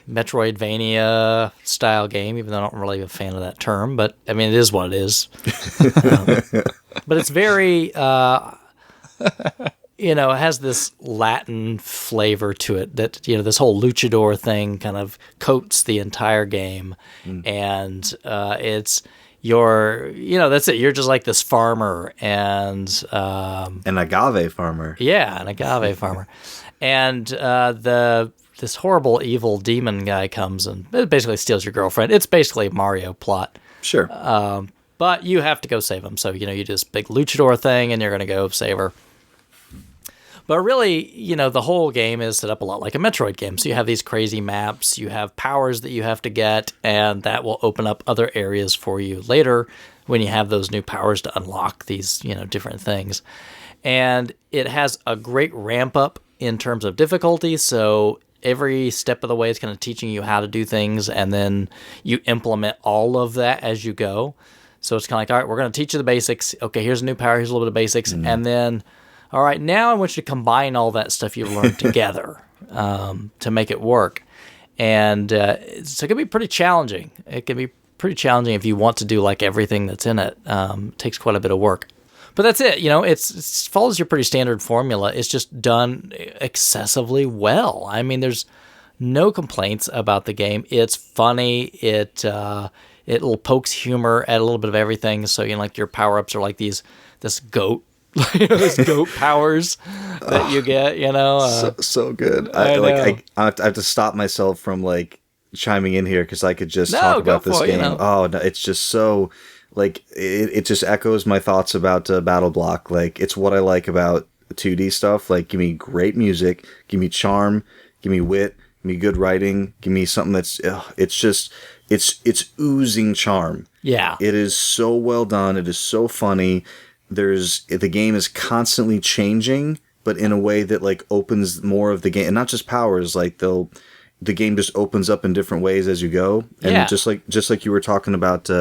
Metroidvania style game, even though I'm not really a fan of that term. But I mean, it is what it is. But it's very, it has this Latin flavor to it that, this whole luchador thing kind of coats the entire game. And it's that's it. You're just like this farmer and...
an agave farmer.
Yeah, an agave farmer. And this horrible evil demon guy comes and it basically steals your girlfriend. It's basically a Mario plot.
Sure.
But you have to go save him. So, you do this big luchador thing and you're going to go save her. But really, the whole game is set up a lot like a Metroid game. So you have these crazy maps, you have powers that you have to get, and that will open up other areas for you later when you have those new powers to unlock these, different things. And it has a great ramp up in terms of difficulty. So every step of the way it's kind of teaching you how to do things, and then you implement all of that as you go. So it's kind of like, all right, we're going to teach you the basics. Okay, here's a new power, here's a little bit of basics, and then... all right, now I want you to combine all that stuff you've learned together to make it work. And so it can be pretty challenging. It can be pretty challenging if you want to do everything that's in it. It takes quite a bit of work. But that's it. It follows your pretty standard formula. It's just done excessively well. I mean, there's no complaints about the game. It's funny. It pokes humor at a little bit of everything. So, your power-ups are this goat. Those goat powers that you get,
so good. I have to stop myself from chiming in here because I could just talk about this game. Oh no, it's just so it just echoes my thoughts about Battle Block. It's what I like about 2D stuff. Give me great music, give me charm, give me wit, Give me good writing. Give me something that's it's oozing charm.
Yeah.
It is so well done. It is so funny. The game is constantly changing, but in a way that like opens more of the game, and not just powers. Like the game just opens up in different ways as you go, and just like you were talking about,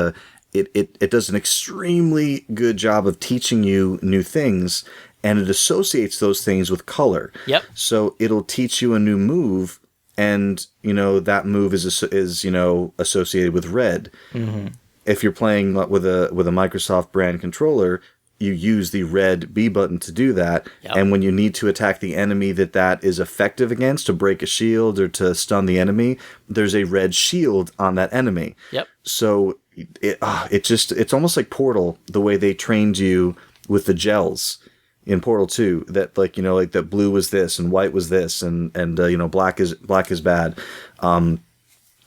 it does an extremely good job of teaching you new things, and it associates those things with color.
Yep.
So it'll teach you a new move, and that move is associated with red. Mm-hmm. If you're playing with a Microsoft brand controller, you use the red B button to do that. Yep. And when you need to attack the enemy that is effective against, to break a shield or to stun the enemy, there's a red shield on that enemy.
Yep.
So it's almost like Portal, the way they trained you with the gels in Portal 2, that like that blue was this and white was this and black is bad.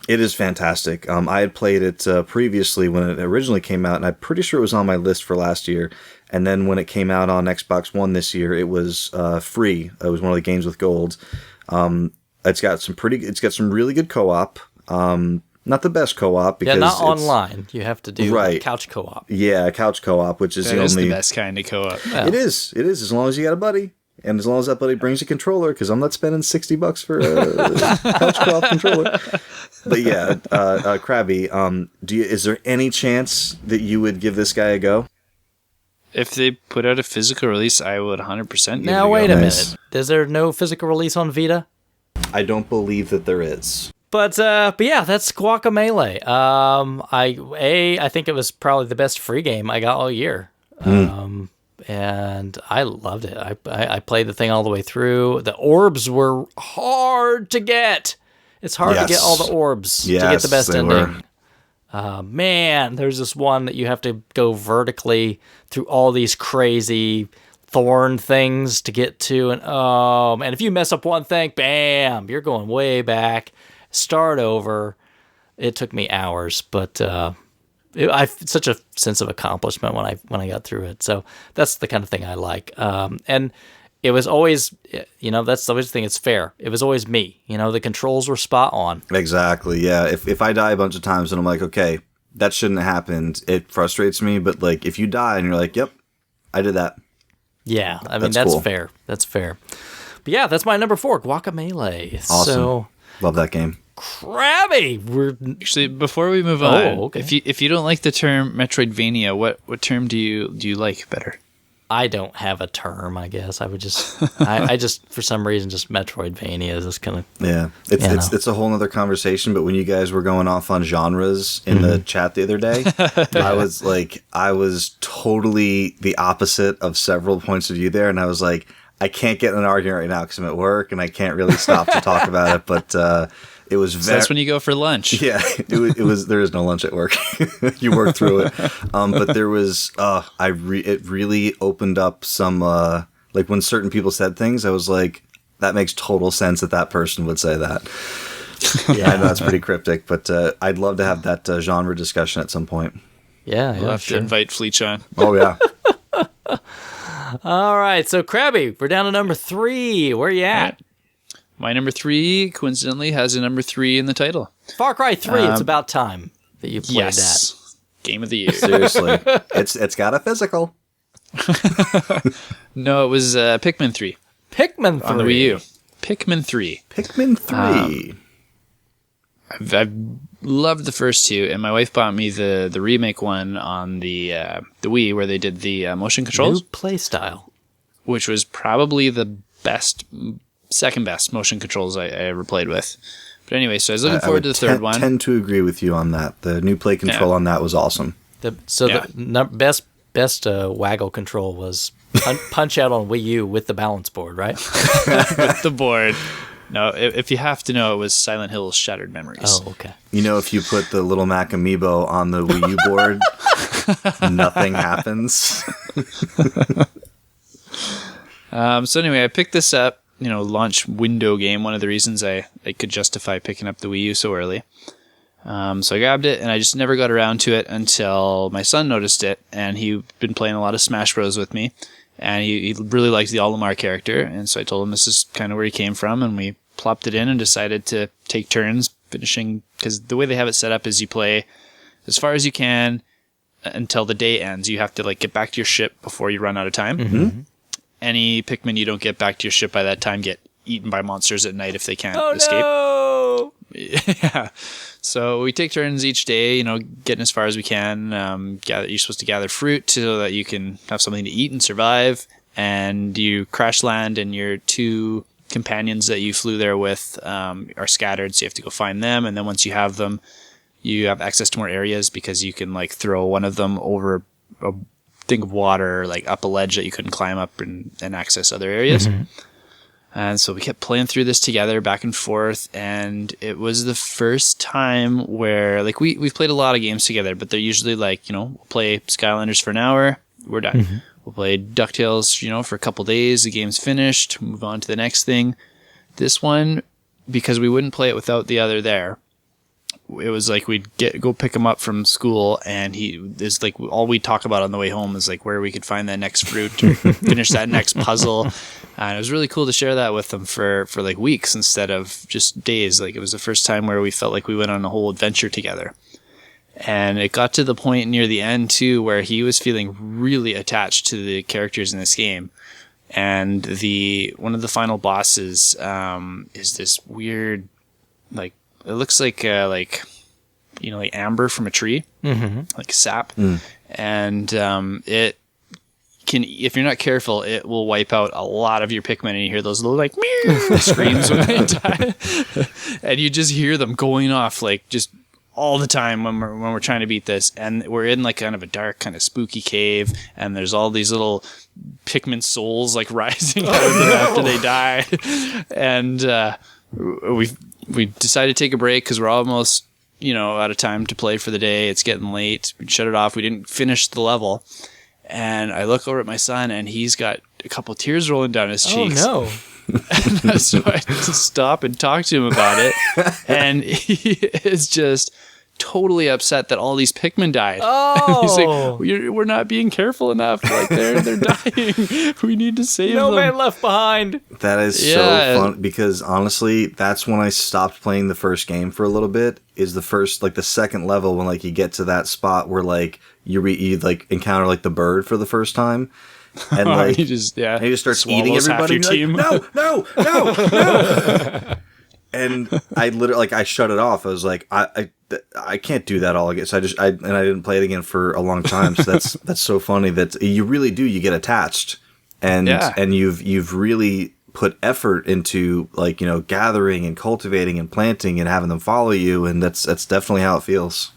It is fantastic. I had played it previously when it originally came out, and I'm pretty sure it was on my list for last year. And then when it came out on Xbox One this year, it was free. It was one of the games with gold. It's got some really good co-op. Not the best co-op because
not online. You have to do couch co-op.
Yeah, couch co-op, which is
the best kind of co-op.
Well. It is as long as you got a buddy. And as long as that buddy brings a controller, because I'm not spending $60 for a couch co-op controller. But yeah, Crabby, is there any chance that you would give this guy a go?
If they put out a physical release, I would 100% give it a go.
Wait a minute. Is there no physical release on Vita?
I don't believe that there is.
But yeah, that's Guacamelee. I think it was probably the best free game I got all year. And I loved it. I played the thing all the way through. The orbs were hard to get. It's hard to get all the orbs to get the best ending. Man, there's this one that you have to go vertically through all these crazy thorn things to get to. And man, if you mess up one thing, bam, you're going way back. Start over. It took me hours, but it's such a sense of accomplishment when I got through it. So that's the kind of thing I like. And it was always, that's the thing. It's fair. It was always me. The controls were spot on.
Exactly. Yeah. If I die a bunch of times and I'm like, okay, that shouldn't have happened, it frustrates me. But like, if you die and you're like, yep, I did that.
Yeah. I mean, that's cool. Fair. That's fair. But yeah, that's my number 4, Guacamelee.
Awesome.
So,
love that game.
Crabby.
Actually, before we move on, okay. if you don't like the term Metroidvania, what term do you like better?
I don't have a term, I guess. I would just I just for some reason just Metroidvania is just kind of
it's a whole other conversation. But when you guys were going off on genres in the chat the other day, I was totally the opposite of several points of view there, and I was like, I can't get in an argument right now because I'm at work and I can't really stop to talk about it. But it was
so that's when you go for lunch.
Yeah, it was. There is no lunch at work. You work through it. But there was. It really opened up some. Like when certain people said things, I was like, that makes total sense that person would say that. Yeah, I know that's pretty cryptic, but I'd love to have that genre discussion at some point.
Yeah,
we'll have to invite Fleech on.
Oh yeah.
All right, so Crabby, we're down to number 3. Where are you at?
Right. My number 3, coincidentally, has a number 3 in the title.
Far Cry 3, it's about time that you played that.
Game of the year.
Seriously. It's got a physical.
No, it was Pikmin 3.
Pikmin 3?
On the Wii U. Pikmin 3.
Pikmin 3.
I've loved the first 2, and my wife bought me the remake one on the Wii, where they did the motion controls.
New play style.
Which was probably the second best motion controls I ever played with. But anyway, so I was looking forward to the third one.
I tend to agree with you on that. The new play control on that was awesome.
The best waggle control was Punch Out on Wii U with the balance board, right?
With the board. No, if you have to know, it was Silent Hill's Shattered Memories.
Oh, okay.
If you put the little Mac Amiibo on the Wii U board, nothing happens.
So anyway, I picked this up, launch window game, one of the reasons I could justify picking up the Wii U so early. So I grabbed it, and I just never got around to it until my son noticed it, and he'd been playing a lot of Smash Bros. With me. And he really liked the Olimar character, and so I told him this is kind of where he came from, and we plopped it in and decided to take turns finishing, because the way they have it set up is you play as far as you can until the day ends. You have to like get back to your ship before you run out of time.
Mm-hmm.
Any Pikmin you don't get back to your ship by that time get eaten by monsters at night if they can't escape.
No!
Yeah. So we take turns each day, getting as far as we can. You're supposed to gather fruit so that you can have something to eat and survive. And you crash land, and your 2 companions that you flew there with are scattered, so you have to go find them. And then once you have them, you have access to more areas because you can like throw one of them over a thing of water, like up a ledge that you couldn't climb up and access other areas.
Mm-hmm.
And so we kept playing through this together back and forth, and it was the first time where like we've played a lot of games together, but they're usually like, we'll play Skylanders for an hour, we're done.
Mm-hmm.
We'll play DuckTales, for a couple days, the game's finished, move on to the next thing. This one, because we wouldn't play it without the other there, it was like we'd go pick him up from school, and there's like all we talk about on the way home is like where we could find that next fruit or finish that next puzzle. And it was really cool to share that with them for like weeks instead of just days. Like it was the first time where we felt like we went on a whole adventure together. And it got to the point near the end too where he was feeling really attached to the characters in this game. And one of the final bosses is this weird, like, it looks like like amber from a tree, like sap. And it can, if you're not careful, it will wipe out a lot of your Pikmin, and you hear those little like meow screams when they die, and you just hear them going off like just all the time when we're trying to beat this. And we're in like kind of a dark, kind of spooky cave, and there's all these little Pikmin souls like rising out of them after they die. And we decided to take a break because we're almost out of time to play for the day. It's getting late. We shut it off. We didn't finish the level, and I look over at my son, and he's got a couple tears rolling down his cheeks.
Oh no.
And so I had to stop and talk to him about it, and he is just totally upset that all these Pikmin died.
Oh,
he's like, we're not being careful enough. Like they're dying. We need to save them.
No man left behind.
That is so fun, because honestly, that's when I stopped playing the first game for a little bit. Is the second level when like you get to that spot where like you like encounter like the bird for the first time. And like
he just
starts eating everybody.
Your team.
Like, no. And I literally I shut it off. I was like, I can't do that all again. So I didn't play it again for a long time. So that's so funny that you really do. You get attached, and you've really put effort into like gathering and cultivating and planting and having them follow you, and that's definitely how it feels.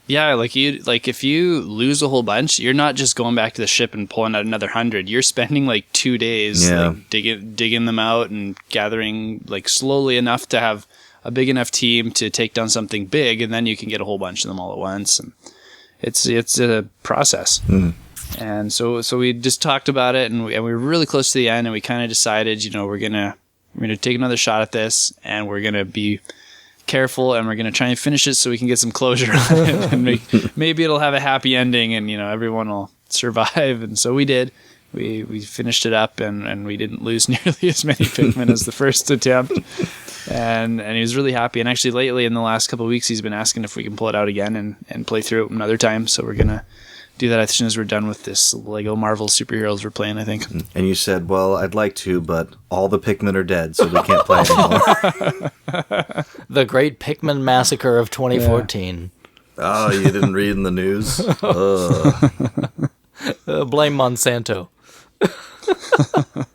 Yeah,
if you lose a whole bunch, you're not just going back to the ship and pulling out another 100. You're spending like 2 days like digging them out and gathering like slowly enough to have a big enough team to take down something big, and then you can get a whole bunch of them all at once. And it's a process. And so we just talked about it, and we were really close to the end, and we kind of decided, we're gonna take another shot at this, and we're gonna be careful, and we're going to try and finish it so we can get some closure on it, and maybe it'll have a happy ending, and everyone will survive. And so we did. We finished it up, and we didn't lose nearly as many Pikmin as the first attempt, and he was really happy. And actually lately in the last couple of weeks he's been asking if we can pull it out again and play through it another time. So we're gonna do that as soon as we're done with this Lego Marvel superheroes we're playing, I think.
And you said, well, I'd like to, but all the Pikmin are dead, so we can't play anymore.
The Great Pikmin Massacre of 2014.
Oh, you didn't read in the news?
Blame Monsanto.
But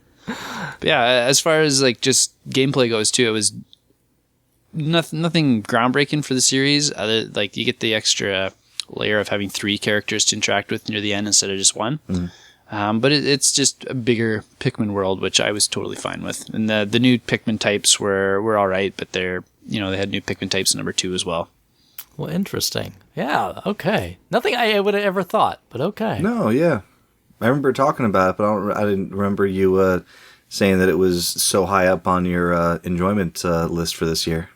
yeah, as far as like just gameplay goes too, it was nothing groundbreaking for the series. Other like you get the extra layer of having 3 characters to interact with near the end instead of just one. But it's just a bigger Pikmin world, which I was totally fine with. And the new Pikmin types were all right, but they had new Pikmin types in number 2 as well.
Well, interesting. Yeah, okay. Nothing I would have ever thought, but okay.
No, yeah. I remember talking about it, but I didn't remember you saying that it was so high up on your enjoyment list for this year.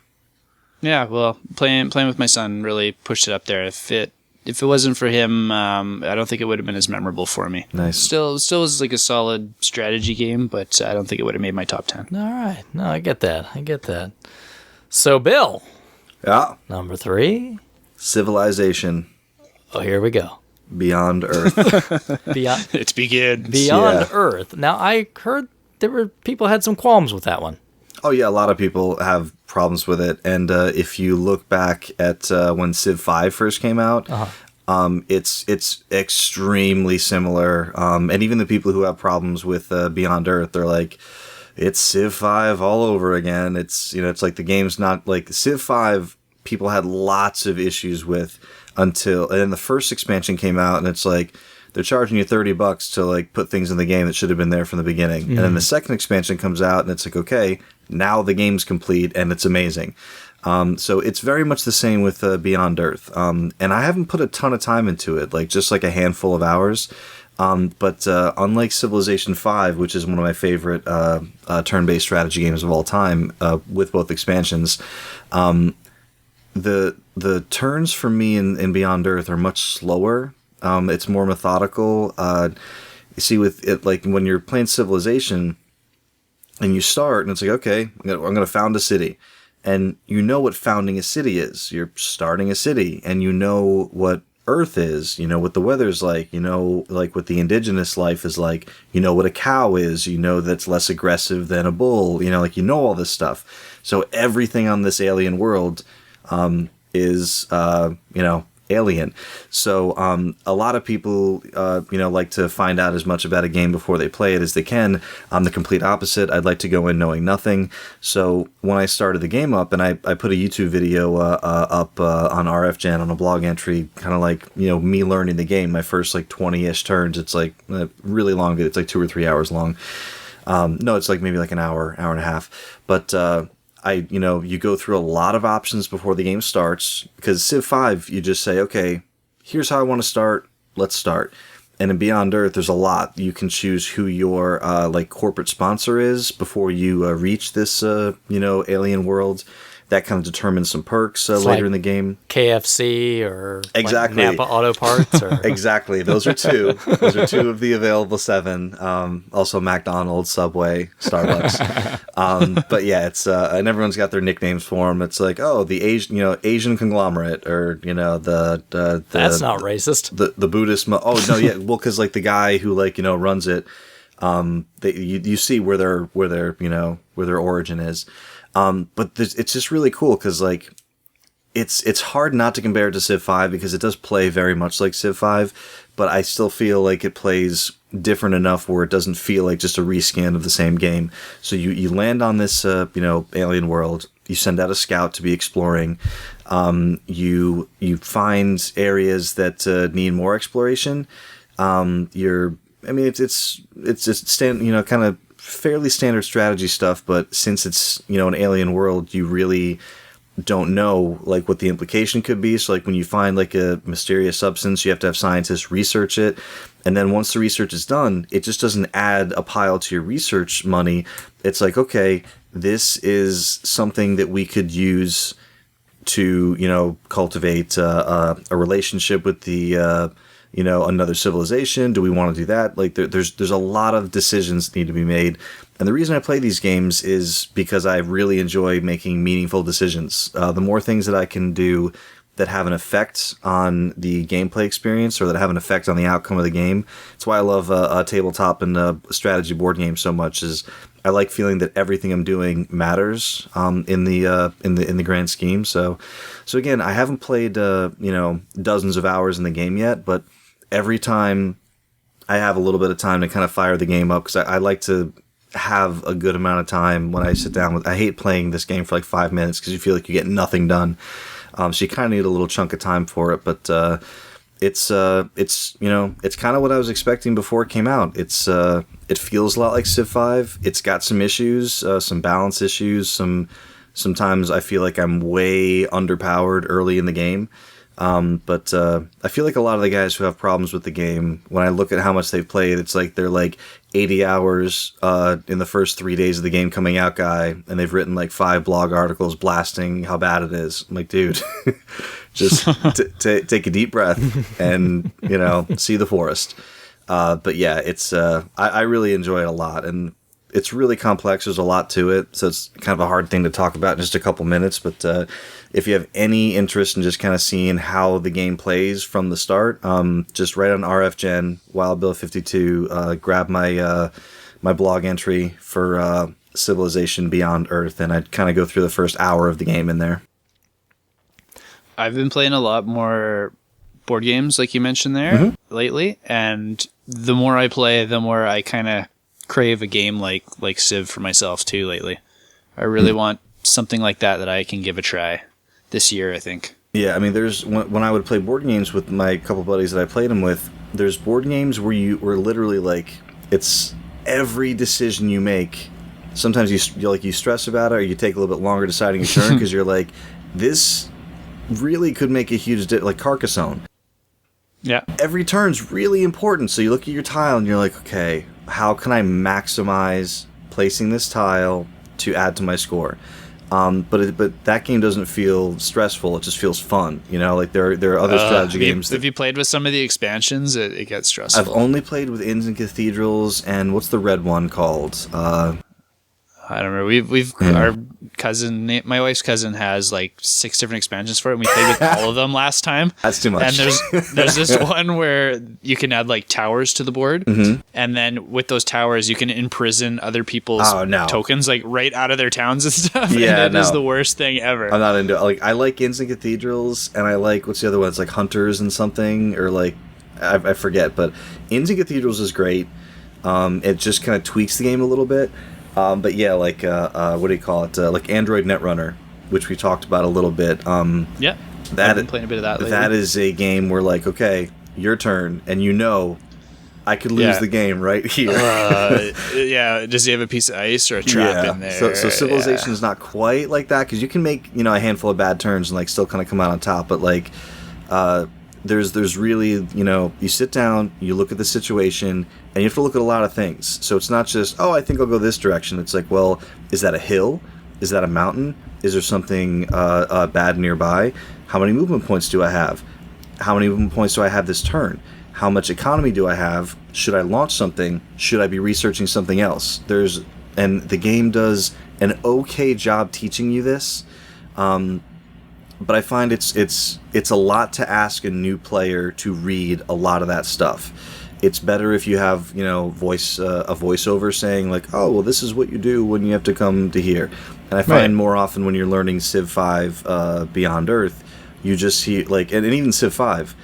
Yeah, well, playing with my son really pushed it up there. If it if it wasn't for him, I don't think it would have been as memorable for me.
Nice.
Still was like a solid strategy game, but I don't think it would have made my top 10.
All right. No, I get that. So, Bill,
Yeah.
number 3.
Civilization
Oh, here we go.
Beyond Earth.
Beyond
It begins.
Beyond
Yeah.
Earth. Now, I heard people had some qualms with that one.
Oh yeah, a lot of people have problems with it, and if you look back at when Civ 5 first came out, it's extremely similar. And even the people who have problems with Beyond Earth, they're like, it's Civ 5 all over again. It's it's like the game's not like Civ 5. People had lots of issues with and then the first expansion came out, and it's like they're charging you $30 to like put things in the game that should have been there from the beginning. And then the second expansion comes out, and it's like, okay, now the game's complete and it's amazing. So it's very much the same with Beyond Earth. And I haven't put a ton of time into it, like just like a handful of hours. But unlike Civilization 5, which is one of my favorite turn-based strategy games of all time, with both expansions, the turns for me in Beyond Earth are much slower. It's more methodical. You see, with it, like when you're playing Civilization, and you start, and it's like, okay, I'm gonna found a city, and you know what founding a city is. You're starting a city, and you know what Earth is. You know what the weather's like. You know, like what the indigenous life is like. You know what a cow is. You know that's less aggressive than a bull. You know, like all this stuff. So everything on this alien world is alien. So a lot of people like to find out as much about a game before they play it as they can. I'm the complete opposite. I'd like to go in knowing nothing. So when I started the game up, and I put a YouTube video up on RFGen on a blog entry, kind of like me learning the game, my first like 20-ish turns. It's like really long. It's like 2 or 3 hours long. No, it's like maybe like an hour and a half. But you go through a lot of options before the game starts, because Civ 5, you just say, okay, here's how I want to start, let's start. And in Beyond Earth, there's a lot. You can choose who your corporate sponsor is before you reach this alien world. That kind of determines some perks later
like
in the game.
KFC or
exactly.
Like Napa Auto Parts. Or...
Exactly. Those are two. Those are 2 of the available 7. Also McDonald's, Subway, Starbucks. But yeah, it's and everyone's got their nicknames for them. It's like, oh, the Asian conglomerate, or the
that's not racist.
The Buddhist. Oh no, yeah. Well, because like the guy who runs it, you see where their origin is. But it's just really cool because it's hard not to compare it to Civ 5 because it does play very much like Civ 5, but I still feel like it plays different enough where it doesn't feel like just a reskin of the same game. So you land on this alien world. You send out a scout to be exploring. You find areas that need more exploration. It's kind of fairly standard strategy stuff, but since it's an alien world, you really don't know what the implication could be. So when you find a mysterious substance, you have to have scientists research it, and then once the research is done, it just doesn't add a pile to your research money. It's like, okay, this is something that we could use to cultivate a relationship with the another civilization. Do we want to do that? There's a lot of decisions that need to be made. And the reason I play these games is because I really enjoy making meaningful decisions. The more things that I can do that have an effect on the gameplay experience, or that have an effect on the outcome of the game. That's why I love a tabletop and a strategy board game so much. Is I like feeling that everything I'm doing matters in the grand scheme. So again, I haven't played dozens of hours in the game yet, but every time I have a little bit of time to kind of fire the game up, because I like to have a good amount of time when I sit down with. I hate playing this game for 5 minutes because you feel like you get nothing done. So you kind of need a little chunk of time for it, but it's kind of what I was expecting before it came out. It feels a lot like Civ 5. It's got some issues, some balance issues. Sometimes I feel like I'm way underpowered early in the game. But I feel like a lot of the guys who have problems with the game, when I look at how much they've played, it's like they're like 80 hours in the first 3 days of the game coming out guy, and they've written like 5 blog articles blasting how bad it is. I'm like, dude, just take a deep breath and, see the forest. But yeah, it's I really enjoy it a lot, and it's really complex. There's a lot to it, so it's kind of a hard thing to talk about in just a couple minutes. But if you have any interest in just kind of seeing how the game plays from the start, just right on RFGen, Wild Bill 52, grab my my blog entry for Civilization Beyond Earth, and I'd kind of go through the first hour of the game in there.
I've been playing a lot more board games, like you mentioned there, lately, and the more I play, the more I kind of crave a game like Civ for myself too lately. I really want something like that I can give a try this year, I think.
Yeah, I mean, there's when I would play board games with my couple buddies that I played them with, there's board games where you were literally like, it's every decision you make. Sometimes you stress about it, or you take a little bit longer deciding your turn because you're like, this really could make a huge like Carcassonne.
Yeah.
Every turn's really important, so you look at your tile and you're like, okay, how can I maximize placing this tile to add to my score? But that game doesn't feel stressful. It just feels fun. Like there are other strategy games.
Have you played with some of the expansions? It gets stressful.
I've only played with Inns and Cathedrals, and what's the red one called?
I don't remember. We've our cousin, my wife's cousin, has like 6 different expansions for it, and we played with all of them last time.
That's too much.
And there's this one where you can add like towers to the board, and then with those towers you can imprison other people's tokens like right out of their towns and stuff.
Yeah,
and it is the worst thing ever.
I'm not into it. Like, I like Inns and Cathedrals, and I like, what's the other one? It's like Hunters and something, or like I forget. But Inns and Cathedrals is great. It just kind of tweaks the game a little bit. But yeah, like, what do you call it? Like Android Netrunner, which we talked about a little bit.
Yeah, I've been playing a bit of that lately.
That is a game where, like, okay, your turn, and I could lose the game right here.
Yeah, does he have a piece of ice or a trap in there?
So Civilization is not quite like that, because you can make, a handful of bad turns and, like, still kind of come out on top, but, like, there's really, you sit down, you look at the situation, and you have to look at a lot of things. So it's not just, I think I'll go this direction. It's like, well, is that a hill? Is that a mountain? Is there something bad nearby? How many movement points do I have? How many movement points do I have this turn? How much economy do I have? Should I launch something? Should I be researching something else? And the game does an okay job teaching you this. But I find it's a lot to ask a new player to read a lot of that stuff. It's better if you have, a voiceover saying like, oh, well, this is what you do when you have to come to here. And I find more often when you're learning Civ 5 Beyond Earth, you just hear, like, and even Civ 5,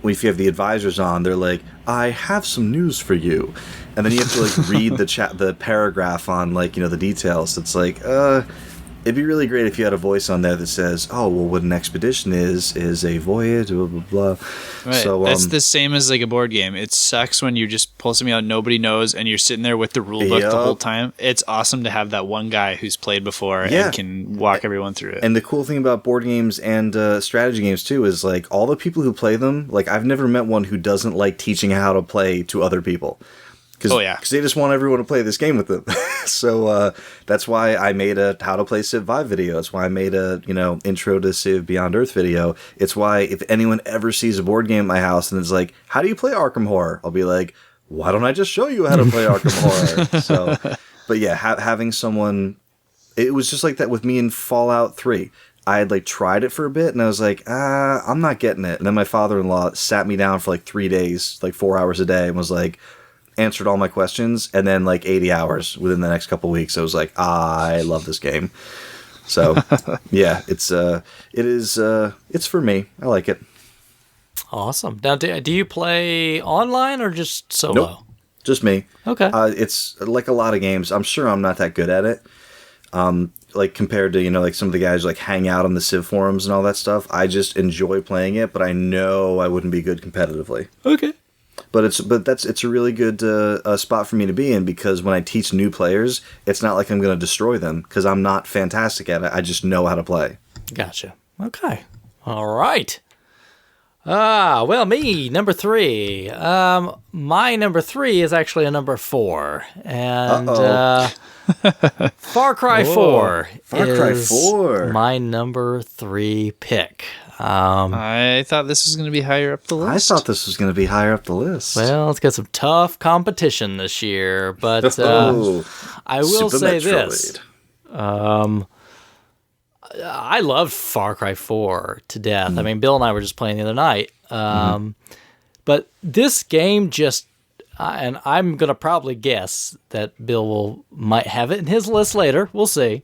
if you have the advisors on, they're like, I have some news for you. And then you have to, like, read the paragraph on, like, the details. It's like, it'd be really great if you had a voice on there that says, oh, well, what an expedition is a voyage, blah, blah, blah.
Right. So, that's the same as like a board game. It sucks when you just pull something out nobody knows and you're sitting there with the rule book the whole time. It's awesome to have that one guy who's played before and can walk everyone through it.
And the cool thing about board games and strategy games, too, is like all the people who play them, like I've never met one who doesn't like teaching how to play to other people. Because they just want everyone to play this game with them. So that's why I made a How to Play Civ 5 video. It's why I made a, Intro to Civ Beyond Earth video. It's why if anyone ever sees a board game at my house and is like, how do you play Arkham Horror? I'll be like, why don't I just show you how to play Arkham Horror? So, but yeah, having someone... It was just like that with me in Fallout 3. I had like tried it for a bit and I was like, I'm not getting it. And then my father-in-law sat me down for like 3 days, like 4 hours a day, and was like... answered all my questions, and then like 80 hours within the next couple weeks I was like, I love this game. So yeah, it's for me. I like it.
Awesome. Now, do you play online or just solo?
Nope, just me.
Okay.
It's like a lot of games. I'm sure I'm not that good at it. Like compared to, like some of the guys who like hang out on the Civ forums and all that stuff. I just enjoy playing it, but I know I wouldn't be good competitively.
Okay.
But it's a really good spot for me to be in, because when I teach new players, it's not like I'm going to destroy them, because I'm not fantastic at it. I just know how to play.
Gotcha. Okay. All right. Well, me, number 3. My number 3 is actually a number 4. And Far Cry 4 is my number 3 pick.
I thought this was going to be higher up the list.
I thought this was going to be higher up the list.
Well, it's got some tough competition this year, but I will say this. I loved Far Cry 4 to death. I mean, Bill and I were just playing the other night. But this game just, and I'm going to probably guess that Bill might have it in his list later. We'll see.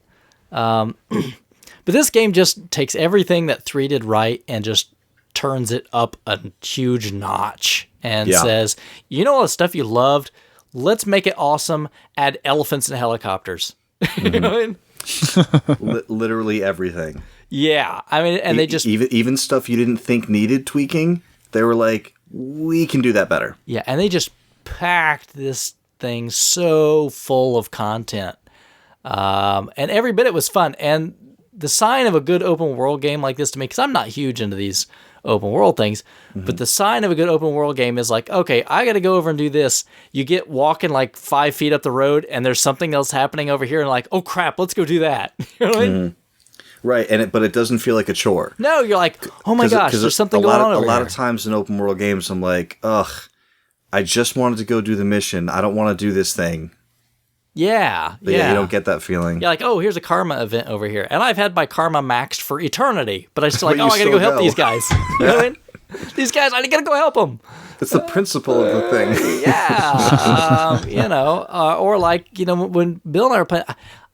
But this game just takes everything that 3 did right and just turns it up a huge notch and says, you know all the stuff you loved? Let's make it awesome. Add elephants and helicopters. You know what I mean?
Literally everything.
Yeah, I mean, and they just
even stuff you didn't think needed tweaking. They were like, we can do that better.
Yeah, and they just packed this thing so full of content, and every bit it was fun. And the sign of a good open world game like this to me, because I'm not huge into these open world things, but the sign of a good open world game is like, okay, I got to go over and do this. You get walking like 5 feet up the road and there's something else happening over here and like, oh crap, let's go do that. You know what I mean?
Right, but it doesn't feel like a chore.
No, you're like, oh my gosh, there's something going on over here.
A lot of times in open world games, I'm like, ugh, I just wanted to go do the mission. I don't want to do this thing.
Yeah.
You don't get that feeling.
You're like, oh, here's a karma event over here. And I've had my karma maxed for eternity, but I still like, I got to go help these guys. You know what I mean? These guys, I got to go help them.
It's the principle of the thing.
Yeah. Or like, when Bill and I were playing,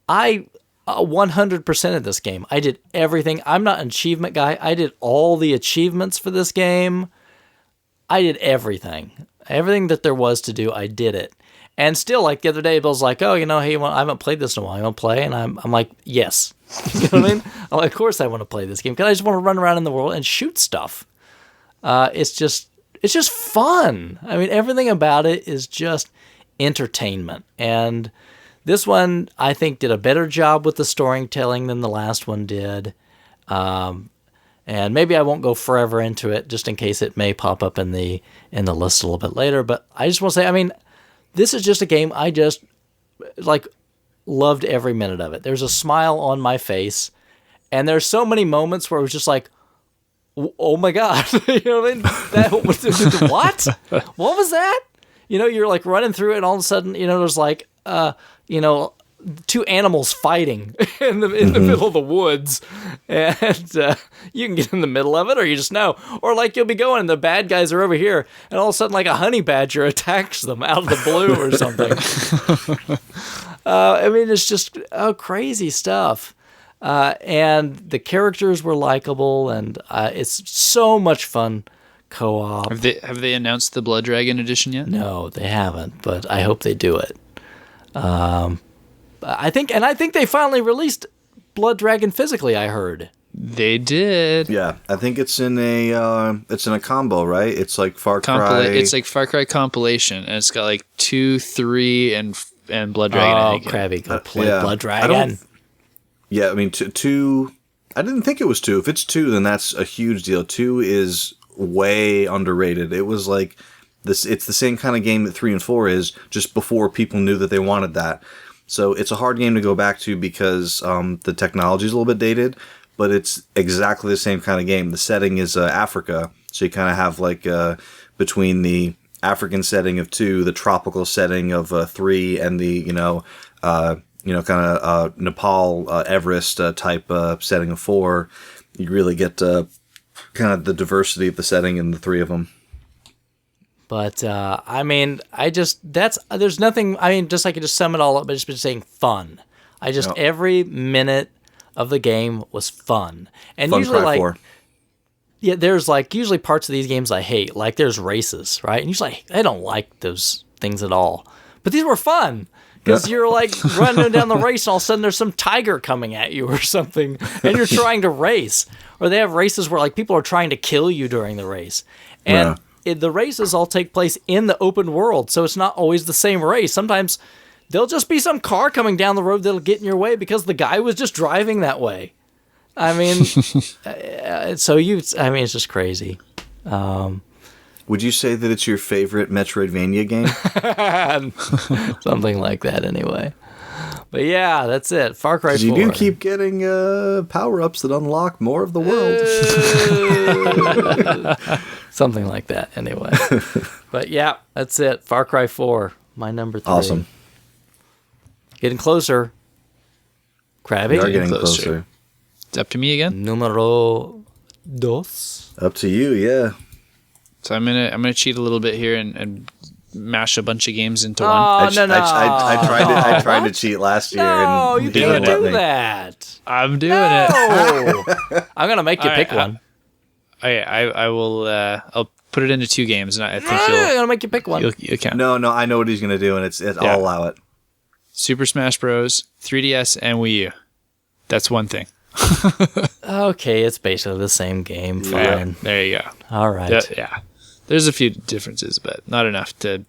I 100% of this game. I did everything. I'm not an achievement guy. I did all the achievements for this game. I did everything. Everything that there was to do, I did it. And still, like the other day, Bill's like, oh, hey, I haven't played this in a while. You want to play? And I'm like, yes. You know what I mean? I'm like, of course I want to play this game because I just want to run around in the world and shoot stuff. It's just fun. I mean, everything about it is just entertainment. And this one, I think, did a better job with the storytelling than the last one did. And maybe I won't go forever into it, just in case it may pop up in the list a little bit later. But I just want to say, I mean, this is just a game I just loved every minute of it. There's a smile on my face, and there's so many moments where it was just like, oh my god, you know what I mean? What? What was that? You're like running through it, and all of a sudden, there's like, two animals fighting in the middle of the woods, and you can get in the middle of it, or you just know, or like you'll be going and the bad guys are over here, and all of a sudden like a honey badger attacks them out of the blue or something. I mean, it's just crazy stuff, and the characters were likable, and it's so much fun co-op.
Have they announced the Blood Dragon edition yet?
No, they haven't, but I hope they do it. I think they finally released Blood Dragon physically. I heard
they did.
Yeah, I think it's in a combo, right? It's like Far Cry.
It's like Far Cry compilation, and it's got like 2, 3, and Blood Dragon.
Oh, Crabby, go play Blood Dragon.
I mean, 2. I didn't think it was 2. If it's 2, then that's a huge deal. 2 is way underrated. It was like this. It's the same kind of game that 3 and 4 is, just before people knew that they wanted that. So it's a hard game to go back to because the technology is a little bit dated, but it's exactly the same kind of game. The setting is Africa, so you kind of have like between the African setting of 2, the tropical setting of 3, and the kind of Nepal Everest type setting of 4. You really get kind of the diversity of the setting in the 3 of them.
But, I mean, there's nothing, I mean, just I could just sum it all up by just saying fun. Every minute of the game was fun. And
Fun
usually,
Cry
like,
4.
Yeah, there's like, usually parts of these games I hate. Like, there's races, right? And usually I don't like those things at all. But these were fun. Because you're like running down the race, and all of a sudden there's some tiger coming at you or something, and you're trying to race. Or they have races where like people are trying to kill you during the race. And the races all take place in the open world, so it's not always the same race. Sometimes there'll just be some car coming down the road that'll get in your way because the guy was just driving that way. I mean, it's just crazy.
Would you say that it's your favorite Metroidvania game?
Something like that, anyway. But yeah, that's it. Far Cry 4.
You do keep getting power-ups that unlock more of the world.
Something like that, anyway. But yeah, that's it. Far Cry 4, my number 3.
Awesome.
Getting closer. Crabby?
We are getting closer.
It's up to me again.
Numero 2.
Up to you, yeah.
So I'm gonna cheat a little bit here and mash a bunch of games into one.
Oh, no.
I tried to cheat last year.
No,
and
you
he
can't
didn't let
do
me.
that.
I'm doing it.
No. I'm going to make you pick one.
I will. I'll put it into 2 games, and I think
I'm going to make you pick one.
you can.
No, I know what he's going to do, and I'll allow it.
Super Smash Bros., 3DS, and Wii U. That's one thing.
Okay, it's basically the same game. Fine.
There you go.
All right.
Yeah. There's a few differences, but not enough to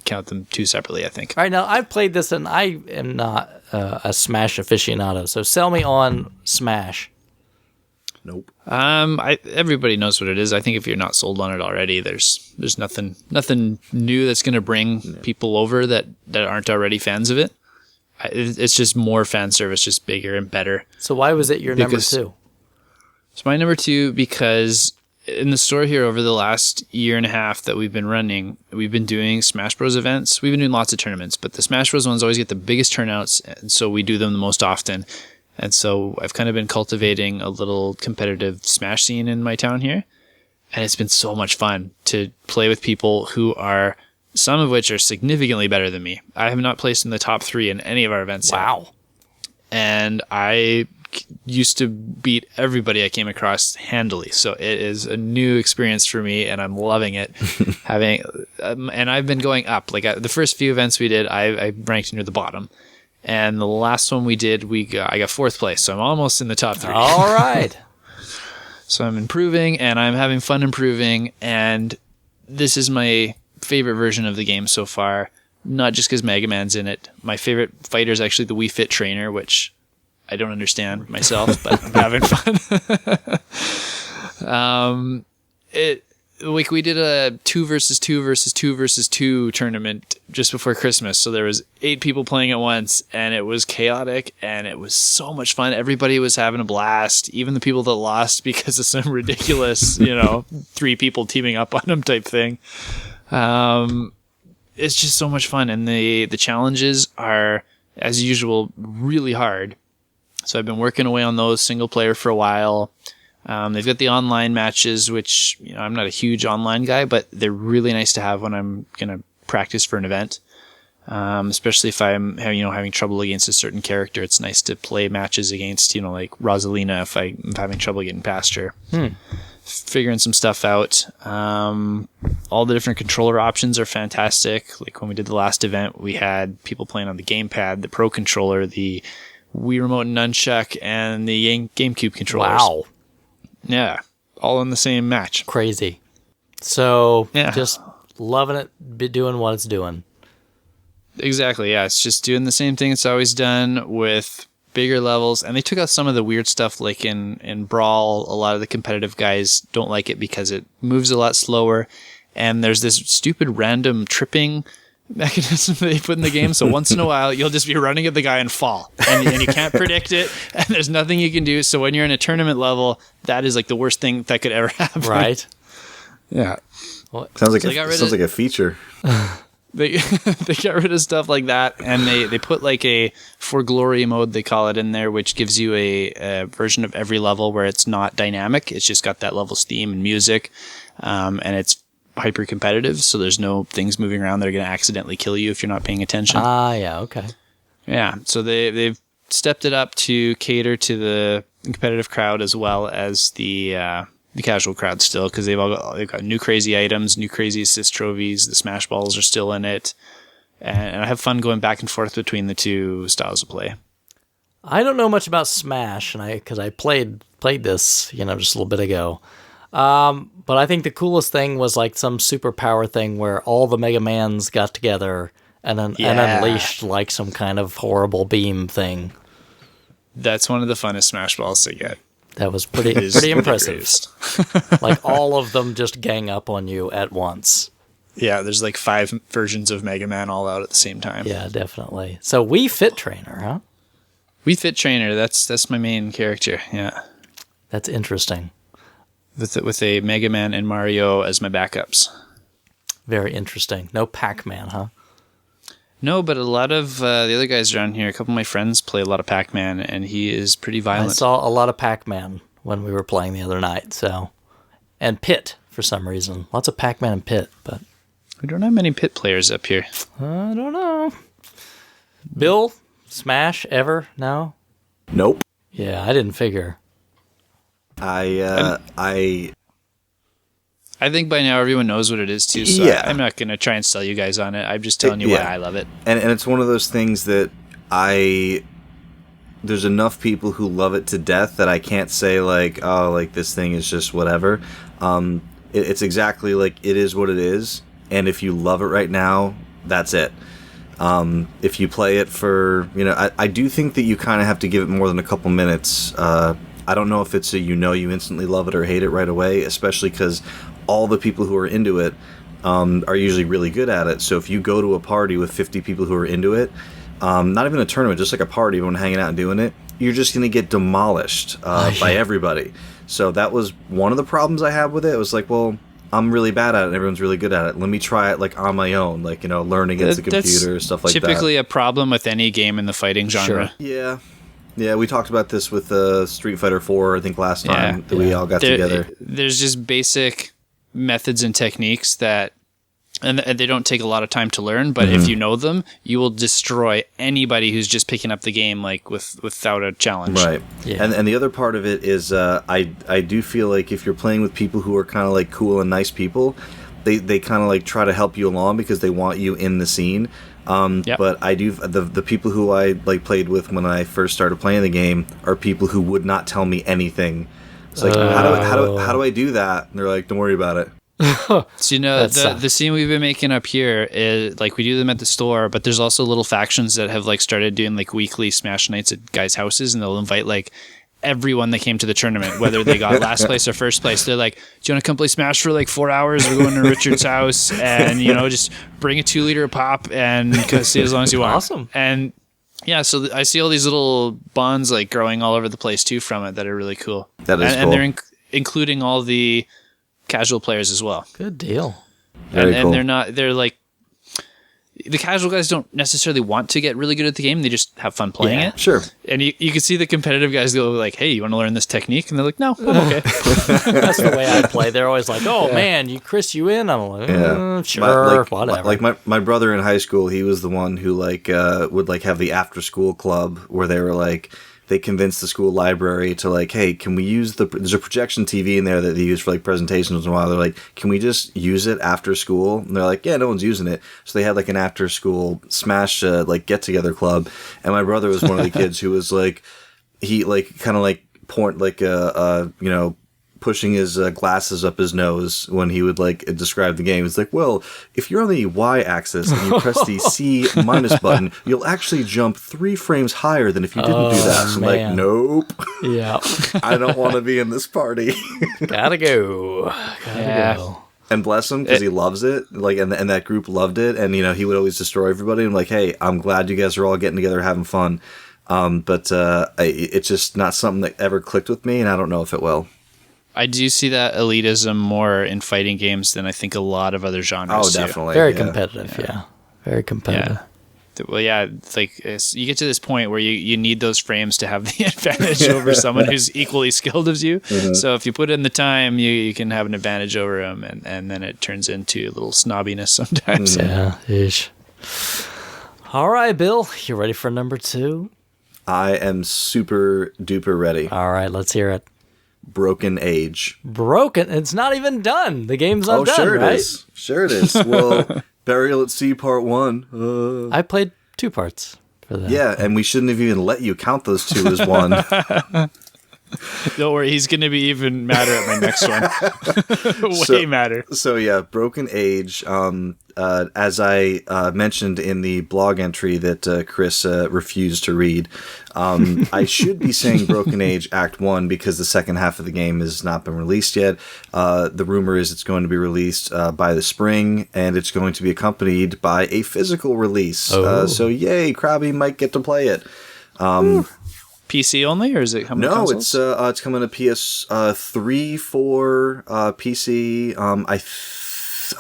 count them 2 separately, I think.
All right, now I've played this and I am not a Smash aficionado, so sell me on Smash.
Nope.
Everybody knows what it is. I think if you're not sold on it already, there's nothing new that's going to bring people over that aren't already fans of it. It's just more fan service, just bigger and better.
So why was it your number 2?
It's my number 2 because in the store here over the last year and a half that we've been running, we've been doing Smash Bros. Events. We've been doing lots of tournaments, but the Smash Bros. Ones always get the biggest turnouts, and so we do them the most often. And so I've kind of been cultivating a little competitive Smash scene in my town here, and it's been so much fun to play with people who are, some of which are significantly better than me. I have not placed in the top 3 in any of our events yet.
Wow.
And I used to beat everybody I came across handily. So it is a new experience for me, and I'm loving it. And I've been going up. Like the first few events we did, I ranked near the bottom. And the last one we did, I got 4th place. So I'm almost in the top 3.
All right.
So I'm improving, and I'm having fun improving. And this is my favorite version of the game so far. Not just because Mega Man's in it. My favorite fighter is actually the Wii Fit Trainer, which I don't understand myself, but I'm having fun. We did a 2 versus 2 versus 2 versus 2 tournament just before Christmas. So there was 8 people playing at once, and it was chaotic, and it was so much fun. Everybody was having a blast, even the people that lost because of some ridiculous, 3 people teaming up on them type thing. It's just so much fun, and the challenges are, as usual, really hard. So I've been working away on those single player for a while. They've got the online matches, which I'm not a huge online guy, but they're really nice to have when I'm going to practice for an event. Especially if I'm having trouble against a certain character, it's nice to play matches against like Rosalina if I'm having trouble getting past her. Figuring some stuff out. All the different controller options are fantastic. Like when we did the last event, we had people playing on the gamepad, the Pro controller, the Wii Remote and Nunchuck, and the GameCube controllers.
Wow.
Yeah, all in the same match.
Crazy. So,
Yeah.
just loving it, be doing what it's doing.
Exactly, yeah. It's just doing the same thing it's always done with bigger levels. And they took out some of the weird stuff, like in Brawl. A lot of the competitive guys don't like it because it moves a lot slower. And there's this stupid random tripping mechanism they put in the game. So once in a while, you'll just be running at the guy and fall. And you can't predict it. And there's nothing you can do. So when you're in a tournament level, that is like the worst thing that could ever happen.
Right.
Yeah.
Well,
Sounds like a feature.
They got rid of stuff like that, and they put like a For Glory mode, they call it, in there, which gives you a version of every level where it's not dynamic. It's just got that level's theme and music, and it's hyper competitive, so there's no things moving around that are going to accidentally kill you if you're not paying attention.
Yeah, okay.
Yeah, so they've stepped it up to cater to the competitive crowd as well as the casual crowd still, because they've got new crazy items, new crazy assist trophies. The Smash Balls are still in it, and I have fun going back and forth between the two styles of play.
I don't know much about Smash, and because I played this, just a little bit ago. But I think the coolest thing was like some superpower thing where all the Mega Mans got together and unleashed like some kind of horrible beam thing.
That's one of the funnest Smash Balls to get.
That was pretty impressive. Like all of them just gang up on you at once.
Yeah, there's like 5 versions of Mega Man all out at the same time.
Yeah, definitely. So Wii Fit Trainer, huh?
Wii Fit Trainer, that's my main character, yeah.
That's interesting.
With a Mega Man and Mario as my backups.
Very interesting. No Pac-Man, huh?
No, but a lot of the other guys around here, a couple of my friends play a lot of Pac-Man, and he is pretty violent.
I saw a lot of Pac-Man when we were playing the other night, so... And Pit, for some reason. Lots of Pac-Man and Pit, but...
We don't have many Pit players up here.
I don't know. Bill, Smash, ever? No?
Nope.
Yeah, I didn't figure.
I
think by now everyone knows what it is too, so
yeah.
I'm not going to try and sell you guys on it. I'm just telling you why I love it.
And it's one of those things that there's enough people who love it to death that I can't say like, oh, like this thing is just whatever. It's exactly like it is what it is, and if you love it right now, that's it. If you play it for, I do think that you kind of have to give it more than a couple minutes. I don't know if it's you instantly love it or hate it right away, especially because all the people who are into it are usually really good at it. So if you go to a party with 50 people who are into it, not even a tournament, just like a party, everyone hanging out and doing it, you're just going to get demolished by everybody. So that was one of the problems I had with it. It was like, well, I'm really bad at it and everyone's really good at it. Let me try it like on my own, like, learning against the computer, stuff like that.
Typically a problem with any game in the fighting genre.
Sure. Yeah, we talked about this with Street Fighter 4, I think, last time that we all got together.
There's just basic methods and techniques that, and they don't take a lot of time to learn, but if you know them, you will destroy anybody who's just picking up the game like without a challenge.
Right. Yeah. And the other part of it is I do feel like if you're playing with people who are kind of like cool and nice people, they kind of like try to help you along because they want you in the scene. But I do the people who I like played with when I first started playing the game are people who would not tell me anything. It's like how do I do that? And they're like, don't worry about it.
So the scene we've been making up here is like we do them at the store, but there's also little factions that have like started doing like weekly Smash nights at guys' houses, and they'll invite like everyone that came to the tournament, whether they got last place or first place. They're like, do you want to come play Smash for like 4 hours? We're going to Richard's house, and just bring a 2-liter of pop and stay as long as you want.
Awesome.
And yeah, so I see all these little bonds like growing all over the place too from it that are really cool.
That is cool.
And they're including all the casual players as well.
Good deal.
Very cool.
And they're like, the casual guys don't necessarily want to get really good at the game. They just have fun playing it.
Sure.
And you can see the competitive guys go like, hey, you want to learn this technique? And they're like, no, I'm okay.
That's the way I play. They're always like, oh, man, Chris, you in? I'm like, sure, whatever.
My brother in high school, he was the one who like would like have the after school club where they were like, they convinced the school library to like, hey, can we use there's a projection TV in there that they use for like presentations once in a while. They're like, can we just use it after school? And they're like, yeah, no one's using it. So they had like an after school Smash like get together club. And my brother was one of the kids who was like, he like kind of like pushing his glasses up his nose when he would like describe the game. It's like, well, if you're on the Y-axis and you press the C- button, you'll actually jump 3 frames higher than if you didn't do that. So I'm like, nope.
Yeah.
I don't want to be in this party.
Gotta go. Go.
And bless him, because he loves it. Like, and that group loved it. And, he would always destroy everybody. I'm like, hey, I'm glad you guys are all getting together having fun. But it's just not something that ever clicked with me, and I don't know if it will.
I do see that elitism more in fighting games than I think a lot of other genres.
Oh, definitely.
Very competitive, yeah. Very competitive.
Yeah. Well, yeah, it's like you get to this point where you need those frames to have the advantage over someone who's equally skilled as you. Mm-hmm. So if you put in the time, you can have an advantage over them, and then it turns into a little snobbiness sometimes.
Yeah, ish. All right, Bill, you ready for number 2?
I am super duper ready.
All right, let's hear it.
Broken Age.
Broken? It's not even done. The game's not done, right?
It is. Sure it is. Well, Burial at Sea Part 1.
I played 2 parts for that.
Yeah, and we shouldn't have even let you count those 2 as one.
Don't worry, he's going to be even madder at my next one. Way madder.
So yeah, Broken Age. As I mentioned in the blog entry that Chris refused to read, I should be saying Broken Age Act 1 because the second half of the game has not been released yet. The rumor is it's going to be released by the spring, and it's going to be accompanied by a physical release. So yay, Crabby might get to play it.
PC only, or is it coming to consoles?
It's coming to PS3 for PC.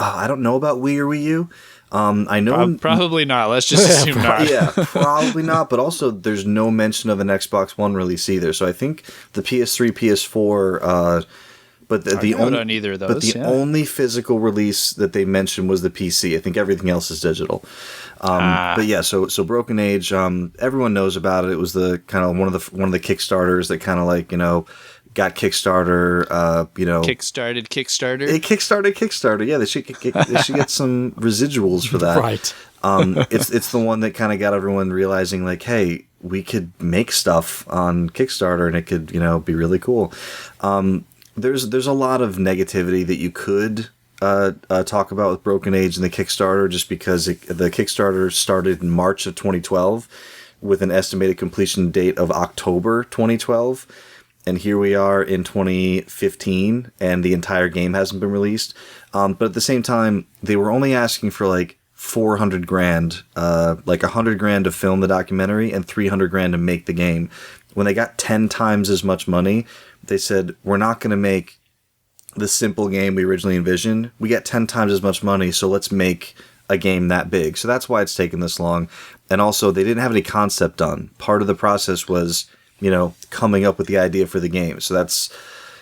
I don't know about Wii or Wii U. I know
probably not. Let's just assume not.
Yeah, probably not. But also, there's no mention of an Xbox One release either. So I think the PS3, PS4. But the only
on either of those,
but the only physical release that they mentioned was the PC. I think everything else is digital. But yeah, so Broken Age, everyone knows about it. It was the kind of one of the Kickstarters that kind of like, got Kickstarter.
Kickstarted.
It kickstarted Kickstarter. Yeah, they should get some residuals for that.
Right.
It's the one that kind of got everyone realizing like, hey, we could make stuff on Kickstarter and it could be really cool. There's a lot of negativity that you could talk about with Broken Age and the Kickstarter, just because the Kickstarter started in March of 2012 with an estimated completion date of October 2012, and here we are in 2015 and the entire game hasn't been released. But at the same time, they were only asking for like $400,000, like $100,000 to film the documentary and $300,000 to make the game. When they got 10 times as much money, they said, we're not going to make the simple game we originally envisioned. We got 10 times as much money, so let's make a game that big. So that's why it's taken this long. And also, they didn't have any concept done. Part of the process was, coming up with the idea for the game. So that's,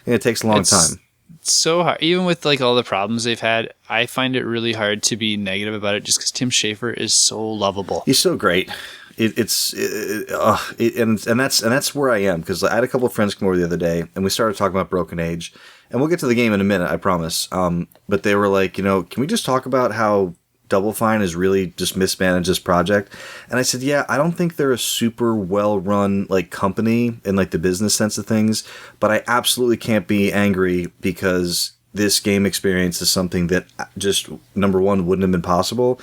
it takes a long time.
It's so hard. Even with like all the problems they've had, I find it really hard to be negative about it just because Tim Schafer is so lovable.
He's so great. And that's where I am, because I had a couple of friends come over the other day and we started talking about Broken Age, and we'll get to the game in a minute, I promise. But they were like, can we just talk about how Double Fine has really just mismanaged this project? And I said, yeah, I don't think they're a super well run like company in like the business sense of things, but I absolutely can't be angry because this game experience is something that just, number one, wouldn't have been possible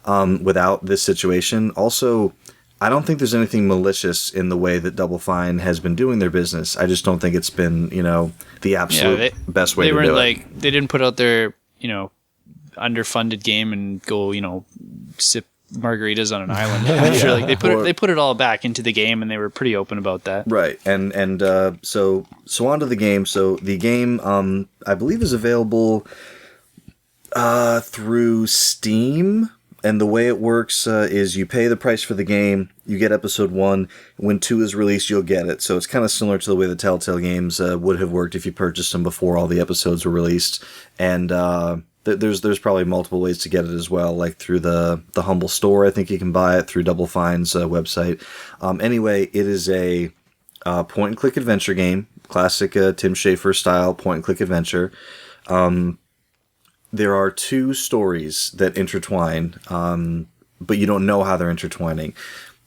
without this situation. Also, I don't think there's anything malicious in the way that Double Fine has been doing their business. I just don't think it's been, the absolute best way to do it.
They didn't put out their, underfunded game and go, sip margaritas on an island. I'm sure like they put it all back into the game, and they were pretty open about that.
Right. And so on to the game. So the game, I believe, is available through Steam. And the way it works is you pay the price for the game, you get episode 1. When 2 is released, you'll get it. So it's kind of similar to the way the Telltale games would have worked if you purchased them before all the episodes were released. And there's probably multiple ways to get it as well, like through the Humble Store. I think you can buy it through Double Fine's website. Anyway, it is a point-and-click adventure game, classic Tim Schafer style point-and-click adventure. There are 2 stories that intertwine, but you don't know how they're intertwining.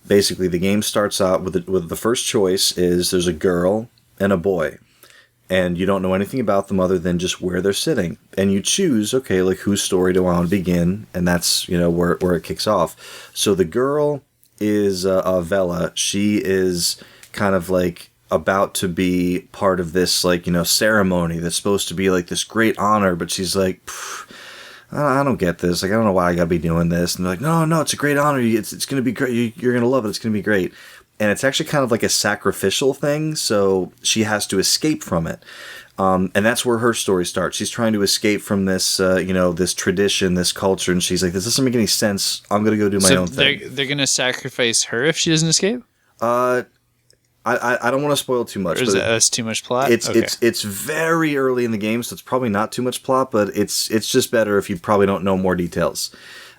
Basically, the game starts out with the first choice is there's a girl and a boy, and you don't know anything about them other than just where they're sitting. And you choose, okay, like whose story do I want to begin? And that's, where it kicks off. So the girl is Vela. She is kind of like about to be part of this, like, ceremony that's supposed to be like this great honor, but she's like, I don't get this. Like, I don't know why I gotta be doing this. And they're like, no, it's a great honor. It's gonna be great. You're gonna love it. It's gonna be great. And it's actually kind of like a sacrificial thing, so she has to escape from it. And that's where her story starts. She's trying to escape from this, this tradition, this culture, and she's like, this doesn't make any sense. I'm gonna go do my own thing.
They're gonna sacrifice her if she doesn't escape?
I don't want to spoil too much.
Or is that's too much plot?
It's very early in the game, so it's probably not too much plot, but it's just better if you probably don't know more details.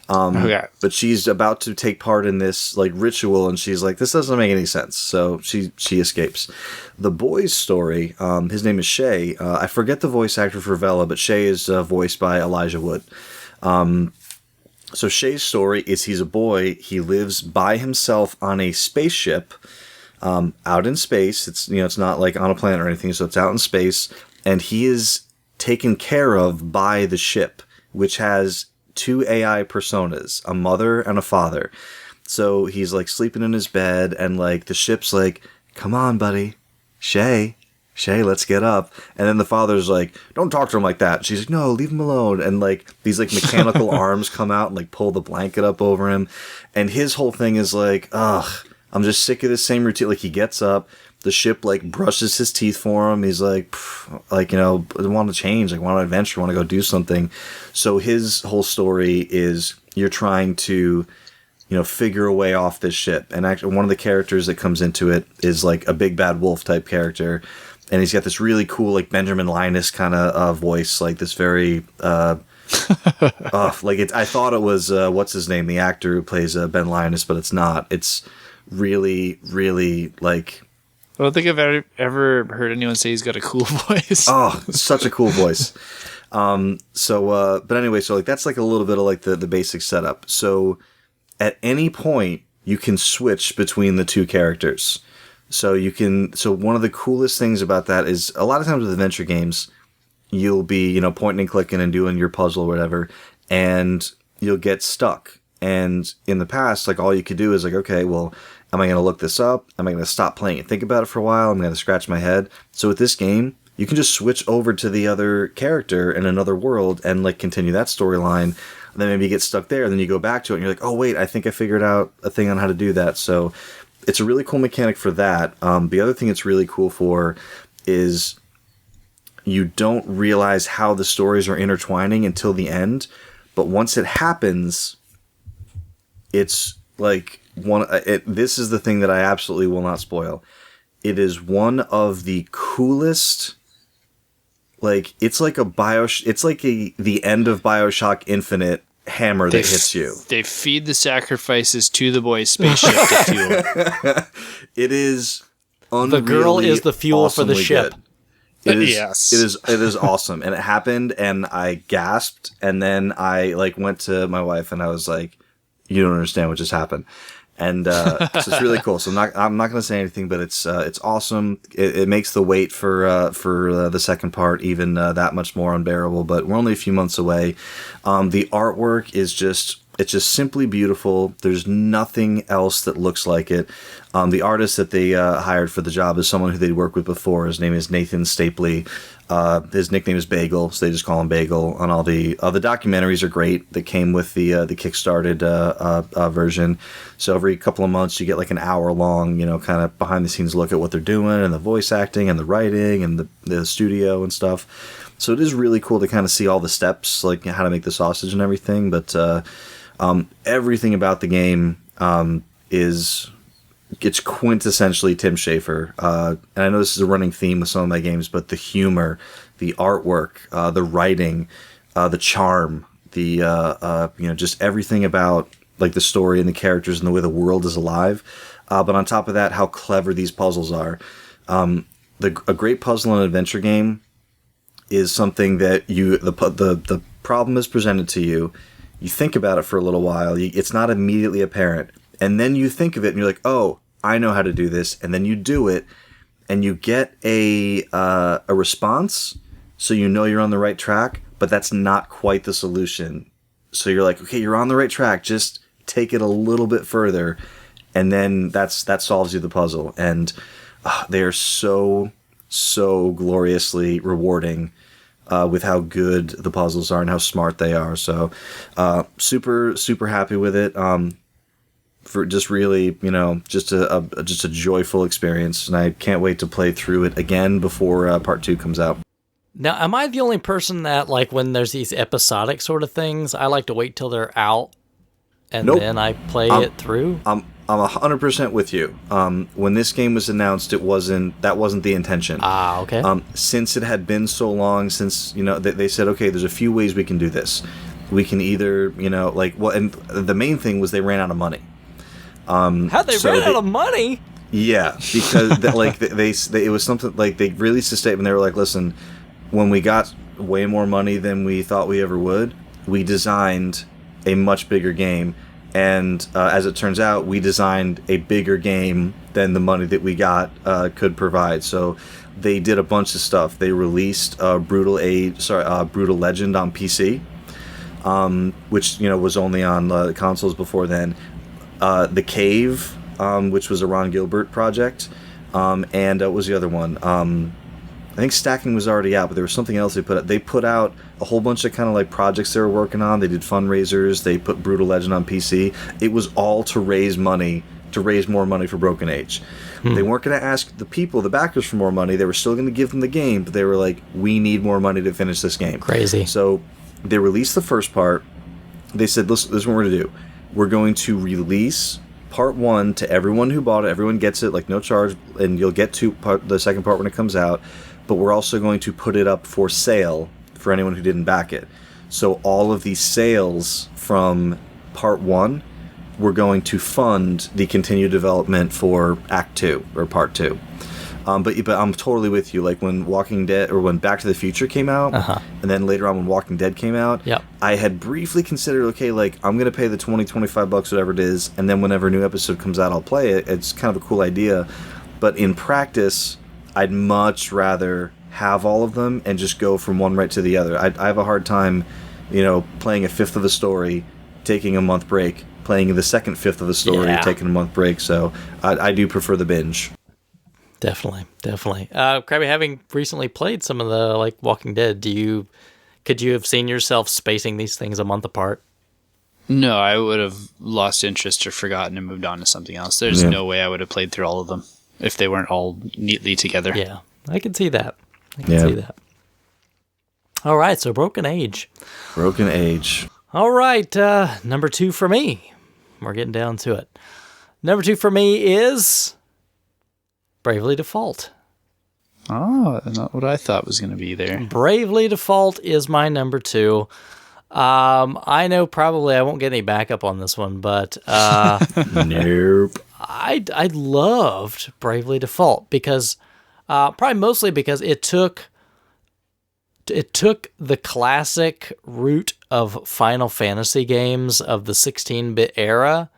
But she's about to take part in this like ritual, and she's like, this doesn't make any sense. So she escapes. The boy's story, his name is Shay. I forget the voice actor for Vela, but Shay is voiced by Elijah Wood. So Shay's story is he's a boy. He lives by himself on a spaceship. out in space. It's it's not like on a planet or anything, so it's out in space, and he is taken care of by the ship, which has two AI personas, a mother and a father. So he's like sleeping in his bed, and like the ship's like, "Come on, buddy, Shay, let's get up." And then the father's like, "Don't talk to him like that." She's like, "No, leave him alone." And like these like mechanical arms come out and like pull the blanket up over him, and his whole thing is like, "Ugh, I'm just sick of this same routine." Like he gets up, the ship like brushes his teeth for him. He's like, I want to change, like want to adventure, want to go do something. So his whole story is you're trying to figure a way off this ship. And actually one of the characters that comes into it is like a big bad wolf type character. And he's got this really cool, like Benjamin Linus kind of voice, like this very, I thought it was, what's his name? The actor who plays Ben Linus, but it's not. It's really, really like...
I don't think I've ever heard anyone say he's got a cool voice.
Oh, such a cool voice. But anyway, so like that's like a little bit of like the basic setup. So at any point you can switch between the two characters. So one of the coolest things about that is a lot of times with adventure games, you'll be, pointing and clicking and doing your puzzle or whatever, and you'll get stuck. And in the past, like all you could do is like, okay, well, am I going to look this up? Am I going to stop playing and think about it for a while? I'm going to scratch my head. So with this game, you can just switch over to the other character in another world and like continue that storyline. And then maybe you get stuck there, and then you go back to it and you're like, oh wait, I think I figured out a thing on how to do that. So it's a really cool mechanic for that. The other thing it's really cool for is you don't realize how the stories are intertwining until the end. But once it happens, it's like this is the thing that I absolutely will not spoil. It is one of the coolest, like it's like the end of BioShock Infinite hammer that hits you.
They feed the sacrifices to the boy's spaceship to fuel.
It is unreally,
the girl is the fuel for the ship.
Good. It is,
yes.
It is awesome. And it happened and I gasped, and then I like went to my wife and I was like, you don't understand what just happened. And so it's really cool. So I'm not going to say anything, but it's awesome. It makes the wait for the second part even that much more unbearable. But we're only a few months away. The artwork is just simply beautiful. There's nothing else that looks like it. The artist that they hired for the job is someone who they'd worked with before. His name is Nathan Stapley. His nickname is Bagel, so they just call him Bagel. And all the documentaries are great that came with the kickstarted version. So every couple of months you get like an hour long, kind of behind the scenes look at what they're doing and the voice acting and the writing and the studio and stuff. So it is really cool to kind of see all the steps, like how to make the sausage and everything. But everything about the game it's quintessentially Tim Schafer. And I know this is a running theme with some of my games, but the humor, the artwork, the writing, the charm, just everything about like the story and the characters and the way the world is alive. But on top of that, how clever these puzzles are. A great puzzle and adventure game is something that the problem is presented to you. You think about it for a little while. It's not immediately apparent. And then you think of it and you're like, oh, I know how to do this. And then you do it and you get a response. So you know you're on the right track, but that's not quite the solution. So you're like, okay, you're on the right track. Just take it a little bit further. And then that solves you the puzzle. And they are so gloriously rewarding with how good the puzzles are and how smart they are. So super, super happy with it. For just really, just a joyful experience, and I can't wait to play through it again before part 2 comes out.
Now, am I the only person that, like, when there's these episodic sort of things, I like to wait till they're out and then I play it through?
I'm 100% with you. When this game was announced, that wasn't the intention.
Ah, okay.
Since it had been so long since, they said, okay, there's a few ways we can do this. We can either, and the main thing was they ran out of money.
How'd they run out of money?
Yeah, because it was something like they released a statement. They were like, "Listen, when we got way more money than we thought we ever would, we designed a much bigger game, And as it turns out, we designed a bigger game than the money that we got could provide. So they did a bunch of stuff. They released Brutal Legend on PC, which was only on consoles before then. The Cave, which was a Ron Gilbert project, and what was the other one? I think Stacking was already out, but there was something else they put out. They put out a whole bunch of kind of like projects they were working on. They did fundraisers. They put Brutal Legend on PC. It was all to raise money, to raise more money for Broken Age. They weren't going to ask the backers for more money. They were still going to give them the game, but they were like, we need more money to finish this game.
Crazy.
So they released the first part. They said, this is what we're going to do. We're going to release part 1 to everyone who bought it. Everyone gets it, like no charge, and you'll get the second part when it comes out. But we're also going to put it up for sale for anyone who didn't back it. So all of these sales from part 1, we're going to fund the continued development for Act 2 or part 2. But I'm totally with you. Like when Walking Dead or when Back to the Future came out, and then later on when Walking Dead came out, I had briefly considered, okay, like I'm going to pay the $20-25, whatever it is, and then whenever a new episode comes out, I'll play it. It's kind of a cool idea. But in practice, I'd much rather have all of them and just go from one right to the other. I have a hard time, playing a fifth of a story, taking a month break, playing the second fifth of a story, taking a month break. So I do prefer the binge.
Definitely. Crabby, having recently played some of the like Walking Dead, could you have seen yourself spacing these things a month apart?
No, I would have lost interest or forgotten and moved on to something else. There's no way I would have played through all of them if they weren't all neatly together.
Yeah, I can see that. See that. All right, so Broken Age. All right, number 2 for me. We're getting down to it. Number 2 for me is Bravely Default.
Oh, not what I thought was going to be there.
Bravely Default is my number 2. I know probably I won't get any backup on this one, but
Nope.
I loved Bravely Default because probably mostly because it took the classic route of Final Fantasy games of the 16-bit era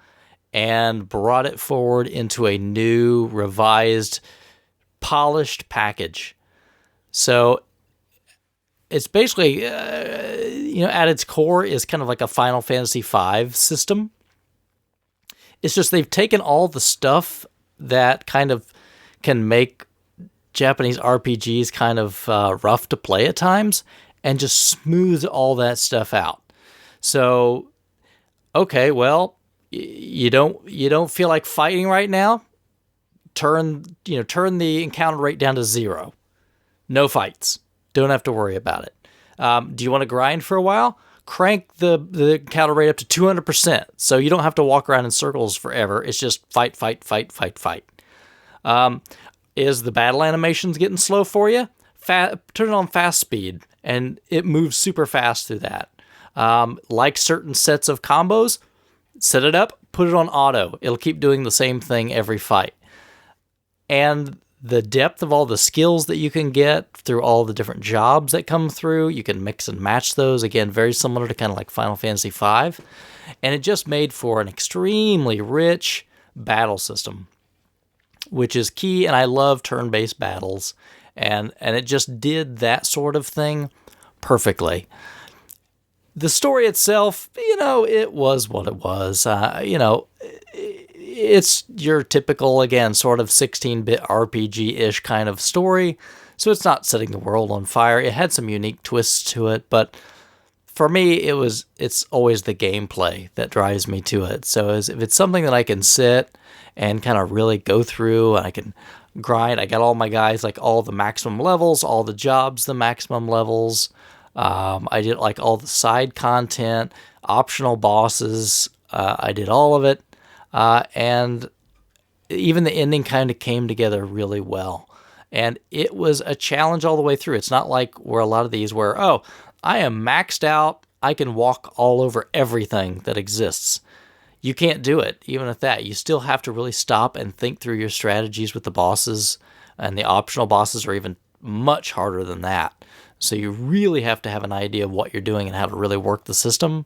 and brought it forward into a new, revised, polished package. So it's basically, at its core is kind of like a Final Fantasy V system. It's just they've taken all the stuff that kind of can make Japanese RPGs kind of rough to play at times and just smoothed all that stuff out. So, okay, well, you don't feel like fighting right now? Turn the encounter rate down to 0. No fights. Don't have to worry about it. Do you want to grind for a while? Crank the encounter rate up to 200%, so you don't have to walk around in circles forever. It's just fight. Is the battle animations getting slow for you? Turn it on fast speed, and it moves super fast through that. Like certain sets of combos, set it up, put it on auto. It'll keep doing the same thing every fight. And the depth of all the skills that you can get through all the different jobs that come through, you can mix and match those. Again, very similar to kind of like Final Fantasy V. And it just made for an extremely rich battle system, which is key. And I love turn-based battles. And it just did that sort of thing perfectly. The story itself, it was what it was. It's your typical, again, sort of 16-bit RPG-ish kind of story. So it's not setting the world on fire. It had some unique twists to it, but for me, it's always the gameplay that drives me to it. So if it's something that I can sit and kind of really go through, and I can grind, I got all my guys, like all the maximum levels, all the jobs, the maximum levels. I did like all the side content, optional bosses. I did all of it. And even the ending kind of came together really well. And it was a challenge all the way through. It's not like where a lot of these where, I am maxed out. I can walk all over everything that exists. You can't do it, even at that. You still have to really stop and think through your strategies with the bosses. And the optional bosses are even much harder than that. So you really have to have an idea of what you're doing and how to really work the system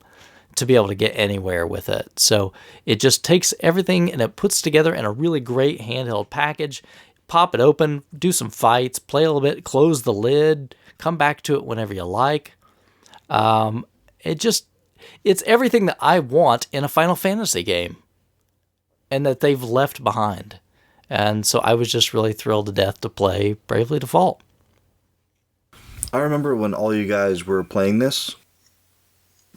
to be able to get anywhere with it. So it just takes everything and it puts together in a really great handheld package. Pop it open, do some fights, play a little bit, close the lid, come back to it whenever you like. It's everything that I want in a Final Fantasy game and that they've left behind. And so I was just really thrilled to death to play Bravely Default.
I remember when all you guys were playing this.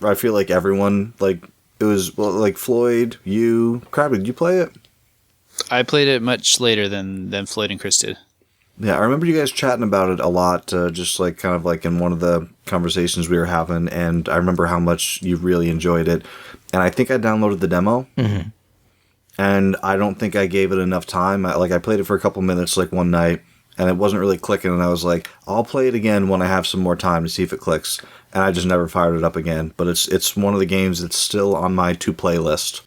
I feel like everyone, like, it was, well, like, Floyd, you, Crabby, did you play it?
I played it much later than Floyd and Chris did.
Yeah, I remember you guys chatting about it a lot, just, like, kind of, like, in one of the conversations we were having, and I remember how much you really enjoyed it. And I think I downloaded the demo, and I don't think I gave it enough time. I played it for a couple minutes, like, one night, and it wasn't really clicking, and I was like, I'll play it again when I have some more time to see if it clicks. And I just never fired it up again. But it's one of the games that's still on my to-play list.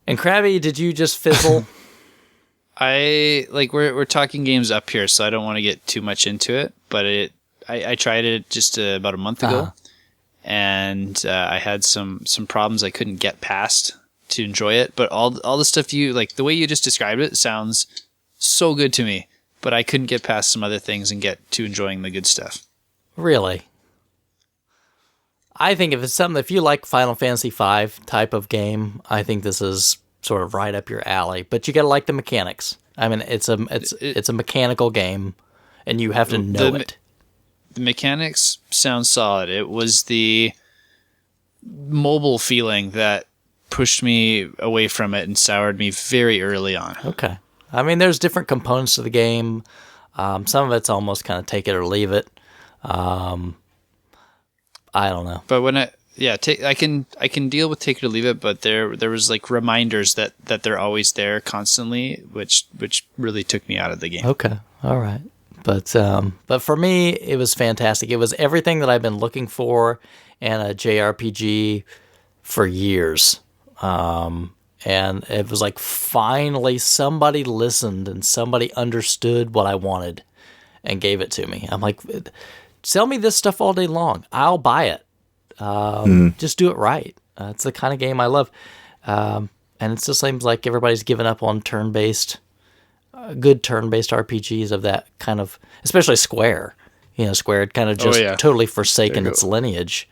And Crabby, did you just fizzle?
We're talking games up here, so I don't want to get too much into it. But I tried it just about a month ago, and I had some problems I couldn't get past to enjoy it. But all the stuff you like, the way you just described it, sounds so good to me. But I couldn't get past some other things and get to enjoying the good stuff.
Really? I think if you like Final Fantasy V type of game, I think this is sort of right up your alley. But you got to like the mechanics. I mean, it's a mechanical game, and you have to know it.
The mechanics sound solid. It was the mobile feeling that pushed me away from it and soured me very early on.
Okay. I mean, there's different components to the game. Some of it's almost kind of take it or leave it. I don't know.
But when I can deal with take it or leave it, but there was like reminders that they're always there constantly, which really took me out of the game.
Okay. All right. But for me, it was fantastic. It was everything that I've been looking for in a JRPG for years. And it was like finally somebody listened and somebody understood what I wanted and gave it to me. I'm like, sell me this stuff all day long. I'll buy it. Just do it right. It's the kind of game I love. And it just seems like everybody's given up on good turn-based RPGs of that kind of, especially Square. Square had kind of just totally forsaken its lineage.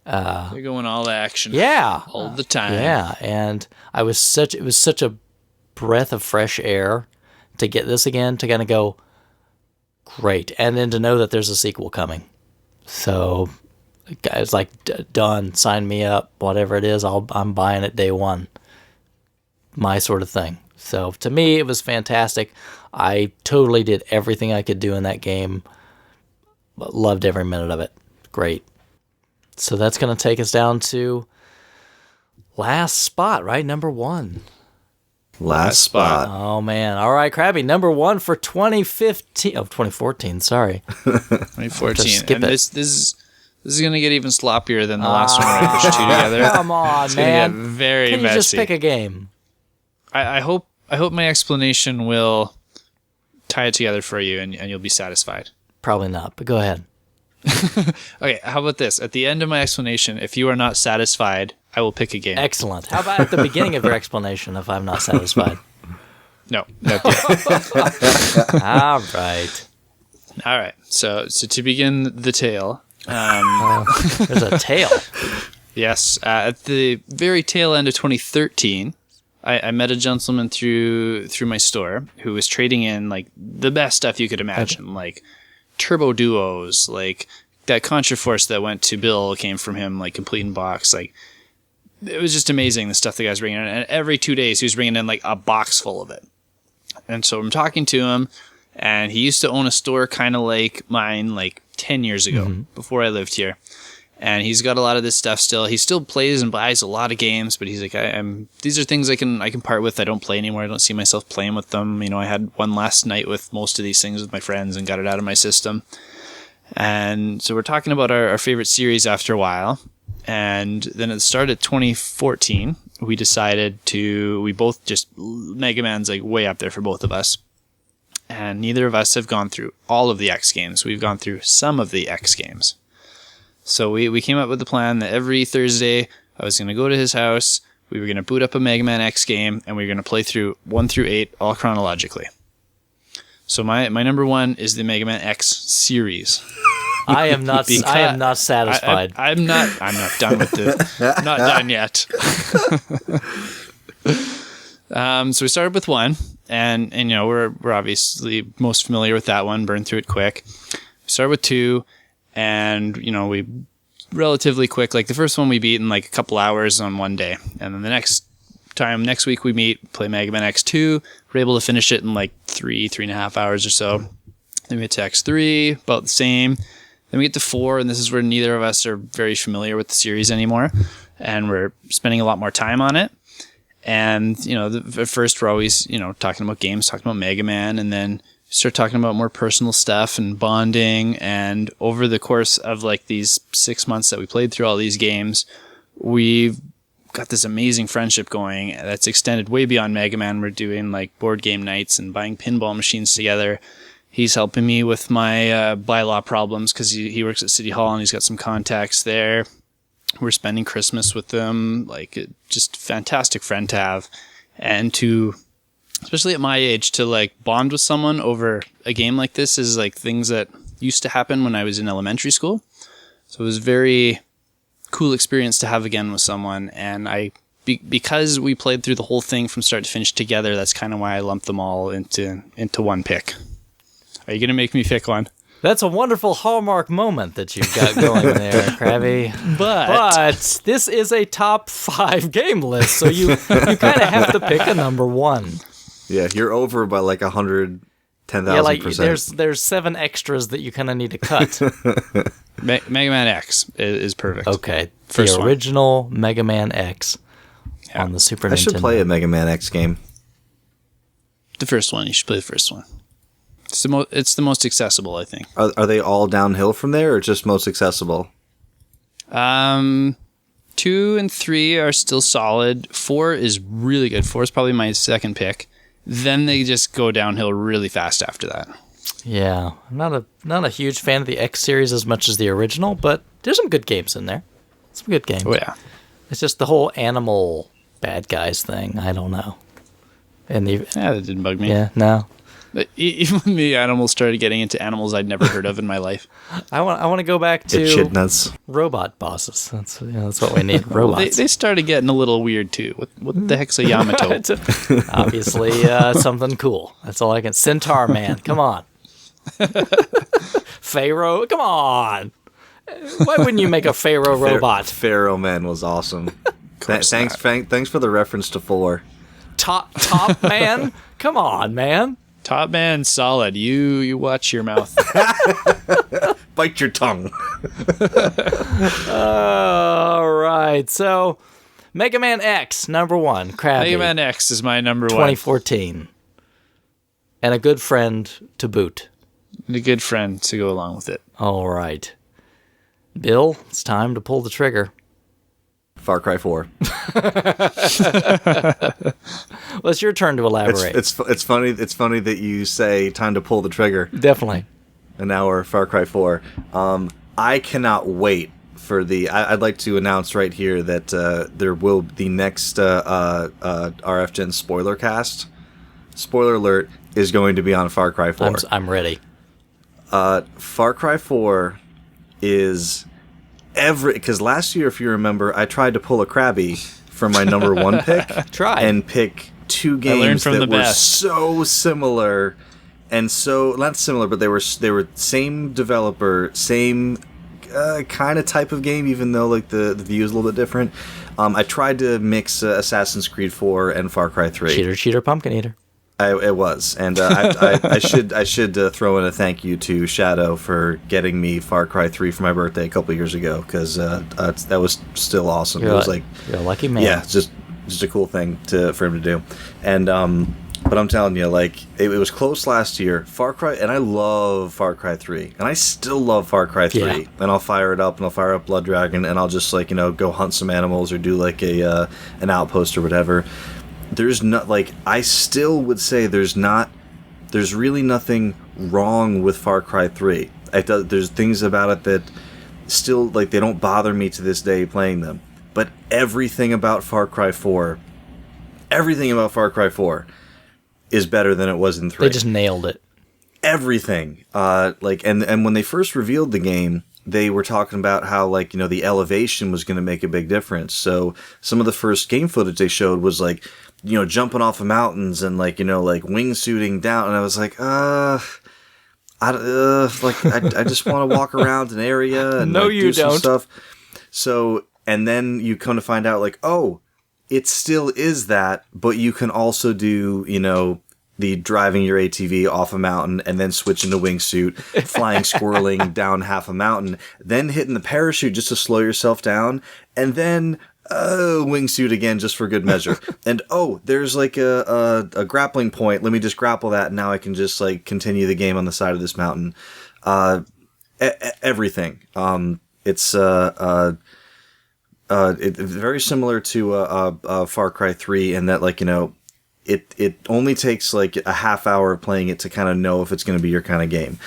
They're going all action.
Yeah.
All the time.
Yeah. And it was such a breath of fresh air to get this again, to kind of go, great. And then to know that there's a sequel coming. So it's like, done, sign me up, whatever it is, I'm buying it day one. My sort of thing. So to me, it was fantastic. I totally did everything I could do in that game. Loved every minute of it. Great. So that's going to take us down to last spot, right? Number 1.
Last spot.
Oh, man. All right, Crabby. Number 1 for 2014, sorry.
2014.
Skip
and
it.
This is going to get even sloppier than the last one where I pushed 2 together.
Come on,
it's
man.
Gonna get very
Can you
messy.
just pick a game?
I hope my explanation will tie it together for you and you'll be satisfied.
Probably not, but go ahead.
Okay, how about this? At the end of my explanation, if you are not satisfied, I will pick a game.
Excellent. How about at the beginning of your explanation if I'm not satisfied?
No.
All right.
All right. So to begin the tale.
There's a tail.
Yes. At the very tail end of 2013, I met a gentleman through my store who was trading in like the best stuff you could imagine, like Turbo Duos, like that Contra Force that went to Bill came from him, like complete in box. Like it was just amazing the stuff the guy's bringing in, and every 2 days he was bringing in like a box full of it. And so I'm talking to him, and he used to own a store kind of like mine, like 10 years ago before I lived here. And he's got a lot of this stuff still. He still plays and buys a lot of games, but he's like, these are things I can part with. I don't play anymore. I don't see myself playing with them. I had one last night with most of these things with my friends and got it out of my system. And so we're talking about our favorite series after a while. And then at the start of 2014, we decided we both just, Mega Man's like way up there for both of us. And neither of us have gone through all of the X games. We've gone through some of the X games. So we came up with the plan that every Thursday I was going to go to his house. We were going to boot up a Mega Man X game, and we were going to play through 1 through 8 all chronologically. So my number 1 is the Mega Man X series.
I am not satisfied.
I'm not done with it. Not done yet. So we started with 1, and you know we're obviously most familiar with that one. Burned through it quick. We started with 2, and you know we relatively quick. Like the first one we beat in like a couple hours on one day, and then the next week we meet, play Mega Man X2. We're able to finish it in like 3.5 hours or so. Then we get to X3, about the same. Then we get to 4, and this is where neither of us are very familiar with the series anymore, and we're spending a lot more time on it. And, you know, at first we're always, you know, talking about games, talking about Mega Man, and then start talking about more personal stuff and bonding. And over the course of like these 6 months that we played through all these games, we've got this amazing friendship going that's extended way beyond Mega Man. We're doing like board game nights and buying pinball machines together. He's helping me with my bylaw problems because he works at City Hall and he's got some contacts there. We're spending Christmas with them. Like, just fantastic friend to have. And to, especially at my age, to like bond with someone over a game like this is like things that used to happen when I was in elementary school. So it was a very cool experience to have again with someone. And because we played through the whole thing from start to finish together, that's kind of why I lumped them all into one pick. Are you going to make me pick one?
That's a wonderful hallmark moment that you've got going there, Crabby. But this is a top 5 game list, so you kind of have to pick a number 1.
Yeah, you're over by like 110,000%.
Yeah, like there's 7 extras that you kind of need to cut.
Mega Man X is perfect.
Okay,
First
the original Mega Man X on the Super Nintendo.
I should play a Mega Man X game.
The first one. You should play the first one. It's the most accessible, I think.
Are they all downhill from there, or just most accessible?
2 and 3 are still solid. 4 is really good. 4 is probably my second pick. Then they just go downhill really fast after that.
Yeah, I'm not a huge fan of the X series as much as the original, but there's some good games in there. Some good games.
Oh yeah.
It's just the whole animal bad guys thing. I don't know. And
that didn't bug me.
Yeah, no.
But even when the animals started getting into animals I'd never heard of in my life.
I want to go back to
Echidnas.
Robot bosses. That's what we need. Robots.
They started getting a little weird too. What the heck's a Yamato?
Obviously something cool. That's all I can. Centaur Man, come on. Pharaoh, come on. Why wouldn't you make a Pharaoh robot?
Pharaoh Man was awesome. Thanks for the reference to 4.
Top Man, come on, man.
Top Man, solid. You watch your mouth.
Bite your tongue.
All right. So, Mega Man X, number 1. Crabby.
Mega Man X is my number 1.
2014. And a good friend to boot.
And a good friend to go along with it.
All right. Bill, it's time to pull the trigger.
Far Cry 4.
Well, it's your turn to elaborate.
It's funny. It's funny that you say time to pull the trigger.
Definitely.
An hour Far Cry 4. I cannot wait for the. I'd like to announce right here that there will the next RF Gen spoiler cast. Spoiler alert is going to be on Far Cry 4.
I'm ready.
Far Cry 4 is because last year, if you remember, I tried to pull a Crabby for my number 1 pick. And pick 2 games that were so similar, and so not similar, but they were same developer, same kind of type of game, even though like the view is a little bit different. I tried to mix Assassin's Creed 4 and Far Cry 3.
Cheater, pumpkin eater.
It was, and I should throw in a thank you to Shadow for getting me Far Cry 3 for my birthday a couple years ago, because that was still awesome. You're a lucky man. Yeah, it's just a cool thing for him to do, and but I'm telling you, like it was close last year. Far Cry, and I love Far Cry 3, and I still love Far Cry 3. Yeah. And I'll fire it up, and I'll fire up Blood Dragon, and I'll just go hunt some animals or do like an outpost or whatever. There's not I still would say there's really nothing wrong with Far Cry 3. There's things about it that still they don't bother me to this day playing them. but everything about Far Cry 4 is better than it was in 3.
They just nailed it.
Everything. And when they first revealed the game, they were talking about how, like, you know, the elevation was going to make a big difference. So some of the first game footage they showed was, like, you know, jumping off of mountains and, like, you know, like wingsuiting down. And I was like, I just want to walk around an area and
no,
like,
you
do some
don't.
stuff. So, and then you come to find out, like, oh, it still is that, but you can also do, you know, the driving your ATV off a mountain and then switching to wingsuit, flying, squirreling down half a mountain, then hitting the parachute just to slow yourself down, and then wingsuit again just for good measure. And there's like a grappling point. Let me just grapple that, and now I can just like continue the game on the side of this mountain. Everything. It's very similar to Far Cry 3 in that, like, you know, it only takes like a half hour of playing it to kind of know if it's going to be your kind of game.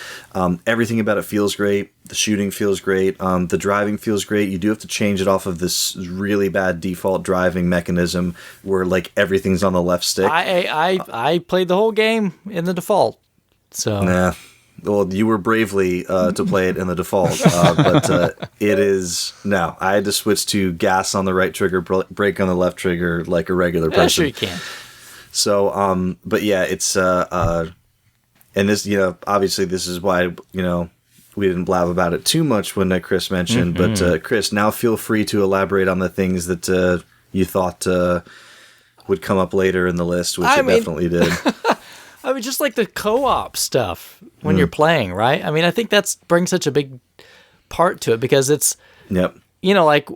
Everything about it feels great. The shooting feels great. The driving feels great. You do have to change it off of this really bad default driving mechanism where like everything's on the left stick.
I played the whole game in the default. So
nah. Well, you were bravely to play it in the default, but it is no. I had to switch to gas on the right trigger, brake on the left trigger, like a regular person.
Sure you can.
So, but yeah, it's and this, you know, obviously this is why, you know, we didn't blab about it too much when Chris mentioned. Mm-hmm. But Chris, now feel free to elaborate on the things that you thought would come up later in the list, which definitely did.
I mean, just like the co-op stuff when you're playing, right? I mean, I think that's brings such a big part to it because it's, you know, like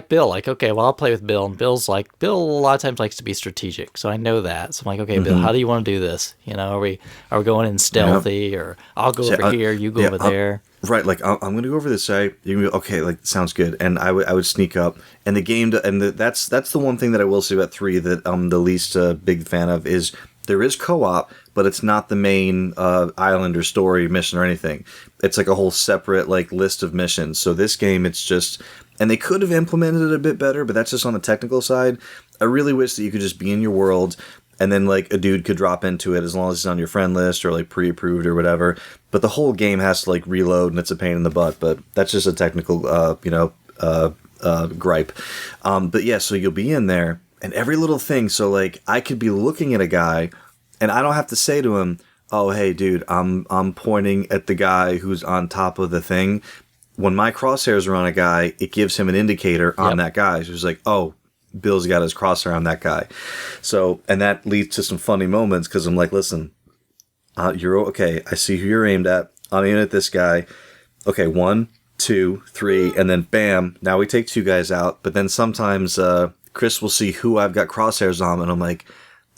Bill, like, okay, well, I'll play with Bill, and Bill a lot of times likes to be strategic, so I know that. So I'm like, okay, Bill, how do you want to do this? You know, are we going in stealthy, or I'll go over here, you go over there?
Right, like I'm going to go over this side. You can go, okay, like sounds good, and I would sneak up, and the game, that's the one thing that I will say about 3 that I'm the least big fan of is there is co-op, but it's not the main island or story mission or anything. It's like a whole separate like list of missions. So this game, it's just. And they could have implemented it a bit better, but that's just on the technical side. I really wish that you could just be in your world and then like a dude could drop into it as long as it's on your friend list or like pre-approved or whatever. But the whole game has to like reload and it's a pain in the butt. But that's just a technical, gripe. But yeah, so you'll be in there and every little thing. So like I could be looking at a guy and I don't have to say to him, oh, hey, dude, I'm pointing at the guy who's on top of the thing. When my crosshairs are on a guy, it gives him an indicator on that guy. So he's like, oh, Bill's got his crosshair on that guy. So, and that leads to some funny moments because I'm like, listen, you're okay. I see who you're aimed at. I'm aiming at this guy. Okay, 1, 2, 3, and then bam, now we take 2 guys out. But then sometimes Chris will see who I've got crosshairs on, and I'm like,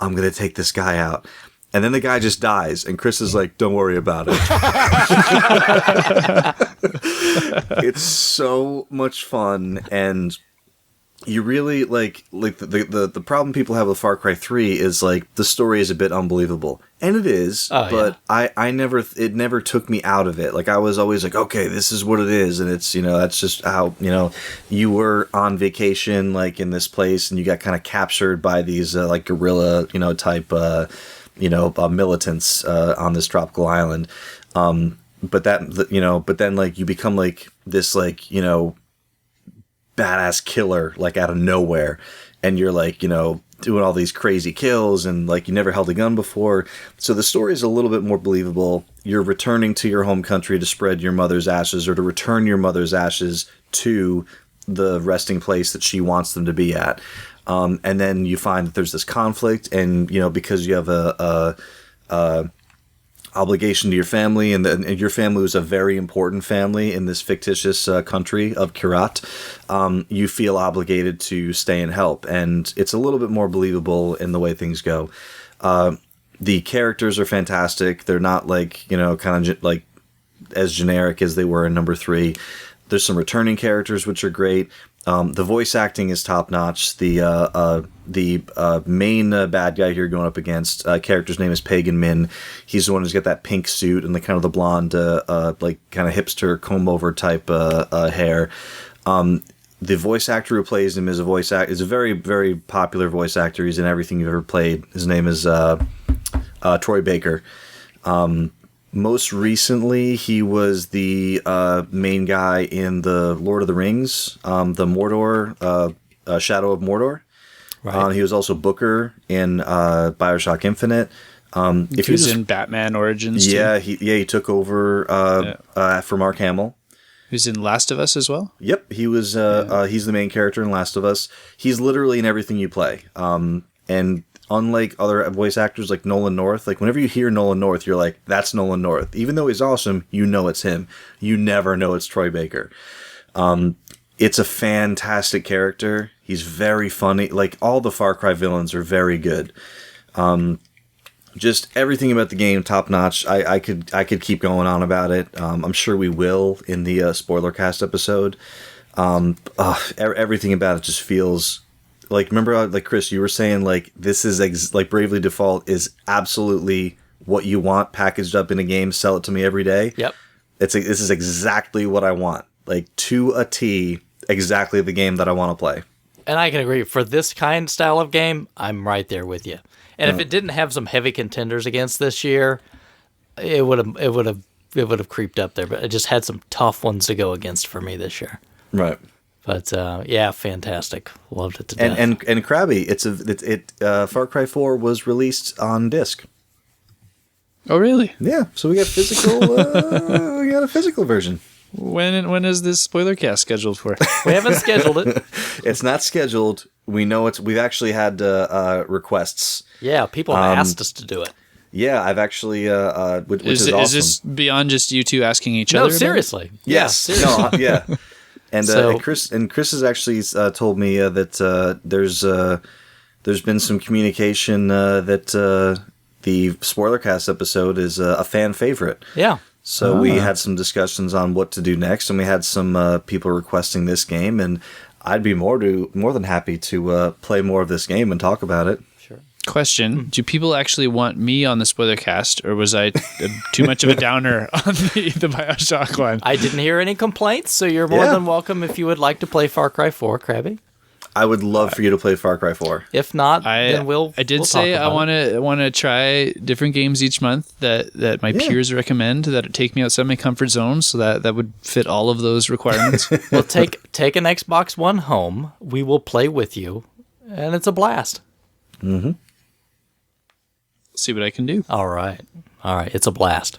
I'm going to take this guy out. And then the guy just dies, and Chris is like, don't worry about it. It's so much fun, and you really, like the problem people have with Far Cry 3 is, like, the story is a bit unbelievable. And it is, but yeah. It never took me out of it. Like, I was always like, okay, this is what it is, and it's, you know, that's just how, you know, you were on vacation, like, in this place, and you got kind of captured by these, like, guerrilla, you know, type, militants on this tropical island. But then like you become like this, like, you know, badass killer, like out of nowhere. And you're like, you know, doing all these crazy kills and like you never held a gun before. So the story is a little bit more believable. You're returning to your home country to spread your mother's ashes or to return your mother's ashes to the resting place that she wants them to be at. And then you find that there's this conflict, and, you know, because you have a obligation to your family, and your family was a very important family in this fictitious country of Kyrat, you feel obligated to stay and help, and it's a little bit more believable in the way things go. The characters are fantastic. They're not like, you know, kind of like as generic as they were in number 3. There's some returning characters which are great. The voice acting is top notch. The main bad guy here going up against character's name is Pagan Min. He's the one who's got that pink suit and the kind of the blonde, like kind of hipster comb over type hair. the voice actor who plays him is a very, very popular voice actor. He's in everything you've ever played. His name is Troy Baker. Most recently, he was the main guy in the Lord of the Rings, the Mordor, Shadow of Mordor. Right. He was also Booker in BioShock Infinite.
If he was in Batman Origins,
yeah, too. He took over for Mark Hamill.
Who's in Last of Us as well?
Yep, he was. He's the main character in Last of Us. He's literally in everything you play. And unlike other voice actors like Nolan North, like whenever you hear Nolan North, you're like, that's Nolan North. Even though he's awesome, you know it's him. You never know it's Troy Baker. It's a fantastic character. He's very funny. Like all the Far Cry villains are very good. Just everything about the game, top notch. I could keep going on about it. I'm sure we will in the spoiler cast episode. Everything about it just feels like, remember, like Chris, you were saying, like this is like Bravely Default is absolutely what you want packaged up in a game. Sell it to me every day.
Yep.
This is exactly what I want. Like to a T, exactly the game that I want to play.
And I can agree. For this kind of style of game, I'm right there with you. And if it didn't have some heavy contenders against this year, it would have creeped up there. But it just had some tough ones to go against for me this year.
Right.
But yeah, fantastic. Loved it to death.
And Crabby, Far Cry 4 was released on disc.
Oh really?
Yeah. So we got physical. We got a physical version.
When is this spoiler cast scheduled for?
We haven't scheduled it.
It's not scheduled. We know we've actually had requests.
Yeah, people have asked us to do it.
Yeah, I've actually, which is awesome.
Is this beyond just you two asking each other?
No, seriously.
Yes.
Yeah, seriously.
No, yeah. And Chris has actually told me that there's been some communication that the Spoilercast episode is a fan favorite.
Yeah.
So we had some discussions on what to do next, and we had some people requesting this game, and I'd be more than happy to play more of this game and talk about it.
Sure.
Question: do people actually want me on the spoiler cast, or was I too much of a downer on the BioShock one?
I didn't hear any complaints, so you're more than welcome if you would like to play Far Cry 4, Crabby.
I would love for you to play Far Cry 4.
If not, then we'll.
I did say I want to try different games each month that my peers recommend that take me outside my comfort zone, so that would fit all of those requirements.
We'll take an Xbox One home. We will play with you, and it's a blast.
Mm-hmm.
See what I can do.
All right, it's a blast.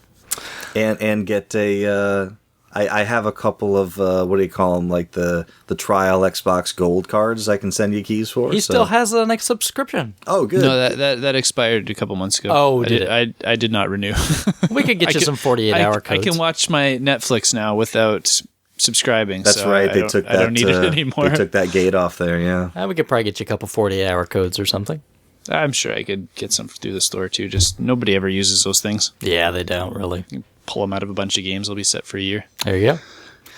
And get a. I have a couple of what do you call them, like the trial Xbox Gold cards I can send you keys for.
He still has a next subscription.
Oh, good.
No, that expired a couple months ago.
Oh, did it?
I did not renew.
We could get you some 48-hour codes.
I can watch my Netflix now without subscribing.
That's right. I don't need it anymore. They took that gate off there. Yeah.
We could probably get you a couple 48-hour codes or something.
I'm sure I could get some through the store too. Just nobody ever uses those things.
Yeah, they don't really.
Pull them out of a bunch of games, they'll be set for a year.
There you go.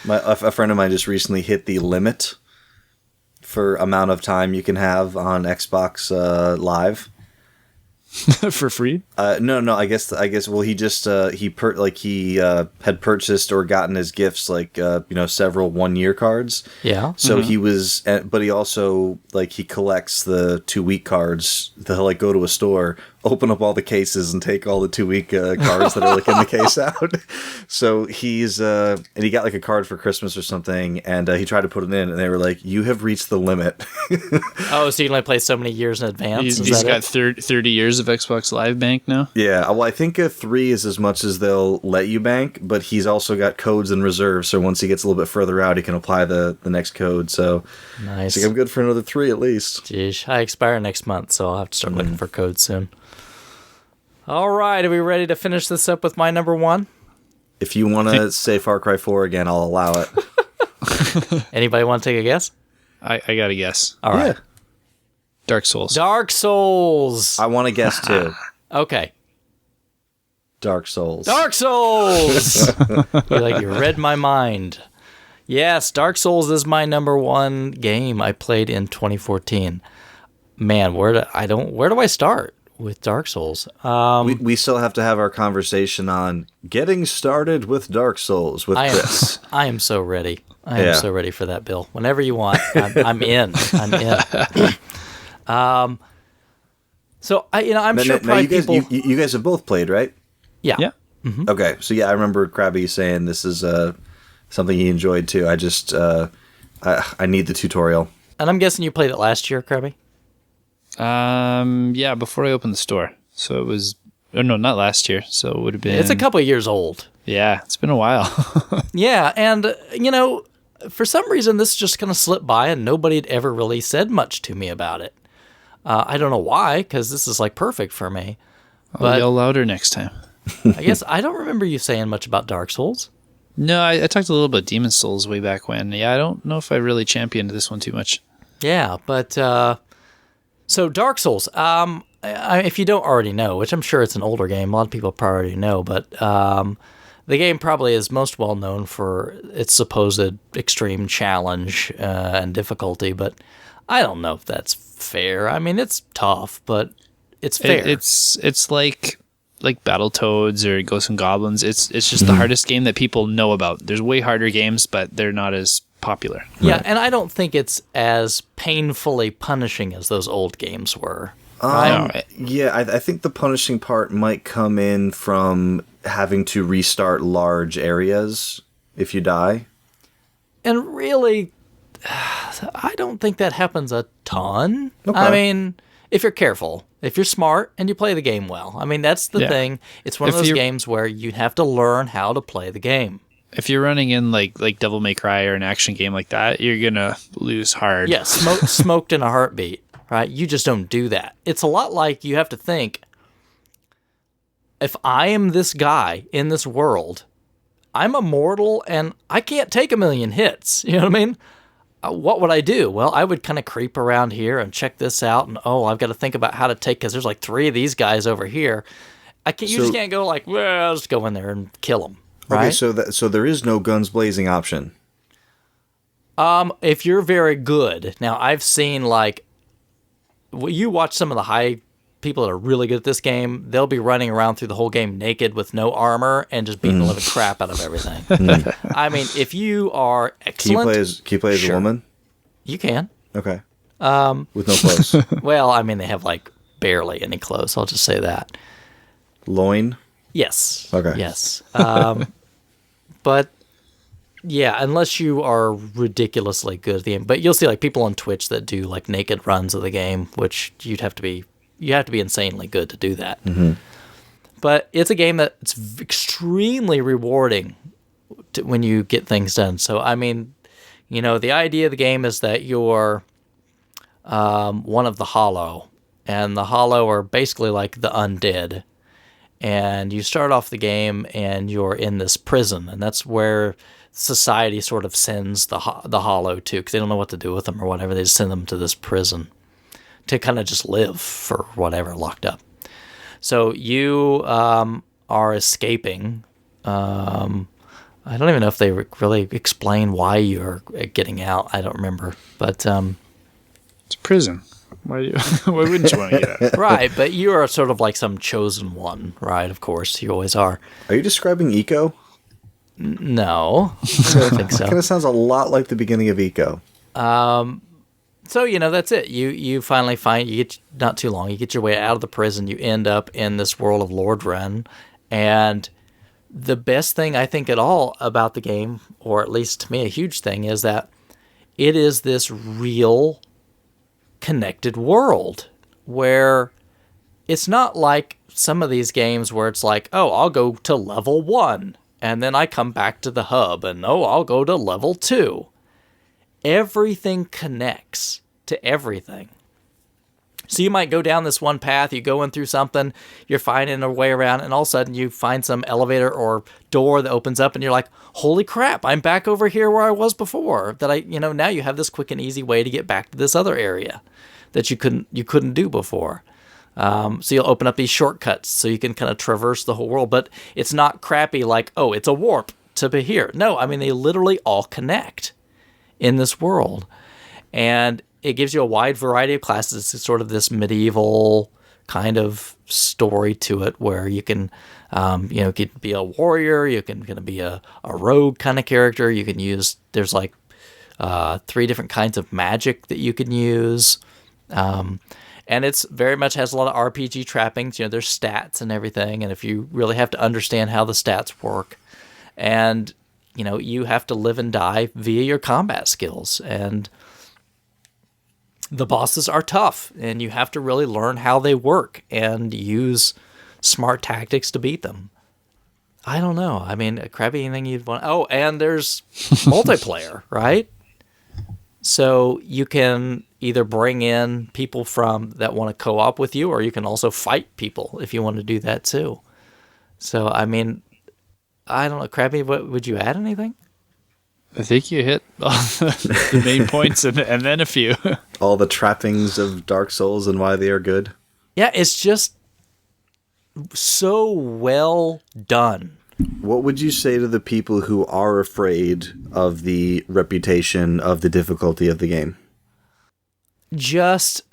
A friend of mine just recently hit the limit for amount of time you can have on Xbox Live.
For free?
No. I guess. Well, he just he had purchased or gotten as gifts several 1-year cards.
Yeah.
So he was, but he also he collects the 2-week cards. He'll go to a store, open up all the cases, and take all the 2-week cards that are in the case out. So he's and he got a card for Christmas or something, and he tried to put it in, and they were like, "You have reached the limit."
Oh, so you can only play so many years in advance?
He's got 30 years of Xbox Live bank now?
Yeah, well, I think 3 is as much as they'll let you bank, but he's also got codes in reserve, so once he gets a little bit further out, he can apply the next code, so
nice.
I think I'm good for another 3 at least.
Jeez, I expire next month, so I'll have to start looking for codes soon. All right, are we ready to finish this up with my number 1?
If you want to say Far Cry 4 again, I'll allow it.
Anybody want to take a guess?
I got a guess.
All right.
Dark Souls.
Dark Souls.
I want to guess too.
Okay.
Dark Souls.
Dark Souls. You read my mind. Yes, Dark Souls is my number 1 game I played in 2014. Man, where do I start? with Dark Souls.
We still have to have our conversation on getting started with Dark Souls with Chris.
I am so ready. I am so ready for that, Bill. Whenever you want, I'm in. I'm in. So I'm sure probably people.
You guys have both played, right?
Yeah.
Yeah.
Mm-hmm.
Okay, so I remember Crabby saying this is something he enjoyed too. I just I need the tutorial.
And I'm guessing you played it last year, Crabby?
Yeah, before I opened the store. So it was, no, not last year. So it would have been.
It's a couple of years old.
Yeah, it's been a while.
Yeah, and for some reason this just kind of slipped by, and nobody had ever really said much to me about it. I don't know why, because this is like perfect for me.
I'll yell louder next time.
I guess I don't remember you saying much about Dark Souls.
No, I talked a little about Demon Souls way back when. Yeah, I don't know if I really championed this one too much.
Yeah, but so Dark Souls. If you don't already know, which I'm sure it's an older game, a lot of people probably already know, but the game probably is most well known for its supposed extreme challenge and difficulty. But I don't know if that's fair. I mean, it's tough, but it's fair.
It's like Battletoads or Ghosts and Goblins. It's just the hardest game that people know about. There's way harder games, but they're not as popular.
Yeah, and I don't think it's as painfully punishing as those old games were.
Yeah, I think the punishing part might come in from having to restart large areas if you die.
And really, I don't think that happens a ton.
Okay.
I mean, if you're careful, if you're smart, and you play the game well. I mean, that's the thing. It's one of those games where you have to learn how to play the game.
If you're running in like Devil May Cry or an action game like that, you're gonna lose hard.
Yeah, smoked in a heartbeat, right? You just don't do that. It's a lot like you have to think, if I am this guy in this world, I'm immortal and I can't take 1,000,000 hits. You know what I mean? What would I do? Well, I would kind of creep around here and check this out, and I've got to think about how to take, because there's like 3 of these guys over here. You just can't go like, well, I'll just go in there and kill them. Right?
Okay, so there is no guns blazing option.
If you're very good, now I've seen you watch some of the high people that are really good at this game. They'll be running around through the whole game naked with no armor and just beating the living crap out of everything. I mean, if you are excellent,
can you play as a woman?
You can.
Okay. With no clothes.
Well, I mean, they have barely any clothes. I'll just say that.
Loin.
Yes.
Okay.
Yes. But yeah, unless you are ridiculously good at the game, but you'll see people on Twitch that do naked runs of the game, which you have to be insanely good to do that. Mm-hmm. But it's a game that's extremely rewarding when you get things done. So I mean, the idea of the game is that you're one of the Hollow, and the Hollow are basically like the undead. And you start off the game and you're in this prison, and that's where society sort of sends the Hollow to, because they don't know what to do with them or whatever. They just send them to this prison to kind of just live for whatever, locked up. So you are escaping. I don't even know if they really explain why you're getting out. I don't remember, but
it's a prison. Why wouldn't you want to get out?
Right, but you are sort of like some chosen one, right? Of course, you always are.
Are you describing Eco?
No, I don't think so.
Kind of sounds a lot like the beginning of Eco.
So that's it. You finally not too long. You get your way out of the prison. You end up in this world of Lordran, and the best thing I think at all about the game, or at least to me a huge thing, is that it is this real connected world where it's not like some of these games where it's like, I'll go to level 1 and then I come back to the hub and I'll go to level 2. Everything connects to everything. So you might go down this one path, you go in through something, you're finding a way around, and all of a sudden you find some elevator or door that opens up and you're like, holy crap, I'm back over here where I was before. Now you have this quick and easy way to get back to this other area that you couldn't do before. So you'll open up these shortcuts so you can kind of traverse the whole world, but it's not crappy like, it's a warp to be here. No, I mean, they literally all connect in this world. And it gives you a wide variety of classes. It's sort of this medieval kind of story to it where you can, you could be a warrior, you can be a rogue kind of character. You can use, there's like 3 different kinds of magic that you can use. And it's very much has a lot of RPG trappings. There's stats and everything. And if you really have to understand how the stats work, and, you have to live and die via your combat skills. And the bosses are tough, and you have to really learn how they work and use smart tactics to beat them. I don't know. I mean, Crabby, anything you'd want? Oh, and there's multiplayer, right? So you can either bring in people that want to co-op with you, or you can also fight people if you want to do that too. So, I mean, I don't know. Crabby, would you add anything?
I think you hit all the main points and then a few.
All the trappings of Dark Souls and why they are good.
Yeah, it's just so well done.
What would you say to the people who are afraid of the reputation of the difficulty of the game?
Just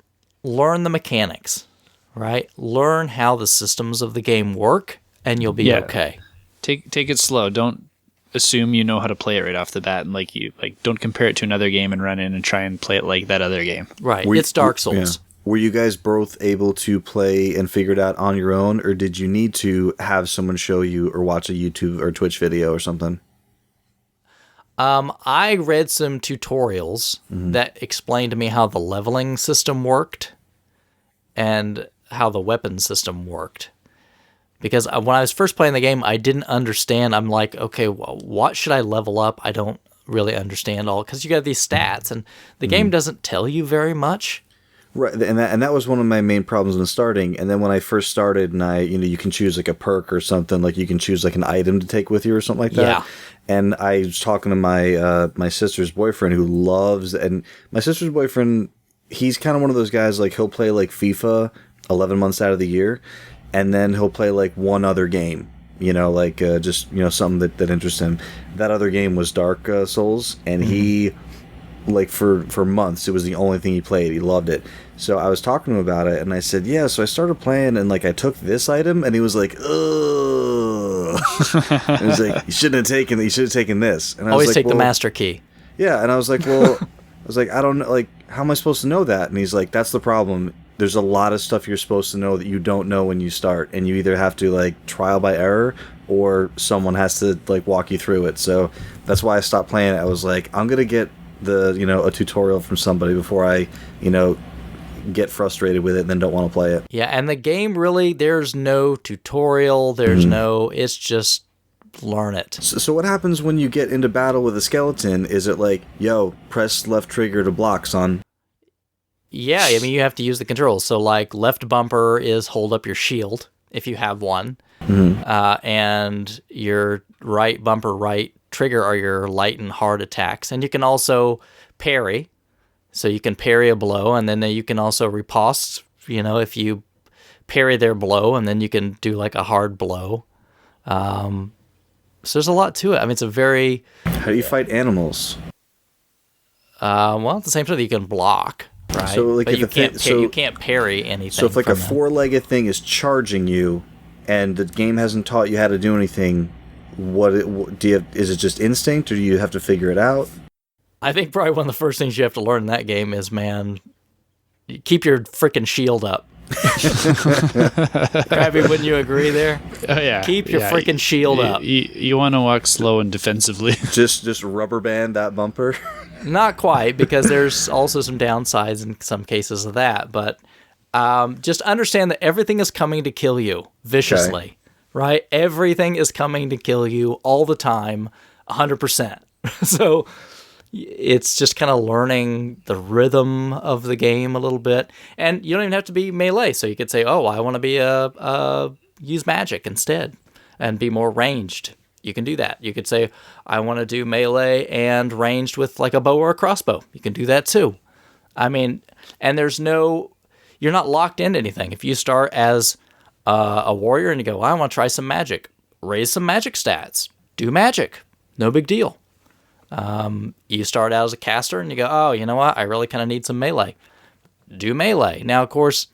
learn the mechanics, right? Learn how the systems of the game work, and you'll be okay.
Take it slow. Don't assume you know how to play it right off the bat, and don't compare it to another game and run in and try and play it like that other game.
Right. It's Dark Souls.
Yeah. Were you guys both able to play and figure it out on your own, or did you need to have someone show you or watch a YouTube or Twitch video or something?
I read some tutorials that explained to me how the leveling system worked and how the weapon system worked. Because when I was first playing the game, I didn't understand. I'm like, okay, well, what should I level up? I don't really understand all, because you got these stats, and the game doesn't tell you very much.
Right, and that was one of my main problems when starting. And then when I first started, and you can choose like a perk or something, like you can choose like an item to take with you or something like that.
Yeah.
And I was talking to my sister's boyfriend, who loves, and my sister's boyfriend, he's kind of one of those guys, like he'll play like FIFA 11 months out of the year, and then he'll play like one other game, something that interests him. That other game was Dark Souls, and he, like for months, it was the only thing he played. He loved it. So I was talking to him about it, and I said, yeah, so I started playing, and like I took this item, and he was like, ugh. And he was like, you should have taken this. And I
Always
was like,
take the master key.
Yeah, and I was like, well, I don't know, like, how am I supposed to know that? And he's like, that's the problem. There's a lot of stuff you're supposed to know that you don't know when you start, and you either have to like trial by error, or someone has to like walk you through it. So that's why I stopped playing it. I was like, I'm gonna get a tutorial from somebody before I get frustrated with it and then don't want to play it.
Yeah, and the game really, there's no tutorial, there's it's just learn it.
So what happens when you get into battle with a skeleton? Is it like, yo, press left trigger to block, son?
Yeah, I mean, you have to use the controls. So like left bumper is hold up your shield if you have one, and your right bumper, right trigger are your light and hard attacks. And you can also parry. So you can parry a blow, and then you can also riposte, if you parry their blow, and then you can do like a hard blow. So there's a lot to it. I mean, it's a very...
How do you fight animals?
Well, at the same time, you can block, right?
So like,
but
if
you can't parry anything.
So if like a four-legged thing is charging you, and the game hasn't taught you how to do anything, is it just instinct, or do you have to figure it out?
I think probably one of the first things you have to learn in that game is, man, keep your freaking shield up. Crabby, wouldn't you agree there?
Oh yeah.
Keep your freaking shield up.
You want to walk slow and defensively.
just rubber band that bumper.
Not quite, because there's also some downsides in some cases of that. But just understand that everything is coming to kill you viciously, right? Everything is coming to kill you all the time, 100%. So it's just kind of learning the rhythm of the game a little bit. And you don't even have to be melee. So you could say, oh, I want to be use magic instead and be more ranged. You can do that. You could say, I want to do melee and ranged with like a bow or a crossbow. You can do that too. I mean, and you're not locked into anything. If you start as a warrior and you go, I want to try some magic, raise some magic stats, do magic. No big deal. You start out as a caster and you go, oh, you know what? I really kind of need some melee. Do melee. Now, of course,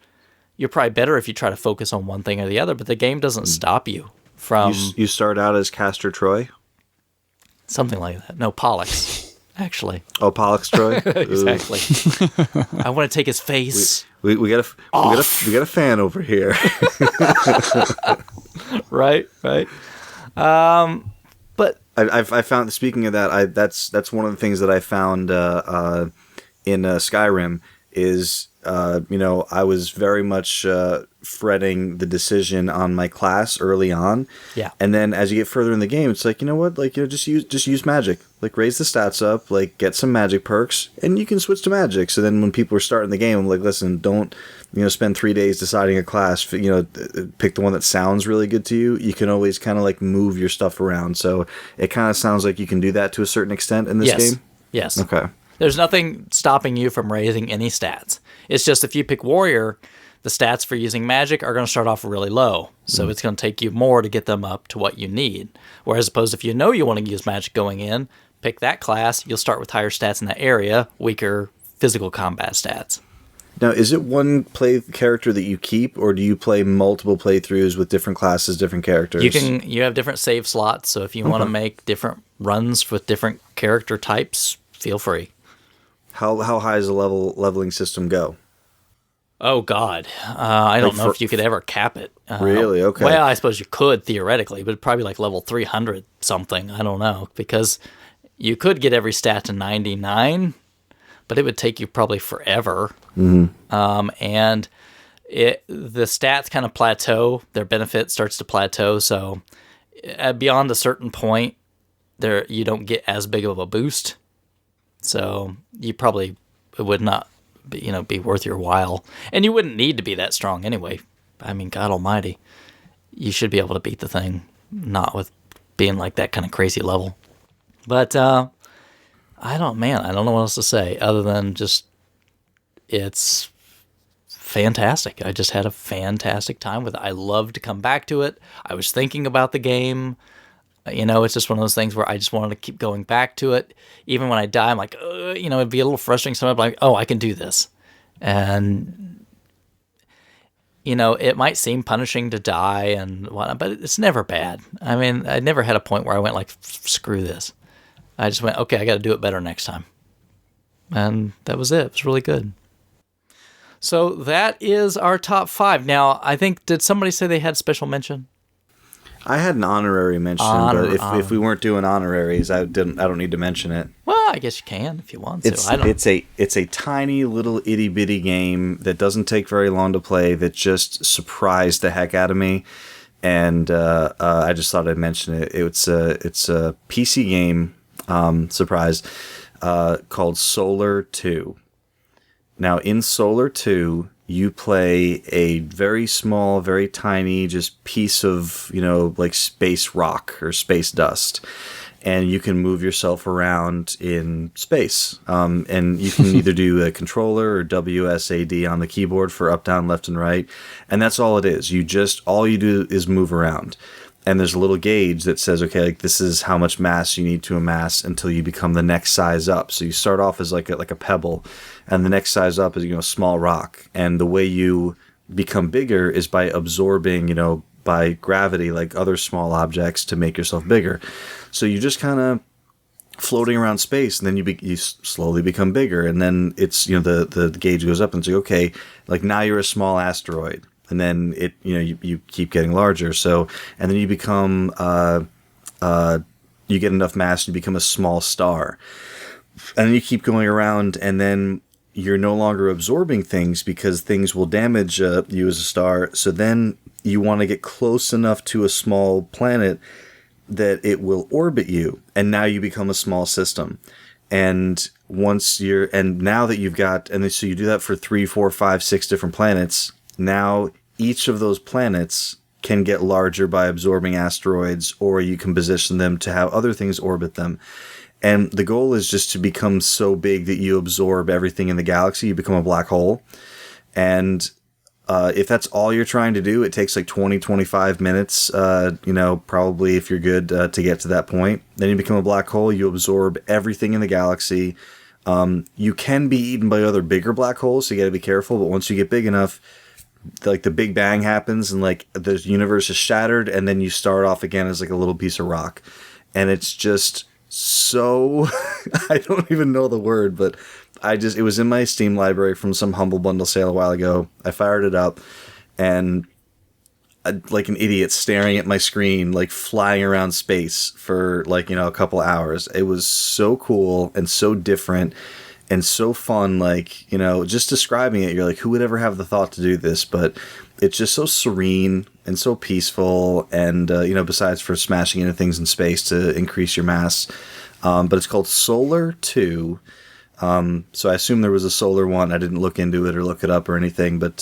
you're probably better if you try to focus on one thing or the other, but the game doesn't stop you from...
You start out as Castor Troy?
Something like that. No, Pollux, actually.
Oh, Pollux Troy?
Exactly. I want to take his face.
We got a fan over here.
Right. But
I found, speaking of that, that's one of the things that I found in Skyrim is I was very much fretting the decision on my class early on.
Yeah.
And then as you get further in the game, it's like, just use magic. Like, raise the stats up, like, get some magic perks, and you can switch to magic. So then when people are starting the game, I'm like, listen, don't, spend 3 days deciding a class, pick the one that sounds really good to you. You can always kind of, like, move your stuff around. So it kind of sounds like you can do that to a certain extent in this game?
Yes.
Okay.
There's nothing stopping you from raising any stats. It's just if you pick warrior, the stats for using magic are going to start off really low. So it's going to take you more to get them up to what you need. Whereas opposed if you know you want to use magic going in, pick that class, you'll start with higher stats in that area, weaker physical combat stats.
Now, is it one play character that you keep, or do you play multiple playthroughs with different classes, different characters?
You have different save slots, so if you want to make different runs with different character types, feel free.
How high does the leveling system go?
Oh, God. I don't know if you could ever cap it.
Really? Okay.
Well, I suppose you could, theoretically, but probably like level 300 something. I don't know, because you could get every stat to 99, but it would take you probably forever. Mm-hmm. And the stats kind of plateau. Their benefit starts to plateau, so beyond a certain point, you don't get as big of a boost. So you probably it would not be worth your while. And you wouldn't need to be that strong anyway. I mean, God almighty. You should be able to beat the thing, not with being like that kind of crazy level. But I don't know what else to say other than just it's fantastic. I just had a fantastic time with it. I love to come back to it. I was thinking about the game. It's just one of those things where I just wanted to keep going back to it. Even when I die, I'm like, it'd be a little frustrating. So I'm like, oh, I can do this. And, it might seem punishing to die and whatnot, but it's never bad. I mean, I never had a point where I went like, screw this. I just went, okay, I got to do it better next time. And that was it. It was really good. So that is our top 5. Now, I think, did somebody say they had special mention?
I had an honorary mention, but if we weren't doing honoraries, I don't need to mention it.
Well, I guess you can if you want to.
It's a tiny little itty bitty game that doesn't take very long to play that just surprised the heck out of me, and I just thought I'd mention it. It's a PC game surprise called Solar 2. Now in Solar 2, you play a very small, very tiny, just piece of, like space rock or space dust. And you can move yourself around in space. And you can either do a controller or WSAD on the keyboard for up, down, left, and right. And that's all it is. All you do is move around. And there's a little gauge that says, okay, like this is how much mass you need to amass until you become the next size up. So you start off as like a pebble, and the next size up is a small rock. And the way you become bigger is by absorbing, by gravity, like other small objects to make yourself bigger. So you just kind of floating around space, and then you slowly become bigger, and then it's the gauge goes up and say, okay, like now you're a small asteroid. And then you keep getting larger. So, and then you become, you get enough mass, you become a small star. And then you keep going around, and then you're no longer absorbing things because things will damage you as a star. So then you want to get close enough to a small planet that it will orbit you. And now you become a small system. And now that you've got, and so you do that for 3, 4, 5, 6 different planets. Now, each of those planets can get larger by absorbing asteroids, or you can position them to have other things orbit them. And the goal is just to become so big that you absorb everything in the galaxy. You become a black hole. And if that's all you're trying to do, it takes like 20, 25 minutes, probably if you're good to get to that point. Then you become a black hole. You absorb everything in the galaxy. You can be eaten by other bigger black holes, so you got to be careful. But once you get big enough, like the Big Bang happens and like the universe is shattered, and then you start off again as like a little piece of rock, and it's just so I don't even know the word, but it was in my Steam library from some Humble Bundle sale a while ago. I fired it up, and like an idiot staring at my screen, like flying around space for like, a couple hours. It was so cool and so different and so fun. Like, just describing it, you're like, who would ever have the thought to do this? But it's just so serene and so peaceful. And, besides for smashing into things in space to increase your mass. But it's called Solar 2. So I assume there was a Solar 1. I didn't look into it or look it up or anything, but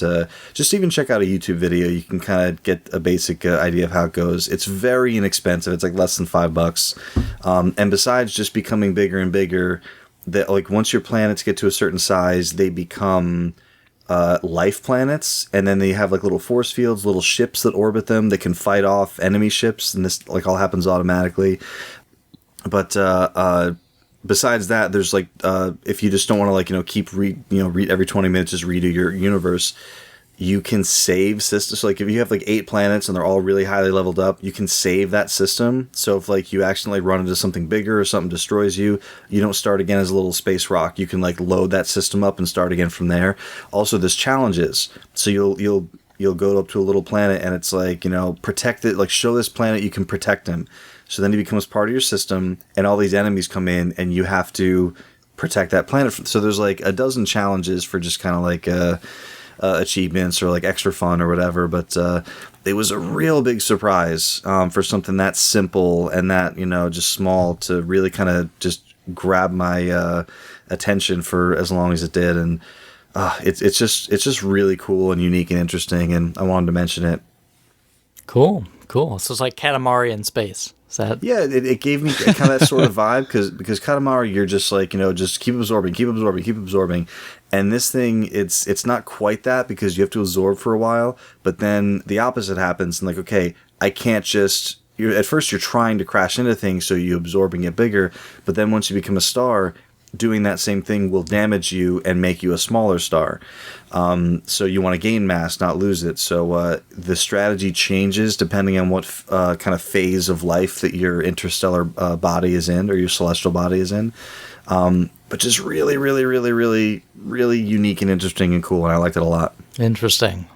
just even check out a YouTube video. You can kind of get a basic idea of how it goes. It's very inexpensive. It's like less than $5. And besides just becoming bigger and bigger, that like once your planets get to a certain size, they become life planets, and then they have like little force fields, little ships that orbit them that can fight off enemy ships, and this like all happens automatically. But besides that, there's like if you just don't want to like keep read every 20 minutes, just redo your universe, you can save systems. So like if you have like 8 planets and they're all really highly leveled up, you can save that system. So if like you accidentally run into something bigger or something destroys you, you don't start again as a little space rock. You can like load that system up and start again from there. Also, there's challenges. So you'll go up to a little planet and it's like, protect it, like show this planet you can protect him. So then he becomes part of your system, and all these enemies come in, and you have to protect that planet. So there's like a dozen challenges for just kind of like achievements or like extra fun or whatever. But it was a real big surprise for something that simple and that just small to really kind of just grab my attention for as long as it did. And it's just really cool and unique and interesting, and I wanted to mention it.
Cool. So it's like Katamari in space. Is that?
Yeah, it gave me kind of that sort of vibe because Katamari, you're just like, just keep absorbing. And this thing, it's not quite that because you have to absorb for a while, but then the opposite happens. And like, okay, I can't just, at first you're trying to crash into things so you absorb and get bigger, but then once you become a star, doing that same thing will damage you and make you a smaller star. So you want to gain mass, not lose it. So the strategy changes depending on what kind of phase of life that your interstellar body is in or your celestial body is in. But just really, really, really, really, really unique and interesting and cool, and I liked it a lot.
Interesting.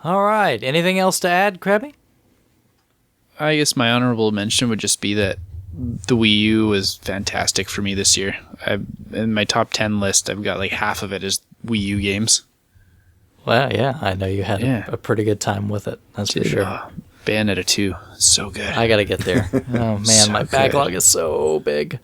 All right. Anything else to add, Crabby?
I guess my honorable mention would just be that the Wii U was fantastic for me this year. In my top 10 list, I've got like half of it is Wii U games.
Well, yeah, I know you had a pretty good time with it. That's for sure.
Bayonetta 2, so good.
I got to get there. Oh, man, so my backlog is so big.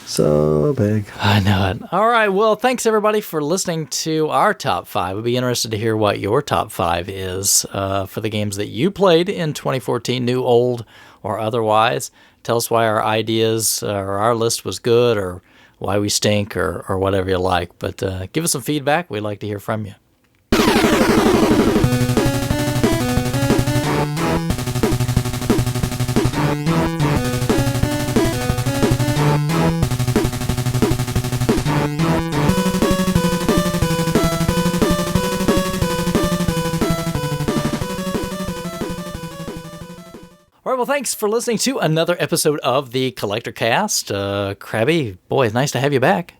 So big.
I know it. All right, well, thanks everybody for listening to our top 5. We'd be interested to hear what your top 5 is for the games that you played in 2014, new, old, or otherwise. Tell us why our ideas or our list was good or why we stink or whatever you like. But give us some feedback. We'd like to hear from you. All right, well, thanks for listening to another episode of the Collectorcast. Crabby, boy, it's nice to have you back.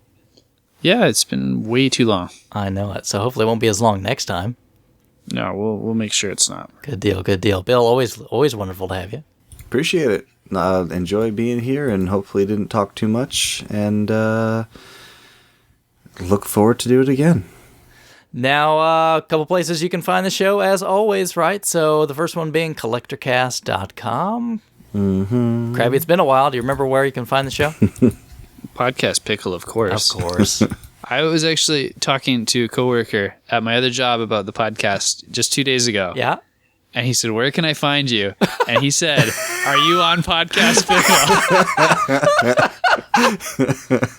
Yeah, it's been way too long.
I know it, so hopefully it won't be as long next time.
No, we'll make sure it's not.
Good deal. Bill, always wonderful to have you.
Appreciate it. Enjoy being here, and hopefully didn't talk too much, and look forward to do it again.
Now, a couple places you can find the show, as always, right? So the first one being collectorcast.com.
Mm-hmm.
Crabby, it's been a while. Do you remember where you can find the show?
Podcast Pickle, of course.
Of course.
I was actually talking to a coworker at my other job about the podcast just 2 days ago.
Yeah.
And he said, "Where can I find you?" And he said, "Are you on Podcast Pickle?"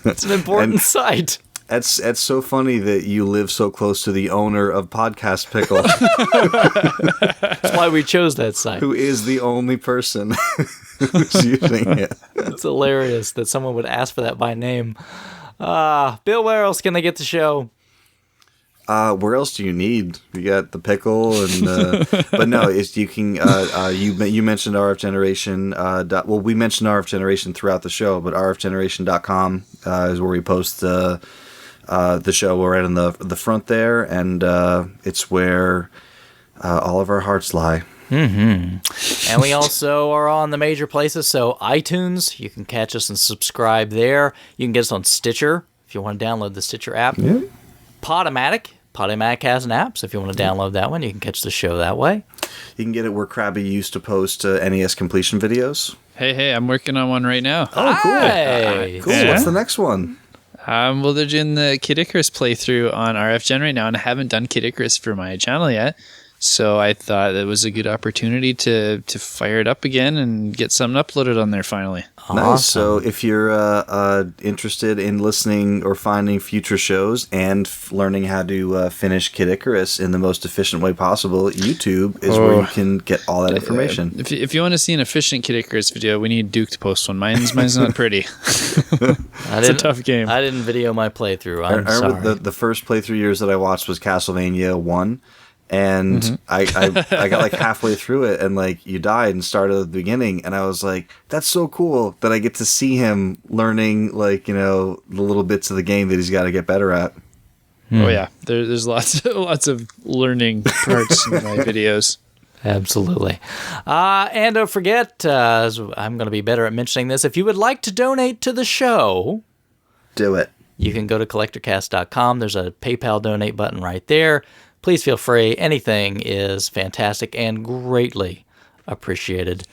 It's an important site.
That's so funny that you live so close to the owner of Podcast Pickle.
That's why we chose that site.
Who is the only person who's using it.
It's hilarious that someone would ask for that by name. Bill, where else can they get the show?
Where else do you need? You got the pickle, and but no, it's you can. You mentioned RF Generation. Well, we mentioned RF Generation throughout the show, but rfgeneration.com is where we post the show. We're right in the front there, and it's where all of our hearts lie.
Mm-hmm. And we also are on the major places. So iTunes, you can catch us and subscribe there. You can get us on Stitcher if you want to download the Stitcher app.
Yeah.
Podomatic has an app, so if you want to download that one, you can catch the show that way.
You can get it where Crabby used to post NES completion videos.
Hey, I'm working on one right now.
Oh, cool.
Hey.
Cool.
Yeah.
What's the next one?
Well, they're doing the Kid Icarus playthrough on RF Gen right now, and I haven't done Kid Icarus for my channel yet. So I thought it was a good opportunity to fire it up again and get something uploaded on there finally.
Awesome.
Nice. So if you're interested in listening or finding future shows and learning how to finish Kid Icarus in the most efficient way possible, YouTube is where you can get all that information.
If you want to see an efficient Kid Icarus video, we need Duke to post one. Mine's not pretty. It's a tough game.
I didn't video my playthrough.
I remember the first playthrough years that I watched was Castlevania 1. And I got like halfway through it, and like you died and started at the beginning, and I was like, that's so cool that I get to see him learning, like, you know, the little bits of the game that he's got to get better at.
Oh yeah, there's lots of learning parts in my videos.
Absolutely. And don't forget, I'm going to be better at mentioning this, if you would like to donate to the show,
Do it.
you can go to collectorcast.com. There's a PayPal donate button right there. Please feel free. Anything is fantastic and greatly appreciated.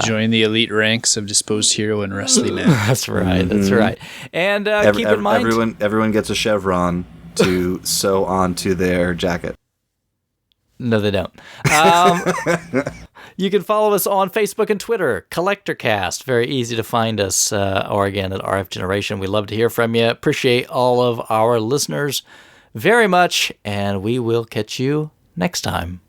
Join the elite ranks of Disposed Hero and Wrestling Man.
That's right. That's right. And keep in mind,
everyone gets a chevron to sew onto their jacket.
No, they don't. You can follow us on Facebook and Twitter, Collectorcast. Very easy to find us, or again at RF Generation. We love to hear from you. Appreciate all of our listeners very much, and we will catch you next time.